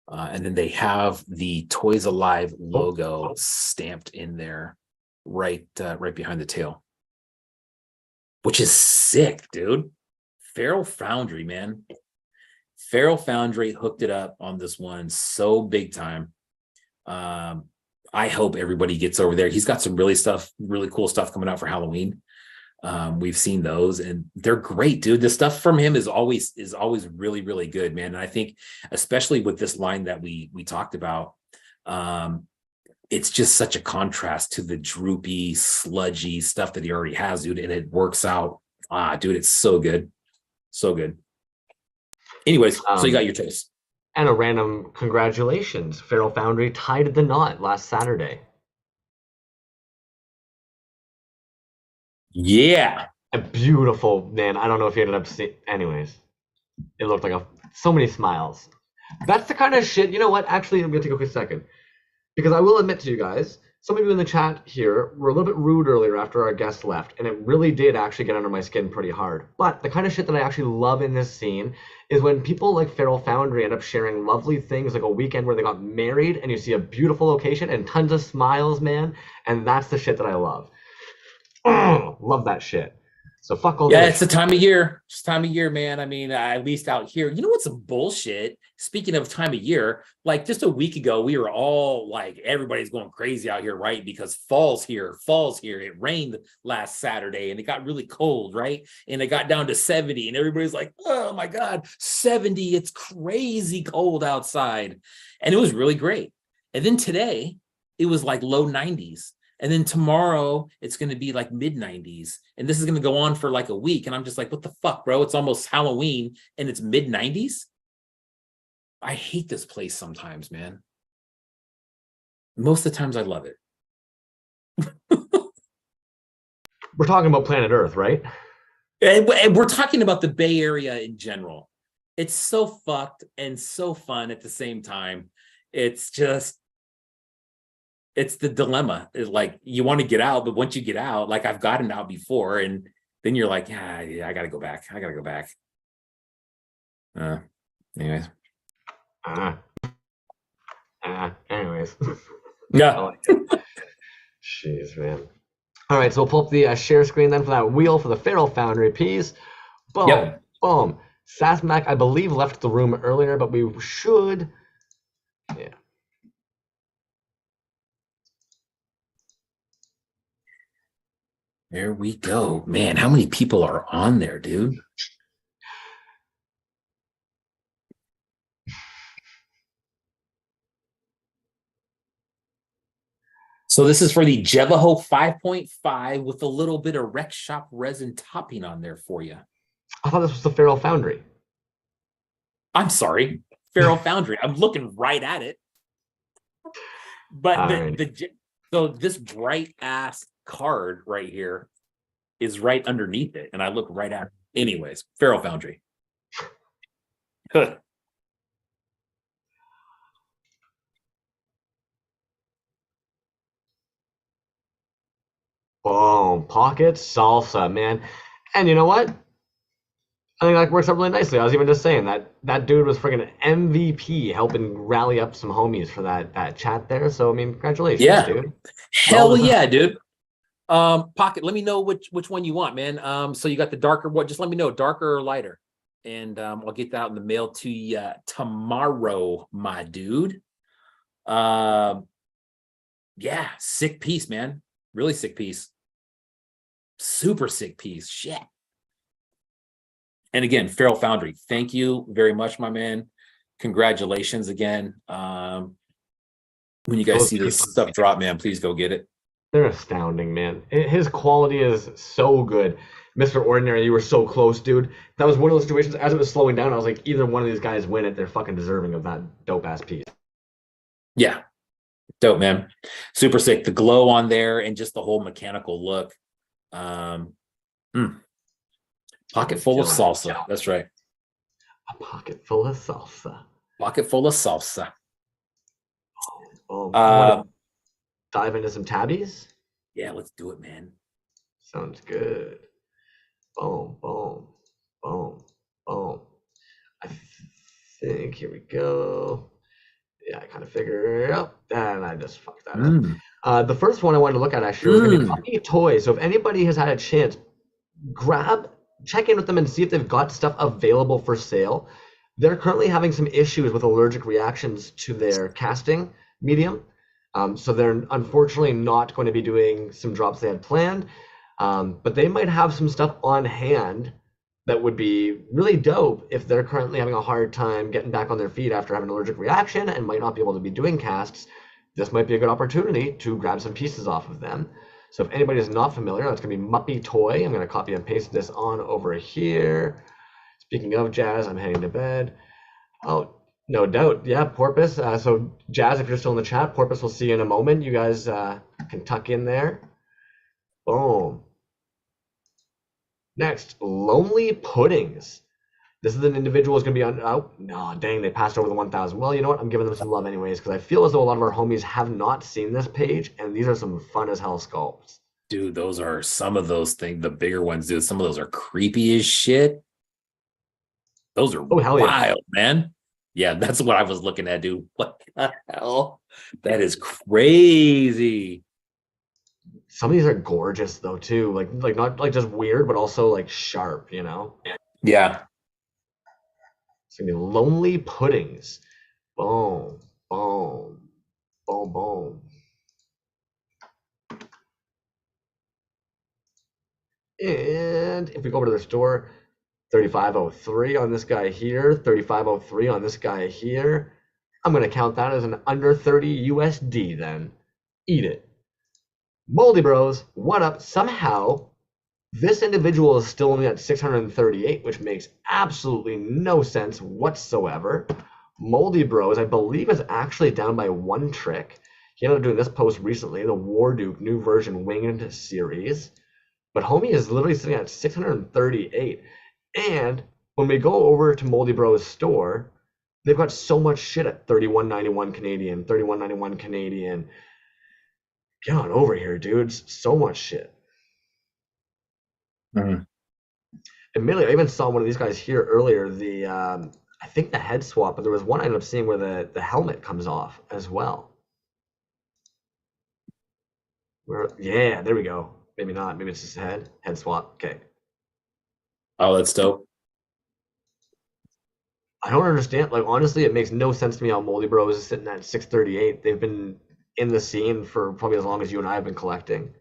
And then they have the Toys Alive logo stamped in there, right behind the tail, which is sick, dude. Feral Foundry, man. Feral Foundry hooked it up on this one so big time. I hope everybody gets over there. He's got some really cool stuff coming out for Halloween. We've seen those and they're great, dude. The stuff from him is always really, really good, man. And I think especially with this line that we talked about, it's just such a contrast to the droopy, sludgy stuff that he already has, dude. And it works out. Dude, it's so good. So good. Anyways, so you got your choice. And a random congratulations. Feral Foundry tied the knot last Saturday. Yeah. A beautiful, man. I don't know if you ended up seeing. Anyways, it looked like so many smiles. That's the kind of shit. You know what? Actually, I'm going to take a quick second. Because I will admit to you guys, some of you in the chat here were a little bit rude earlier after our guest left, and it really did actually get under my skin pretty hard. But the kind of shit that I actually love in this scene is when people like Feral Foundry end up sharing lovely things, like a weekend where they got married, and you see a beautiful location and tons of smiles, man. And that's the shit that I love. Love that shit. So fuck all that. Yeah, it's the time of year. It's time of year, man. I mean, at least out here. You know what's some bullshit? Speaking of time of year, like just a week ago, we were all like, everybody's going crazy out here, right? Because fall's here. It rained last Saturday and it got really cold, right? And it got down to 70 and everybody's like, oh my God, 70. It's crazy cold outside. And it was really great. And then today, it was like low 90s. And then tomorrow it's going to be like mid 90s. And this is going to go on for like a week. And I'm just like, what the fuck, bro? It's almost Halloween and it's mid 90s. I hate this place sometimes, man. Most of the times I love it. We're talking about planet Earth, right? And we're talking about the Bay Area in general. It's so fucked and so fun at the same time. It's just, it's the dilemma. It's like you want to get out, but once you get out, like I've gotten out before, and then you're like, yeah, I gotta go back. Anyways. Anyways. Yeah. Jeez, man. All right, so we'll pull up the share screen then for that wheel for the Feral Foundry piece. Boom. Yep. Boom. Sasmac, I believe, left the room earlier, but we should. Yeah. There we go. Man, how many people are on there, dude? So this is for the Jevaho 5.5 with a little bit of Rec Shop resin topping on there for you. I thought this was the Feral Foundry. I'm sorry, Feral Foundry. I'm looking right at it. But so this bright ass card right here is right underneath it, and I look right at it. Anyways, Feral Foundry. Boom. Pocket salsa, man. And you know what? I think that works out really nicely. I was even just saying that dude was freaking MVP helping rally up some homies for that chat there. So I mean, congratulations, dude. Hell yeah, dude. Pocket, let me know which one you want, man. So you got the darker one. Just let me know, darker or lighter. And I'll get that out in the mail to you tomorrow, my dude. Yeah, sick piece, man. Really sick piece. Super sick piece. Shit. And again, Feral Foundry, thank you very much, my man. Congratulations again. When you guys see this stuff drop, man, please go get it. They're astounding, man. His quality is so good. Mr. Ordinary, you were so close, dude. That was one of those situations, as it was slowing down, I was like, either one of these guys win it, they're fucking deserving of that dope-ass piece. Yeah. Dope, man. Super sick. The glow on there and just the whole mechanical look. Pocket full of salsa. That's right. A pocket full of salsa. Pocket full of salsa. Dive into some tabbies? Yeah, let's do it, man. Sounds good. Boom, boom, boom, boom. I think, here we go. Yeah, I kind of figured it out, and I just fucked that up. The first one I wanted to look at actually was going to be Puppy Toys. So if anybody has had a chance, check in with them and see if they've got stuff available for sale. They're currently having some issues with allergic reactions to their casting medium. So they're unfortunately not going to be doing some drops they had planned, but they might have some stuff on hand that would be really dope if they're currently having a hard time getting back on their feet after having an allergic reaction and might not be able to be doing casts. This might be a good opportunity to grab some pieces off of them. So if anybody is not familiar, that's going to be Muppy Toy. I'm going to copy and paste this on over here. Speaking of Jazz, I'm heading to bed. Oh, no doubt. Yeah, Porpoise. So Jazz, if you're still in the chat, Porpoise will see you in a moment. You guys can tuck in there. Boom. Next, Lonely Puddings. This is an individual who's going to be on... Oh, no, dang, they passed over the 1,000. Well, you know what? I'm giving them some love anyways, because I feel as though a lot of our homies have not seen this page, and these are some fun as hell sculpts. Dude, those are some of those things, the bigger ones, dude. Some of those are creepy as shit. Those are wild, man. Yeah, that's what I was looking at, dude. What the hell? That is crazy. Some of these are gorgeous though too, like not like just weird, but also like sharp, you know? Yeah. It's gonna be Lonely Puddings. Boom, boom, boom, boom. And if we go over to their store, 3503 on this guy here, 3503 on this guy here. I'm gonna count that as an under 30 USD then. Eat it. Moldy Bros, what up? Somehow, this individual is still only at 638, which makes absolutely no sense whatsoever. Moldy Bros, I believe, is actually down by one trick. He ended up doing this post recently, the Warduke new version winged series. But homie is literally sitting at 638. And when we go over to Moldy Bros store, they've got so much shit at 31.91 Canadian, 31.91 Canadian. Get on over here, dudes. So much shit. Admittedly, I even saw one of these guys here earlier, the I think the head swap, but there was one I ended up seeing where the helmet comes off as well. Yeah, there we go. Maybe not. Maybe it's just a head swap. Okay. Oh, that's dope. I don't understand. Like, honestly, it makes no sense to me how Moldy Bros is sitting at 638. They've been in the scene for probably as long as you and I have been collecting.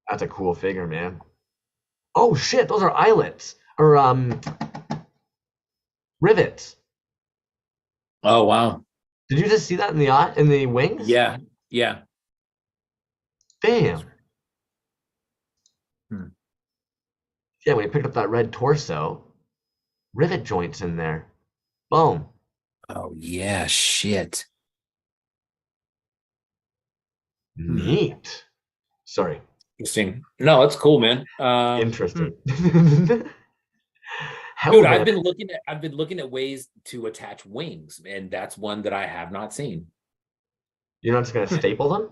That's a cool figure, man. Oh shit, those are eyelets or rivets. Oh wow. Did you just see that in the wings? Yeah, yeah. Damn. Yeah, when he picked up that red torso, rivet joints in there. Boom. Oh yeah, shit. Neat. Sorry. Interesting. No, that's cool, man. Interesting. Dude, I've been looking at ways to attach wings, and that's one that I have not seen. You're not just gonna staple them?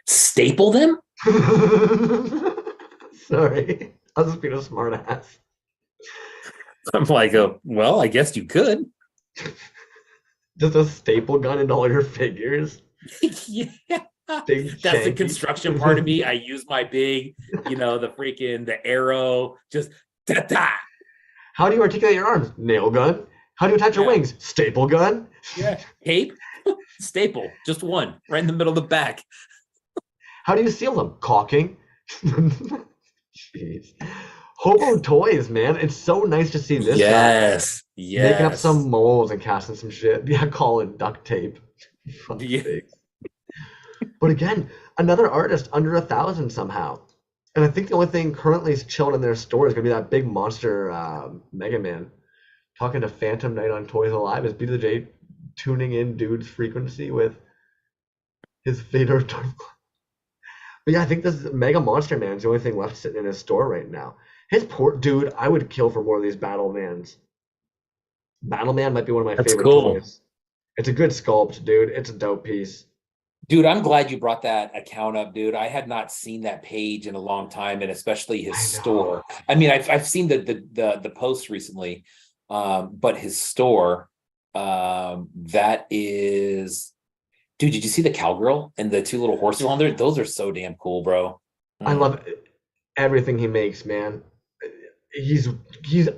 Staple them? Sorry. I was just being a smart ass. I'm like, well, I guess you could. Just a staple gun into all your figures. Yeah. Big That's the shanky. construction part of me. I use my big, the arrow, just ta-ta. How do you articulate your arms? Nail gun. How do you attach your wings? Staple gun. Yeah. Tape, staple, just one, right in the middle of the back. How do you seal them? Caulking. Jeez. Hobo Toys, man. It's so nice to see this guy Yes. making up Yes. some molds and casting some shit. Yeah, call it duct tape. Fuck's Yeah. sakes. But again, another artist under 1,000 somehow. And I think the only thing currently chilling in their store is gonna be that big monster Mega Man. Talking to Phantom Knight on Toys Alive is Peter the J tuning in dude's frequency with his fader. But yeah, I think this Mega Monster Man is the only thing left sitting in his store right now. His poor dude, I would kill for more of these Battle Mans. Battle Man might be one of my That's favorite cool. toys. It's a good sculpt, dude. It's a dope piece. Dude, I'm glad you brought that account up, dude. I had not seen that page in a long time, and especially his I know. store. I mean, I've seen the posts recently, but his store, that is, dude. Did you see the cowgirl and the two little horses on there? Those are so damn cool, bro. I love everything he makes, man. He's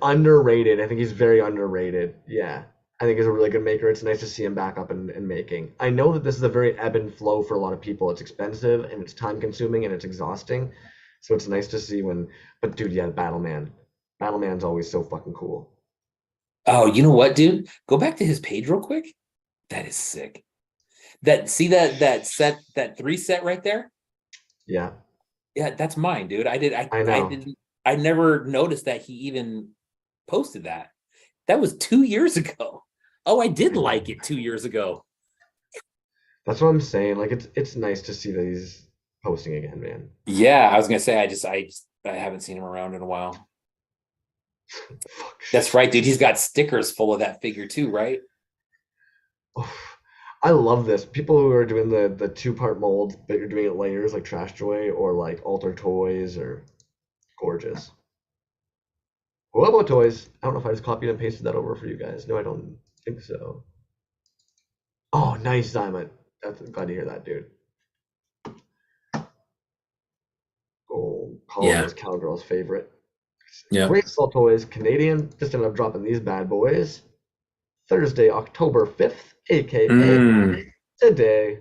underrated. I think he's very underrated. Yeah. I think he's a really good maker. It's nice to see him back up and making. I know that this is a very ebb and flow for a lot of people. It's expensive and it's time consuming and it's exhausting. So it's nice to see when, but dude, yeah, Battleman. Battleman's always so fucking cool. Oh, you know what, dude? Go back to his page real quick. That is sick. That set, that 3 set right there. Yeah. Yeah, that's mine, dude. I know. I never noticed that he even posted that. That was 2 years ago. Oh, I did like it 2 years ago. That's what I'm saying. Like it's nice to see that he's posting again, man. Yeah, I was gonna say I haven't seen him around in a while. Fuck. That's right, dude. He's got stickers full of that figure too, right? Oh, I love this. People who are doing the 2-part mold, but you're doing it layers like Trash Joy or like Alter Toys or gorgeous. What about Toys? I don't know if I just copied and pasted that over for you guys. No, I don't think so. Oh, nice, Diamond. I'm glad to hear that, dude. Oh, Colin was Cowgirl's favorite. Yeah. Great Salt Toys, Canadian. Just ended up dropping these bad boys. Thursday, October 5th, aka today.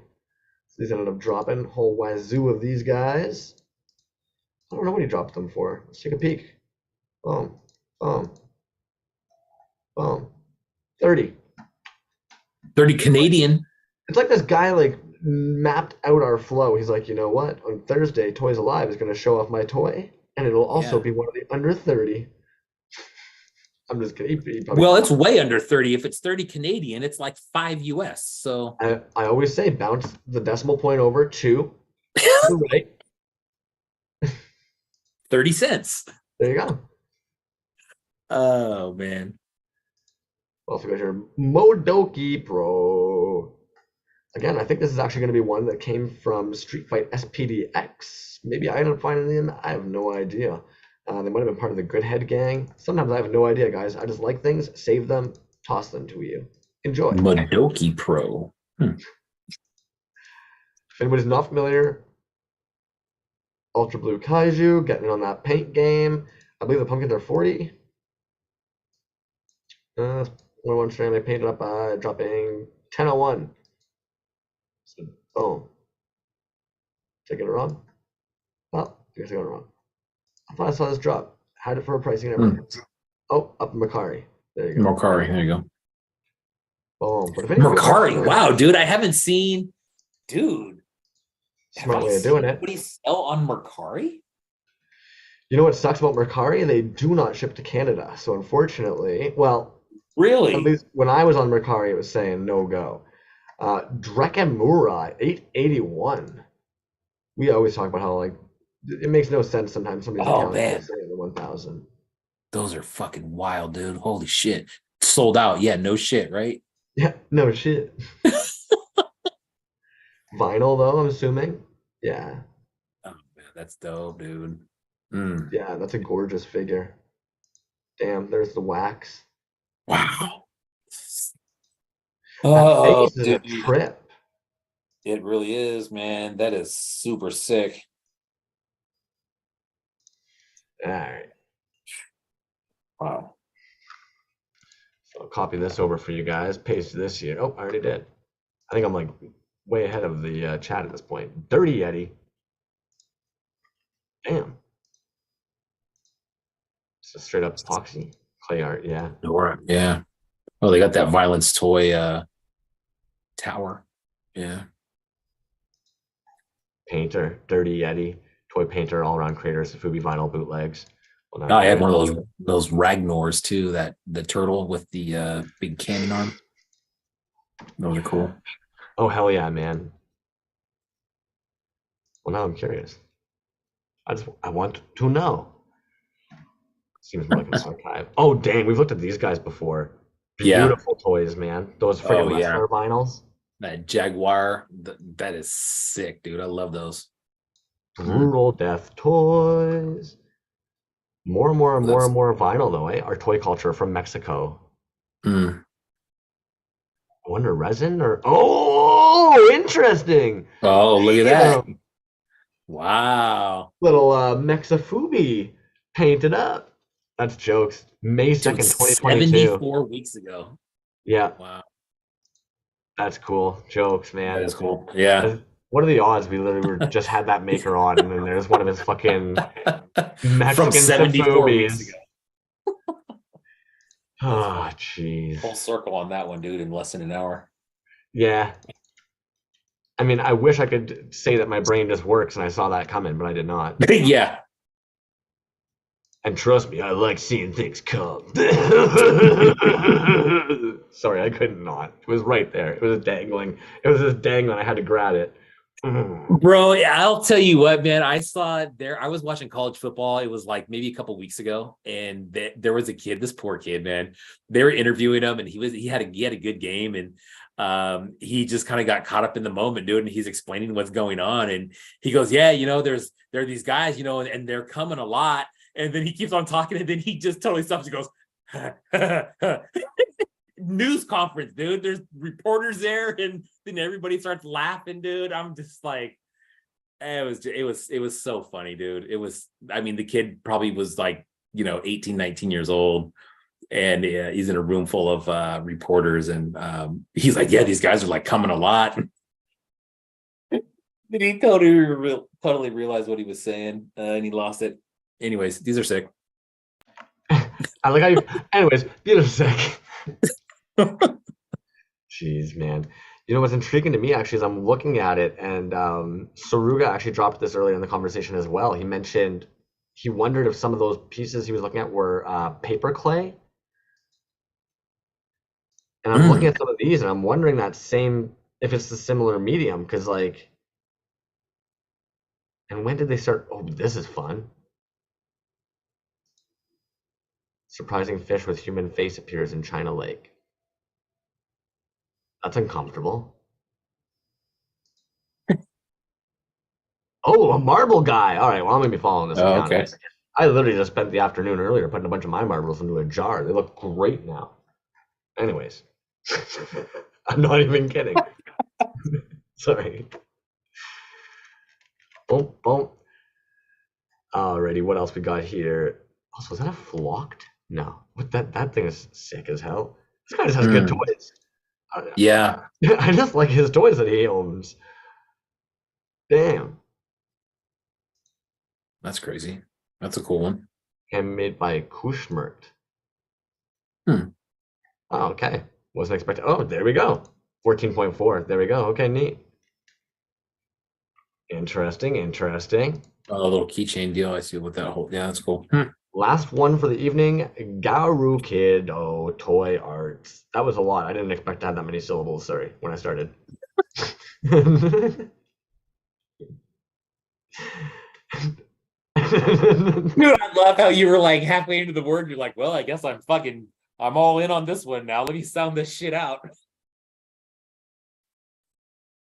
So these ended up dropping. Whole wazoo of these guys. I don't know what he dropped them for. Let's take a peek. Boom. Boom. Boom. 30. 30 Canadian. It's like this guy like mapped out our flow. He's like, you know what? On Thursday, Toys Alive is going to show off my toy, and it'll also be one of the under 30. I'm just kidding. Well, it's way under 30. If it's 30 Canadian, it's like 5 US. So I always say bounce the decimal point over to the right. 30 cents. There you go. Oh man. Also got here Modoki Pro. Again, I think this is actually going to be one that came from Street Fight SPDX. Maybe I ended up finding them. I have no idea. They might have been part of the Good Head gang. Sometimes I have no idea, guys. I just like things, save them, toss them to you. Enjoy. Modoki Pro. If anybody's not familiar, Ultra Blue Kaiju, getting in on that paint game. I believe the pumpkins are 40. One strand I painted up by dropping 1001. So, boom. Did I get it wrong? Oh, I guess I got it wrong. I thought I saw this drop. Had it for a pricing ever. Oh, up in Macari. There you go. Macari, there you go. Boom. But if Macari, wow, dude, I haven't seen, dude. Smart way of doing it. What do you sell on Macari? You know what sucks about Mercari? They do not ship to Canada. So unfortunately, well, Really? at least when I was on Mercari, it was saying no go. Drekemura 881. We always talk about how like it makes no sense sometimes somebody's account is saying the 1,000. Those are fucking wild, dude. Holy shit. Sold out. Yeah, no shit, right? Yeah, no shit. Vinyl though, I'm assuming. Yeah. Oh man, that's dope, dude. Yeah, that's a gorgeous figure. Damn, there's the wax. Wow. That face is dude. a trip. It really is, man. That is super sick. All right. Wow. So I'll copy this over for you guys. Paste this here. Oh, I already did. I think I'm like way ahead of the chat at this point. Dirty Yeti. Damn. It's a straight up epoxy clay art. Yeah. Dora. Yeah. Oh, they got that violence toy tower. Yeah. Painter, Dirty Yeti, toy painter, all around creators, Fubi vinyl bootlegs. Well, Oh, I had one of those Ragnors too. That the turtle with the big cannon arm. Those are cool. Oh hell yeah, man. Well, now I'm curious. I want to know. Seems more like an archive. Oh dang, we've looked at these guys before. Yeah. Beautiful toys, man. Those freaking wrestler vinyls. That Jaguar, that is sick, dude. I love those. Brutal Death toys. More and more and more and more vinyl though, eh? Our toy culture from Mexico. Mm. I wonder resin or oh, interesting. Oh, look at that. Wow. Little Mexafubi painted up. That's jokes. May 2nd, 2022. 74 weeks ago. Yeah. Wow. That's cool. Jokes, man. That's cool. Yeah. What are the odds we literally just had that maker on and then there's one of his fucking Mexican From 74 weeks Safubis. ago. Oh, jeez. Full circle on that one, dude, in less than an hour. Yeah. I mean, I wish I could say that my brain just works and I saw that coming, but I did not. Yeah. And trust me, I like seeing things come. Sorry, I couldn't not. It was right there. It was dangling. It was just dangling. I had to grab it. Bro, I'll tell you what, man. I saw it there. I was watching college football. It was like maybe a couple weeks ago, and there was a kid. This poor kid, man. They were interviewing him, and he had a good game, and he just kind of got caught up in the moment, dude. And he's explaining what's going on, and he goes, "Yeah, there are these guys, and they're coming a lot." And then he keeps on talking, and then he just totally stops and goes, news conference, dude. There's reporters there, and then everybody starts laughing, dude. I'm just like, it was so funny, dude. The kid probably was like, 18, 19 years old, and he's in a room full of reporters, and he's like, yeah, these guys are like coming a lot. Then he totally realized what he was saying, and he lost it. Anyways, these are sick. I like how you. Anyways, these are sick. Jeez, man. What's intriguing to me actually is I'm looking at it, and Suruga actually dropped this earlier in the conversation as well. He mentioned he wondered if some of those pieces he was looking at were paper clay. And I'm looking at some of these, and I'm wondering if it's the similar medium, because like, and when did they start? Oh, this is fun. Surprising fish with human face appears in China Lake. That's uncomfortable. Oh, a marble guy. All right, well, I'm going to be following this account. Okay. I literally just spent the afternoon earlier putting a bunch of my marbles into a jar. They look great now. Anyways, I'm not even kidding. Sorry. Boom, boom. Alrighty, what else we got here? Also, was that a flocked? No. What that thing is sick as hell. This guy just has good toys. Yeah. I just like his toys that he owns. Damn. That's crazy. That's a cool one. Handmade by Kushmert. Oh, okay. Wasn't expecting. Oh, there we go. 14.4. There we go. Okay, neat. Interesting. A little keychain deal. I see what that whole. Yeah, that's cool. Last one for the evening, Garu Kid. Oh, toy arts. That was a lot. I didn't expect to have that many syllables, sorry, when I started. Dude, I love how you were like halfway into the word. You're like, well, I guess I'm all in on this one now. Let me sound this shit out.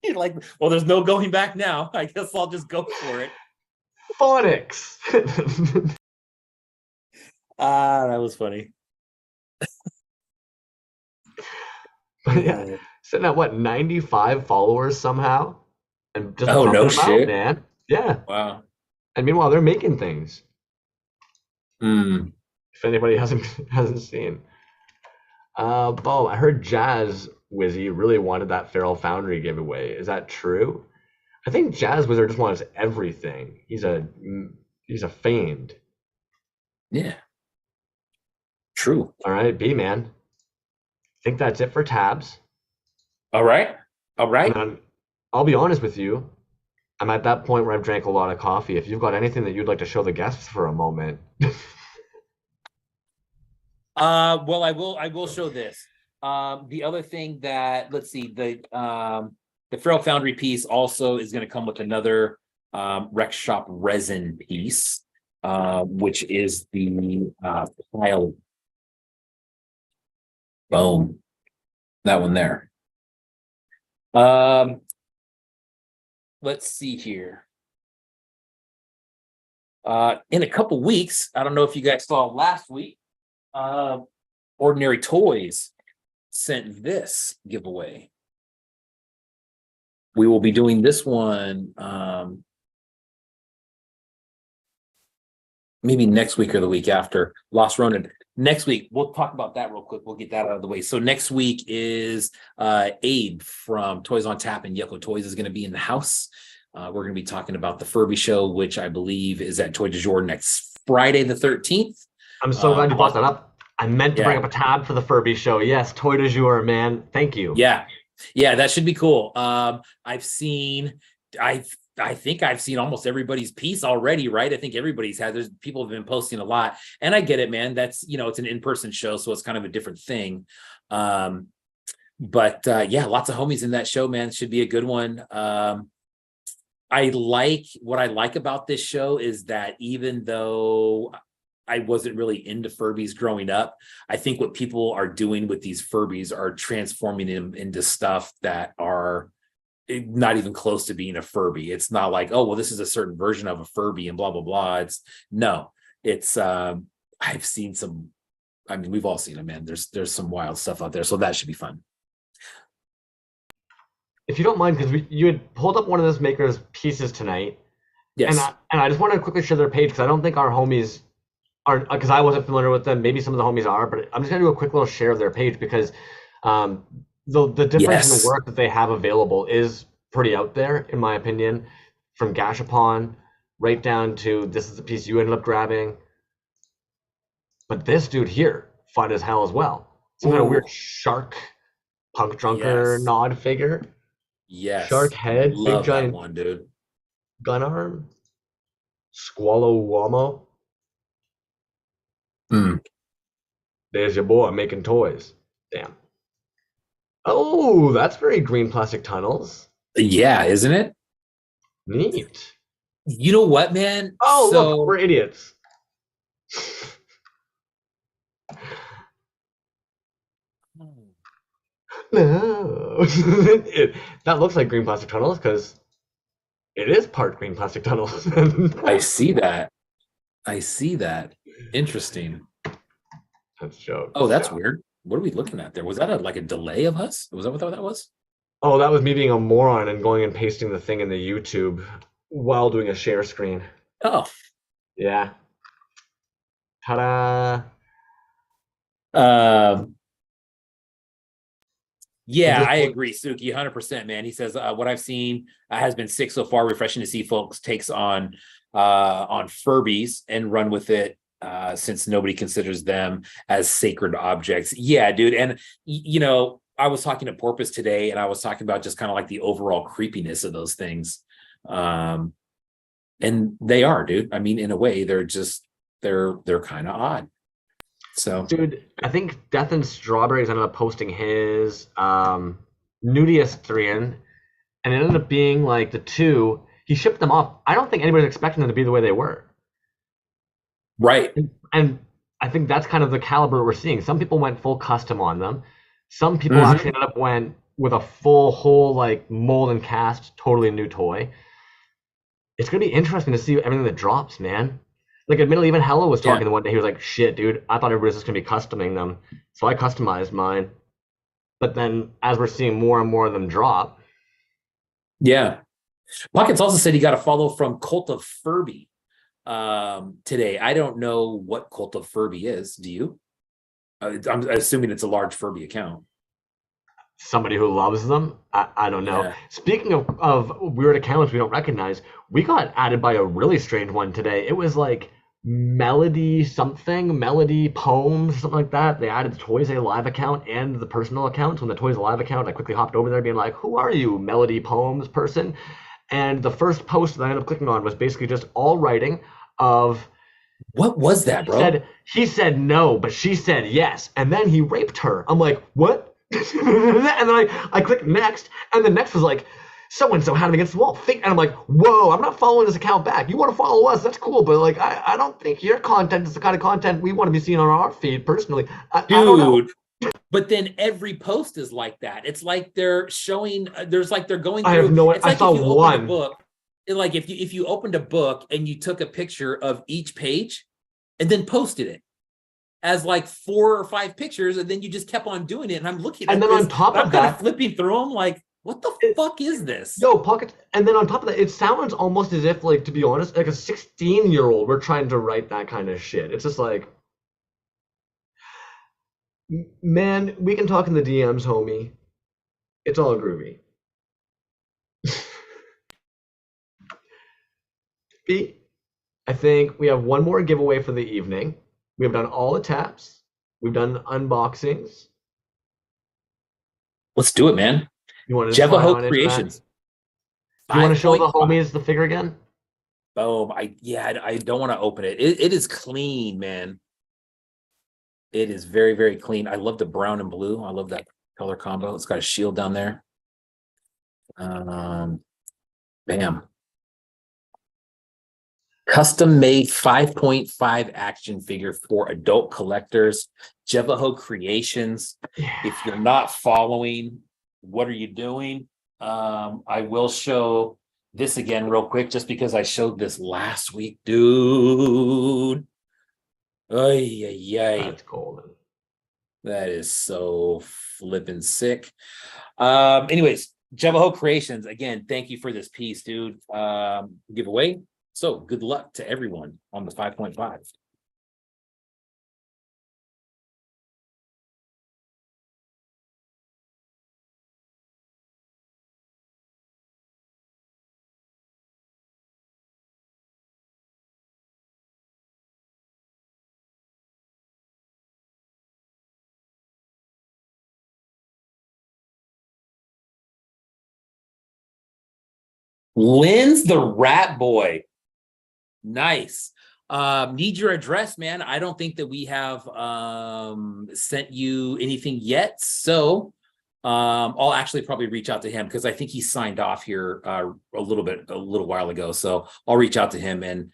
You're like, well, there's no going back now. I guess I'll just go for it. Phonics. That was funny. But yeah, sitting at what, 95 followers somehow, and just Oh, no pumping them out, shit. man. Yeah, Wow. and meanwhile they're making things. Mm. If anybody hasn't seen, Bo, I heard Jazz Wizzy really wanted that Feral Foundry giveaway. Is that true? I think Jazz Wizard just wants everything. He's a fiend. Yeah. True. All right, B man. I think that's it for tabs. All right. All right. And I'll be honest with you. I'm at that point where I've drank a lot of coffee. If you've got anything that you'd like to show the guests for a moment. Well, I will show this. The other thing that, let's see, the Feral Foundry piece also is going to come with another Rec Shop resin piece, which is the pile. Boom. That one there. Let's see here. In a couple weeks, I don't know if you guys saw last week, Ordinary Toys sent this giveaway. We will be doing this one maybe next week or the week after. Lost Ronin. Next week, we'll talk about that real quick. We'll get that out of the way. So next week is Abe from Toys on Tap and Yucko Toys is going to be in the house. We're going to be talking about the Furby show, which I believe is at Toy du Jour next Friday the 13th. I'm so glad you brought that up. I meant to bring up a tab for the Furby show. Yes, Toy du Jour, man. Thank you. Yeah, that should be cool. I think I've seen almost everybody's piece already, right? I think everybody's had. There's people have been posting a lot, and I get it, man. That's it's an in-person show, so it's kind of a different thing. But lots of homies in that show, man. It should be a good one. What I like about this show is that even though I wasn't really into Furbies growing up, I think what people are doing with these Furbies are transforming them into stuff that are not even close to being a Furby. It's not like, oh, well, this is a certain version of a Furby and blah, blah, blah. I've seen some, I mean, we've all seen it, man. There's some wild stuff out there. So that should be fun. If you don't mind, because you had pulled up one of this maker's pieces tonight. Yes. And I just want to quickly share their page because I don't think our homies are, because I wasn't familiar with them. Maybe some of the homies are, but I'm just going to do a quick little share of their page because the difference in the work that they have available is pretty out there, in my opinion, from Gashapon right down to this is the piece you ended up grabbing. But this dude here, fun as hell as well. Some kind of weird shark punk drunker nod figure. Yes. Shark head, Love big giant that one, dude. gun arm. Squallow Wamo. There's your boy making toys. Damn. Oh, that's very green plastic tunnels. Yeah, isn't it? Neat. You know what, man? Oh, look, we're idiots. No. That looks like green plastic tunnels because it is part green plastic tunnels. I see that. Interesting. That's a joke. Oh, that's weird. What are we looking at there? Was that like a delay of us? Was that what that was? Oh, that was me being a moron and going and pasting the thing in the YouTube while doing a share screen. Oh. Yeah. Ta-da. Yeah, I agree, Suki, 100%, man. He says what I've seen has been sick so far. Refreshing to see folks takes on Furbies and run with it since nobody considers them as sacred objects. Yeah, dude. And I was talking to Porpoise today, and I was talking about just kind of like the overall creepiness of those things. And they are, dude. I mean, in a way, they're kind of odd. So, dude, I think Death and Strawberries ended up posting his Nudius 3 in, and it ended up being like the two. He shipped them off. I don't think anybody's expecting them to be the way they were. Right. And I think that's kind of the caliber we're seeing. Some people went full custom on them. Some people actually ended up went with a full whole like mold and cast, totally new toy. It's gonna be interesting to see everything that drops, man. Like, admittedly, even Hello was talking the one day. He was like, shit, dude, I thought everybody was just going to be customing them. So I customized mine. But then as we're seeing more and more of them drop. Yeah. Pockets also said he got a follow from Cult of Furby today. I don't know what Cult of Furby is. Do you? I'm assuming it's a large Furby account. Somebody who loves them? I don't know. Yeah. Speaking of weird accounts we don't recognize, we got added by a really strange one today. It was like Melody something, Melody Poems, something like that. They added the Toyz A Live account and the personal account. So on the Toyz Live account, I quickly hopped over there being like, who are you, Melody Poems person? And the first post that I ended up clicking on was basically just all writing of What was that, bro? he said no, but she said yes, and then he raped her. I'm like, what? And then I clicked next, and the next was like, so and so had him against the wall. And I'm like, whoa, I'm not following this account back. You want to follow us? That's cool, but like, I don't think your content is the kind of content we want to be seeing on our feed personally. I don't know. But then every post is like that. It's like they're showing. There's like they're going through. I have no. It's I like saw if you opened one. a book, like if you opened a book and you took a picture of each page, and then posted it as like 4 or 5 pictures, and then you just kept on doing it. And I'm looking at And then this, on top I'm of kind that, of flipping through them, like, what the fuck is this? Yo, pockets. And then on top of that, it sounds almost as if, like, to be honest, like a 16-year-old, we're trying to write that kind of shit. It's just like, man, we can talk in the DMs, homie. It's all groovy. Pete, I think we have one more giveaway for the evening. We have done all the taps. We've done unboxings. Let's do it, man. You want to slide Jevaho on into that? Creations. You want to show the 5.5. homies the figure again? Boom. I don't want to open it. It is clean, man. It is very, very clean. I love the brown and blue. I love that color combo. It's got a shield down there. Bam. Custom made 5.5 action figure for adult collectors. Jevaho Creations. Yeah. If you're not following, what are you doing? I will show this again real quick, just because I showed this last week, dude. Ay, ay, ay. That's golden. That is so flippin' sick. Anyways, Jevaho Creations, again, thank you for this piece, dude. Giveaway. So good luck to everyone on the 5.5. Lynn's the rat boy. Nice. Need your address, man. I don't think that we have sent you anything yet. So I'll actually probably reach out to him, because I think he signed off here a little while ago. So I'll reach out to him and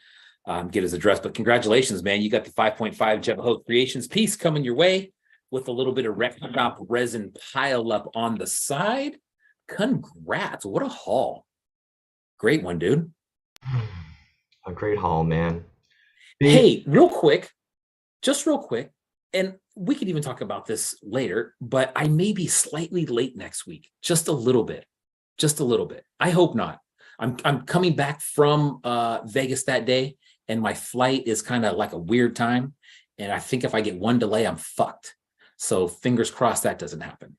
get his address. But congratulations, man. You got the 5.5 Jevaho Creations piece coming your way with a little bit of Rectop resin pile up on the side. Congrats. What a haul. Great one, dude. A great haul, man. Hey, just real quick, and we could even talk about this later, but I may be slightly late next week, just a little bit. I hope not. I'm coming back from Vegas that day, and my flight is kind of like a weird time, and I think if I get one delay, I'm fucked. So fingers crossed that doesn't happen.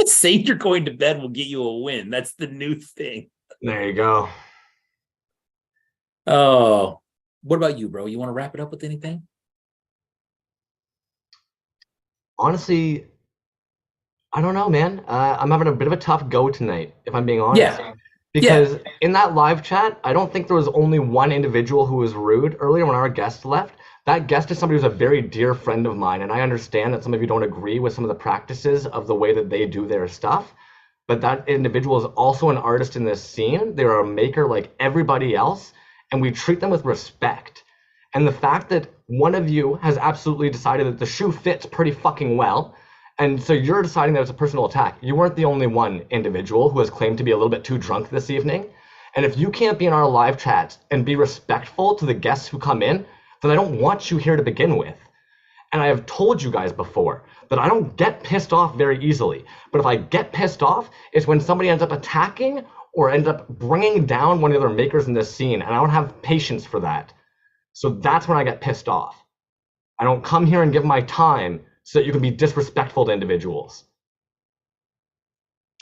Saying you're going to bed will get you a win. That's the new thing. There you go. Oh, what about you, bro? You want to wrap it up with anything? Honestly, I don't know, man. I'm having a bit of a tough go tonight, if I'm being honest. Yeah. Because in that live chat, I don't think there was only one individual who was rude earlier when our guest left. That guest is somebody who's a very dear friend of mine, and I understand that some of you don't agree with some of the practices of the way that they do their stuff, but that individual is also an artist in this scene. They're a maker like everybody else, and we treat them with respect. And the fact that one of you has absolutely decided that the shoe fits pretty fucking well, and so you're deciding that it's a personal attack. You weren't the only one individual who has claimed to be a little bit too drunk this evening. And if you can't be in our live chat and be respectful to the guests who come in, then I don't want you here to begin with. And I have told you guys before that I don't get pissed off very easily. But if I get pissed off, it's when somebody ends up attacking or ends up bringing down one of the other makers in this scene, and I don't have patience for that. So that's when I get pissed off. I don't come here and give my time so that you can be disrespectful to individuals.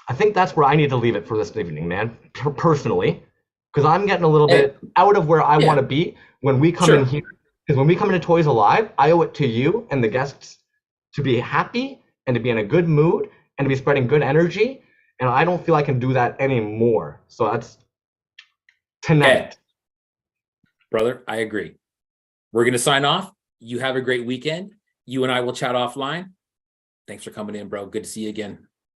I think that's where I need to leave it for this evening, man, personally. because I'm getting a little bit out of where I Yeah. want to be when we come in here. Because when we come into Toys Alive, I owe it to you and the guests to be happy and to be in a good mood and to be spreading good energy. And I don't feel I can do that anymore. So that's tonight. Brother, I agree. We're going to sign off. You have a great weekend. You and I will chat offline. Thanks for coming in, bro. Good to see you again.